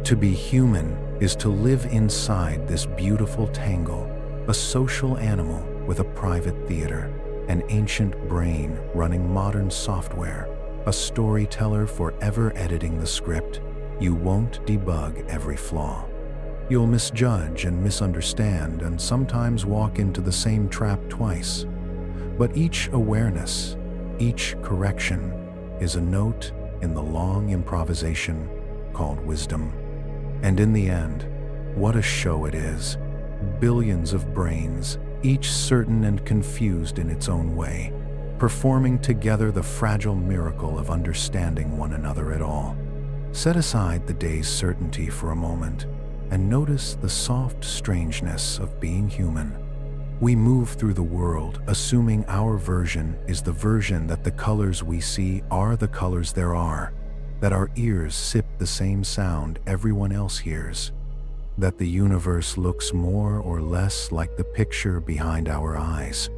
To be human is to live inside this beautiful tangle, a social animal with a private theater, an ancient brain running modern software, a storyteller forever editing the script. You won't debug every flaw. You'll misjudge and misunderstand and sometimes walk into the same trap twice. But each awareness, each correction, is a note in the long improvisation called wisdom. And in the end, what a show it is. Billions of brains, each certain and confused in its own way, performing together the fragile miracle of understanding one another at all. Set aside the day's certainty for a moment and notice the soft strangeness of being human. We move through the world assuming our version is the version, that the colors we see are the colors there are, that our ears sip the same sound everyone else hears, that the universe looks more or less like the picture behind our eyes.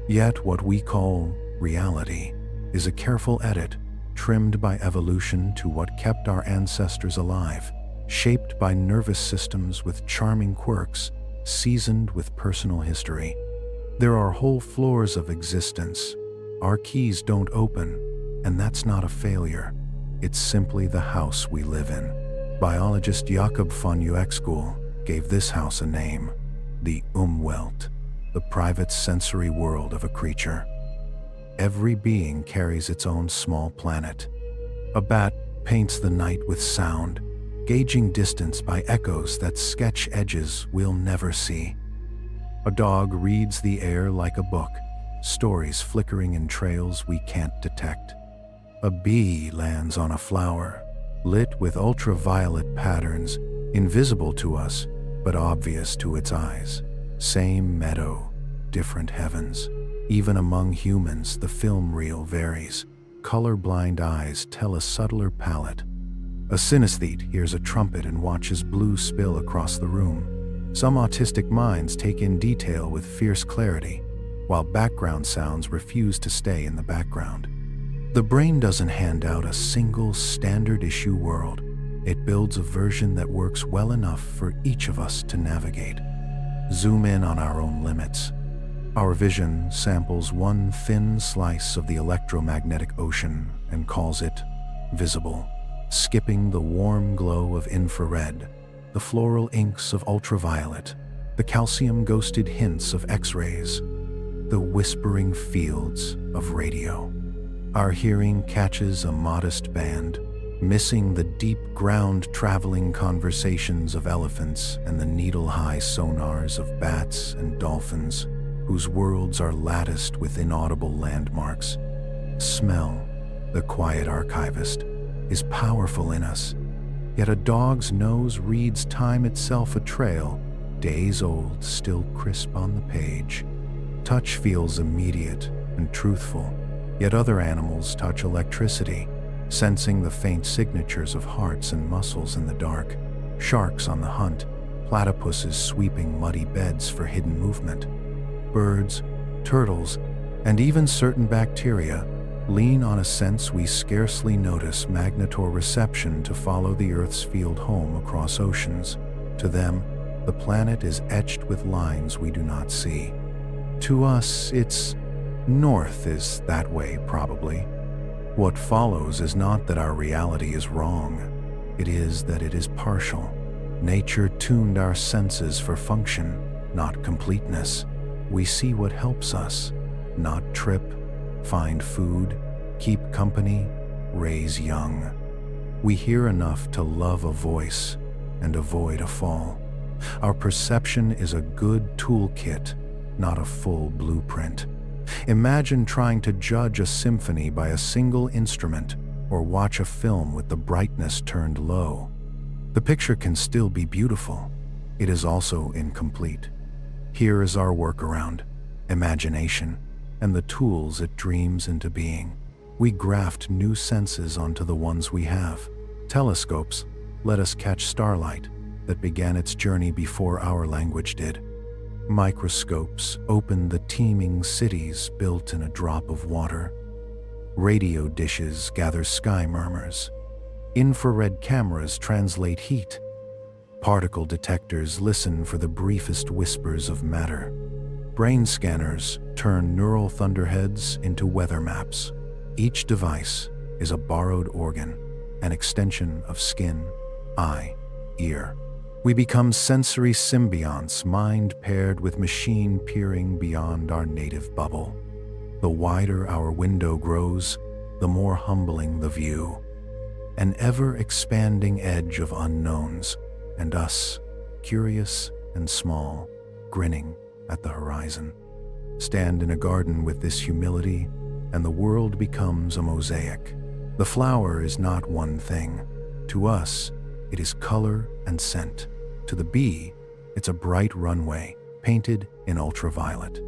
Yet what we call reality is a careful edit, trimmed by evolution to what kept our ancestors alive. shaped by nervous systems with charming quirks, seasoned with personal history. There are whole floors of existence. Our keys don't open, and that's not a failure. It's simply the house we live in. Biologist Jakob von Uexküll gave this house a name, the Umwelt, the private sensory world of a creature. Every being carries its own small planet. A bat paints the night with sound, gauging distance by echoes that sketch edges we'll never see. A dog reads the air like a book, stories flickering in trails we can't detect. A bee lands on a flower, lit with ultraviolet patterns, invisible to us, but obvious to its eyes. Same meadow, different heavens. Even among humans, the film reel varies. Color-blind eyes tell a subtler palette. A synesthete hears a trumpet and watches blue spill across the room. Some autistic minds take in detail with fierce clarity, while background sounds refuse to stay in the background. The brain doesn't hand out a single standard-issue world. It builds a version that works well enough for each of us to navigate. Zoom in on our own limits. Our vision samples one thin slice of the electromagnetic ocean and calls it visible, skipping the warm glow of infrared, the floral inks of ultraviolet, the calcium-ghosted hints of X-rays, the whispering fields of radio. Our hearing catches a modest band, missing the deep ground-traveling conversations of elephants and the needle-high sonars of bats and dolphins, whose worlds are latticed with inaudible landmarks. Smell, the quiet archivist, is powerful in us, yet a dog's nose reads time itself a trail, days old, still crisp on the page. Touch feels immediate and truthful, yet other animals touch electricity, sensing the faint signatures of hearts and muscles in the dark. Sharks on the hunt, platypuses sweeping muddy beds for hidden movement. Birds, turtles, and even certain bacteria lean on a sense we scarcely notice, magnetoreception, to follow the Earth's field home across oceans. To them, the planet is etched with lines we do not see. To us, it's north is that way, probably. What follows is not that our reality is wrong. It is that it is partial. Nature tuned our senses for function, not completeness. We see what helps us, not trip, find food, keep company, raise young. We hear enough to love a voice and avoid a fall. Our perception is a good toolkit, not a full blueprint. Imagine trying to judge a symphony by a single instrument or watch a film with the brightness turned low. The picture can still be beautiful. It is also incomplete. Here is our workaround: imagination, and the tools it dreams into being. We graft new senses onto the ones we have. Telescopes let us catch starlight that began its journey before our language did. Microscopes open the teeming cities built in a drop of water. Radio dishes gather sky murmurs. Infrared cameras translate heat. Particle detectors listen for the briefest whispers of matter. Brain scanners turn neural thunderheads into weather maps. Each device is a borrowed organ, an extension of skin, eye, ear. We become sensory symbionts, mind paired with machine peering beyond our native bubble. The wider our window grows, the more humbling the view. An ever-expanding edge of unknowns, and us, curious and small, grinning at the horizon. Stand in a garden with this humility, and the world becomes a mosaic. The flower is not one thing. To us, it is color and scent. To the bee, it's a bright runway, painted in ultraviolet.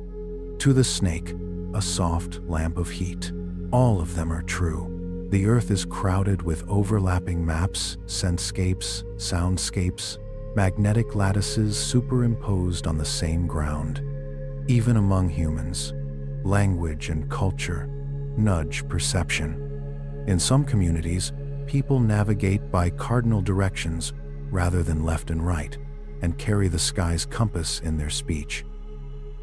To the snake, a soft lamp of heat. All of them are true. The earth is crowded with overlapping maps, scentscapes, soundscapes, magnetic lattices superimposed on the same ground. Even among humans, language and culture nudge perception. In some communities, people navigate by cardinal directions, rather than left and right, and carry the sky's compass in their speech.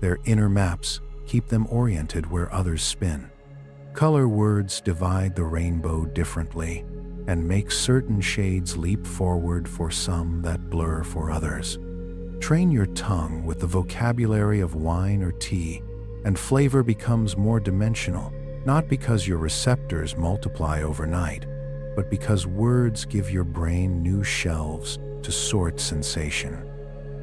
Their inner maps keep them oriented where others spin. Color words divide the rainbow differently and make certain shades leap forward for some that blur for others. Train your tongue with the vocabulary of wine or tea, and flavor becomes more dimensional, not because your receptors multiply overnight, but because words give your brain new shelves to sort sensation.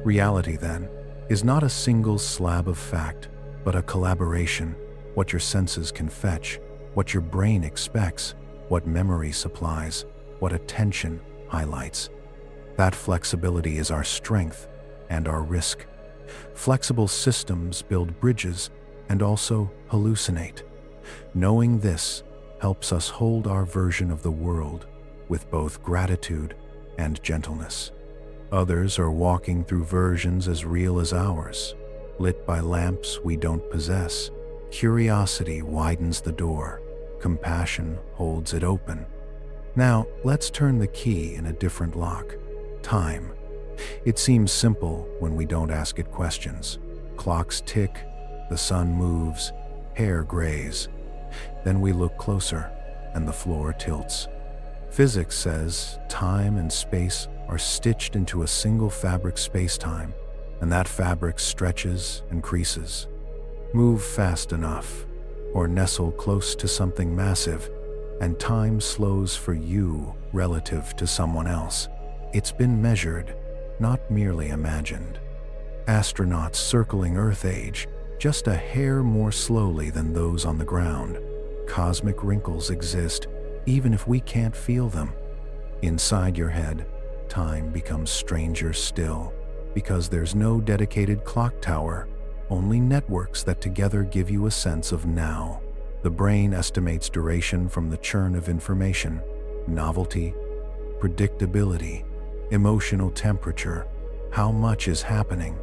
Reality, then, is not a single slab of fact, but a collaboration, what your senses can fetch, what your brain expects, what memory supplies, what attention highlights. That flexibility is our strength and our risk. Flexible systems build bridges and also hallucinate. Knowing this helps us hold our version of the world with both gratitude and gentleness. Others are walking through versions as real as ours, lit by lamps we don't possess. Curiosity widens the door. Compassion holds it open. Now, let's turn the key in a different lock. Time. It seems simple when we don't ask it questions. Clocks tick, the sun moves, hair grays. Then we look closer, and the floor tilts. Physics says time and space are stitched into a single fabric space-time, and that fabric stretches and creases. Move fast enough, or nestle close to something massive, and time slows for you relative to someone else. It's been measured, not merely imagined. Astronauts circling Earth age just a hair more slowly than those on the ground. Cosmic wrinkles exist even if we can't feel them. Inside your head, time becomes stranger still, because there's no dedicated clock tower, only networks that together give you a sense of now. The brain estimates duration from the churn of information, novelty, predictability, emotional temperature, how much is happening.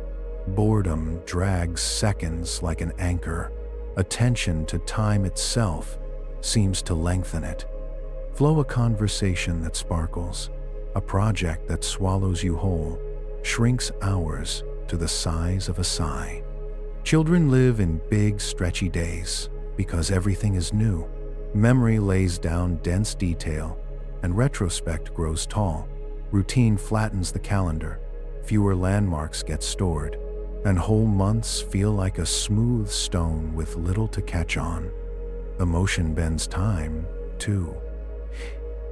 Boredom drags seconds like an anchor. Attention to time itself seems to lengthen it. Flow a conversation that sparkles, a project that swallows you whole, shrinks hours to the size of a sigh. Children live in big, stretchy days because everything is new. Memory lays down dense detail, and retrospect grows tall. Routine flattens the calendar, fewer landmarks get stored, and whole months feel like a smooth stone with little to catch on. Emotion bends time, too.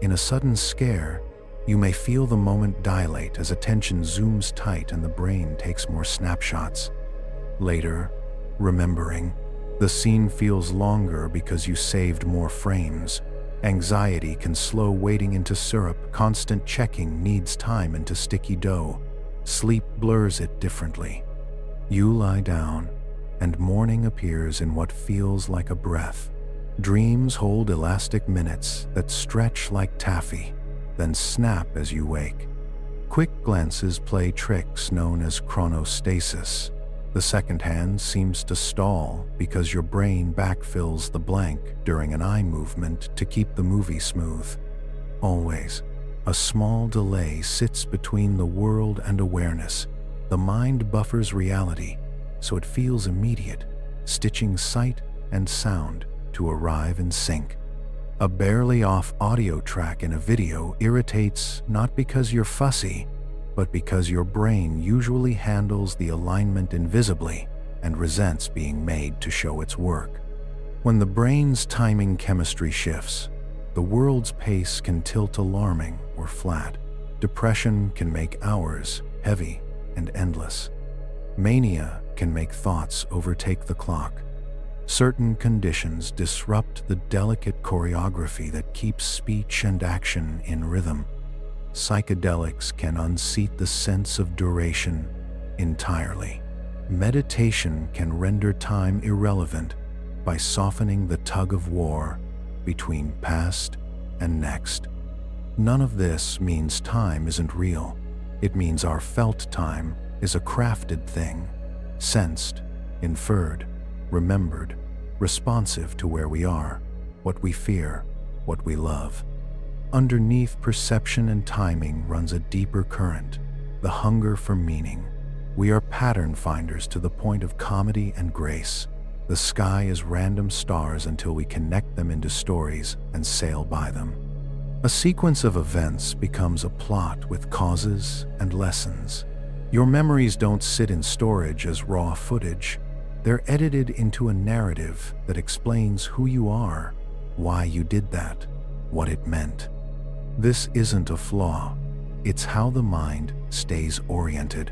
In a sudden scare, you may feel the moment dilate as attention zooms tight and the brain takes more snapshots. Later, remembering, the scene feels longer because you saved more frames. Anxiety can slow waiting into syrup. Constant checking kneads time into sticky dough. Sleep blurs it differently. You lie down, and morning appears in what feels like a breath. Dreams hold elastic minutes that stretch like taffy, then snap as you wake. Quick glances play tricks known as chronostasis. The second hand seems to stall because your brain backfills the blank during an eye movement to keep the movie smooth. Always, a small delay sits between the world and awareness. The mind buffers reality, so it feels immediate, stitching sight and sound to arrive in sync. A barely off audio track in a video irritates not because you're fussy, but because your brain usually handles the alignment invisibly and resents being made to show its work. When the brain's timing chemistry shifts, the world's pace can tilt alarming or flat. Depression can make hours heavy and endless. Mania can make thoughts overtake the clock. Certain conditions disrupt the delicate choreography that keeps speech and action in rhythm. Psychedelics can unseat the sense of duration entirely. Meditation can render time irrelevant by softening the tug-of-war between past and next. None of this means time isn't real. It means our felt time is a crafted thing, sensed, inferred, remembered, responsive to where we are, what we fear, what we love. Underneath perception and timing runs a deeper current, the hunger for meaning. We are pattern finders to the point of comedy and grace. The sky is random stars until we connect them into stories and sail by them. A sequence of events becomes a plot with causes and lessons. Your memories don't sit in storage as raw footage. They're edited into a narrative that explains who you are, why you did that, what it meant. This isn't a flaw. It's how the mind stays oriented.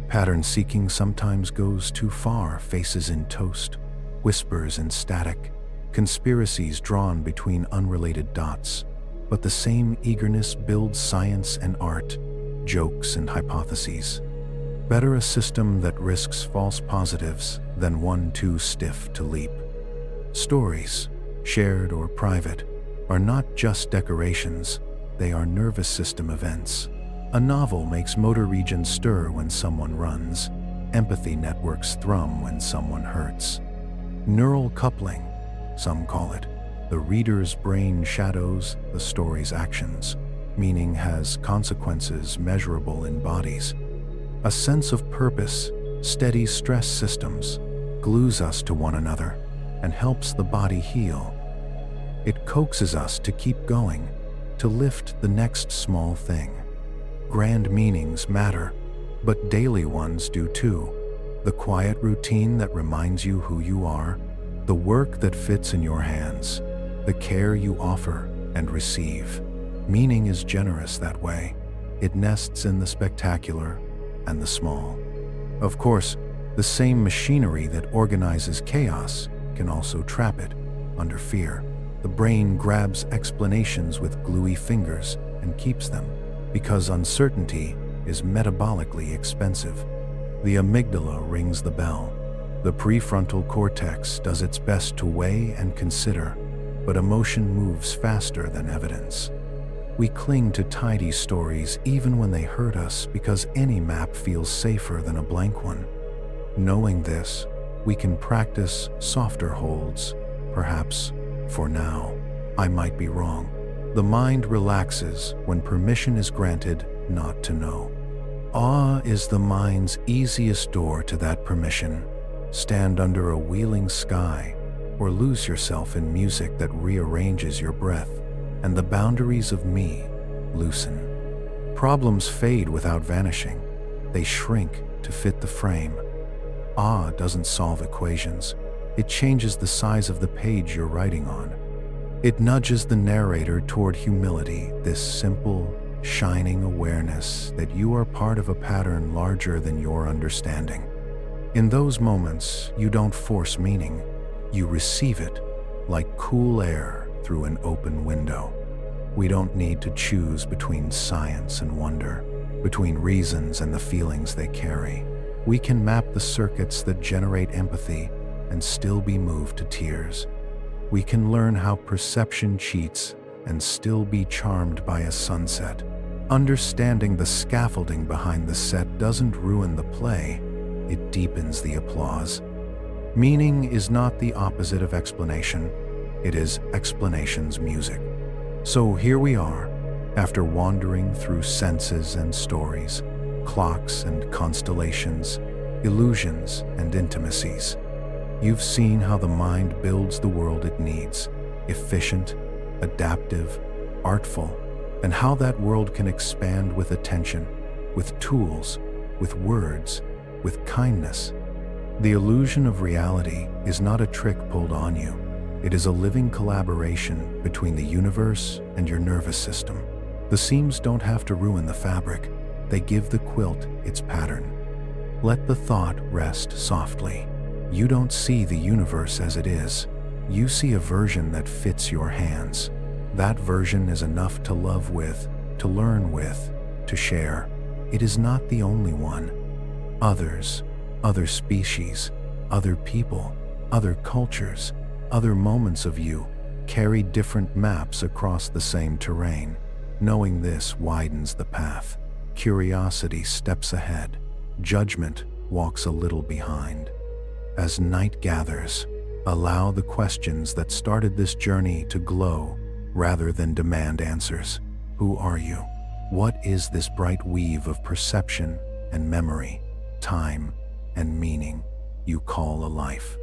Pattern seeking sometimes goes too far, faces in toast, whispers in static, conspiracies drawn between unrelated dots. But the same eagerness builds science and art, jokes and hypotheses. Better a system that risks false positives than one too stiff to leap. Stories, shared or private, are not just decorations, they are nervous system events. A novel makes motor regions stir when someone runs. Empathy networks thrum when someone hurts. Neural coupling, some call it. The reader's brain shadows the story's actions. Meaning has consequences measurable in bodies. A sense of purpose steadies stress systems, glues us to one another, and helps the body heal. It coaxes us to keep going, to lift the next small thing. Grand meanings matter, but daily ones do too. The quiet routine that reminds you who you are, the work that fits in your hands, the care you offer and receive. Meaning is generous that way. It nests in the spectacular and the small. Of course, the same machinery that organizes chaos can also trap it under fear. The brain grabs explanations with gluey fingers and keeps them, because uncertainty is metabolically expensive. The amygdala rings the bell. The prefrontal cortex does its best to weigh and consider, but emotion moves faster than evidence. We cling to tidy stories even when they hurt us because any map feels safer than a blank one. Knowing this, we can practice softer holds. Perhaps, for now, I might be wrong. The mind relaxes when permission is granted not to know. Awe is the mind's easiest door to that permission. Stand under a wheeling sky, or lose yourself in music that rearranges your breath, and the boundaries of me loosen. Problems fade without vanishing. They shrink to fit the frame. Awe doesn't solve equations. It changes the size of the page you're writing on. It nudges the narrator toward humility, this simple, shining awareness that you are part of a pattern larger than your understanding. In those moments, you don't force meaning. You receive it, like cool air through an open window. We don't need to choose between science and wonder, between reasons and the feelings they carry. We can map the circuits that generate empathy and still be moved to tears. We can learn how perception cheats and still be charmed by a sunset. Understanding the scaffolding behind the set doesn't ruin the play, it deepens the applause. Meaning is not the opposite of explanation, it is explanation's music. So here we are, after wandering through senses and stories, clocks and constellations, illusions and intimacies. You've seen how the mind builds the world it needs, efficient, adaptive, artful, and how that world can expand with attention, with tools, with words, with kindness. The illusion of reality is not a trick pulled on you. It is a living collaboration between the universe and your nervous system. The seams don't have to ruin the fabric. They give the quilt its pattern. Let the thought rest softly. You don't see the universe as it is. You see a version that fits your hands. That version is enough to love with, to learn with, to share. It is not the only one. Others, other species, other people, other cultures, other moments of you carry different maps across the same terrain. Knowing this widens the path. Curiosity steps ahead. Judgment walks a little behind. As night gathers, allow the questions that started this journey to glow rather than demand answers. Who are you? What is this bright weave of perception and memory, time and meaning you call a life?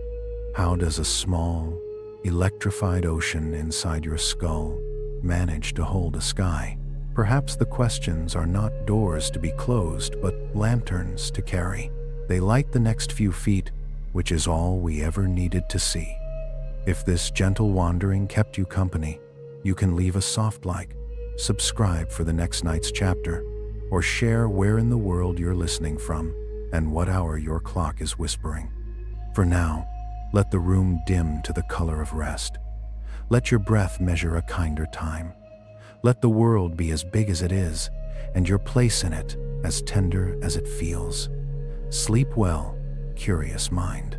How does a small, electrified ocean inside your skull manage to hold a sky? Perhaps the questions are not doors to be closed, but lanterns to carry. They light the next few feet, which is all we ever needed to see. If this gentle wandering kept you company, you can leave a soft like, subscribe for the next night's chapter, or share where in the world you're listening from and what hour your clock is whispering. For now, let the room dim to the color of rest. Let your breath measure a kinder time. Let the world be as big as it is, and your place in it as tender as it feels. Sleep well, curious mind.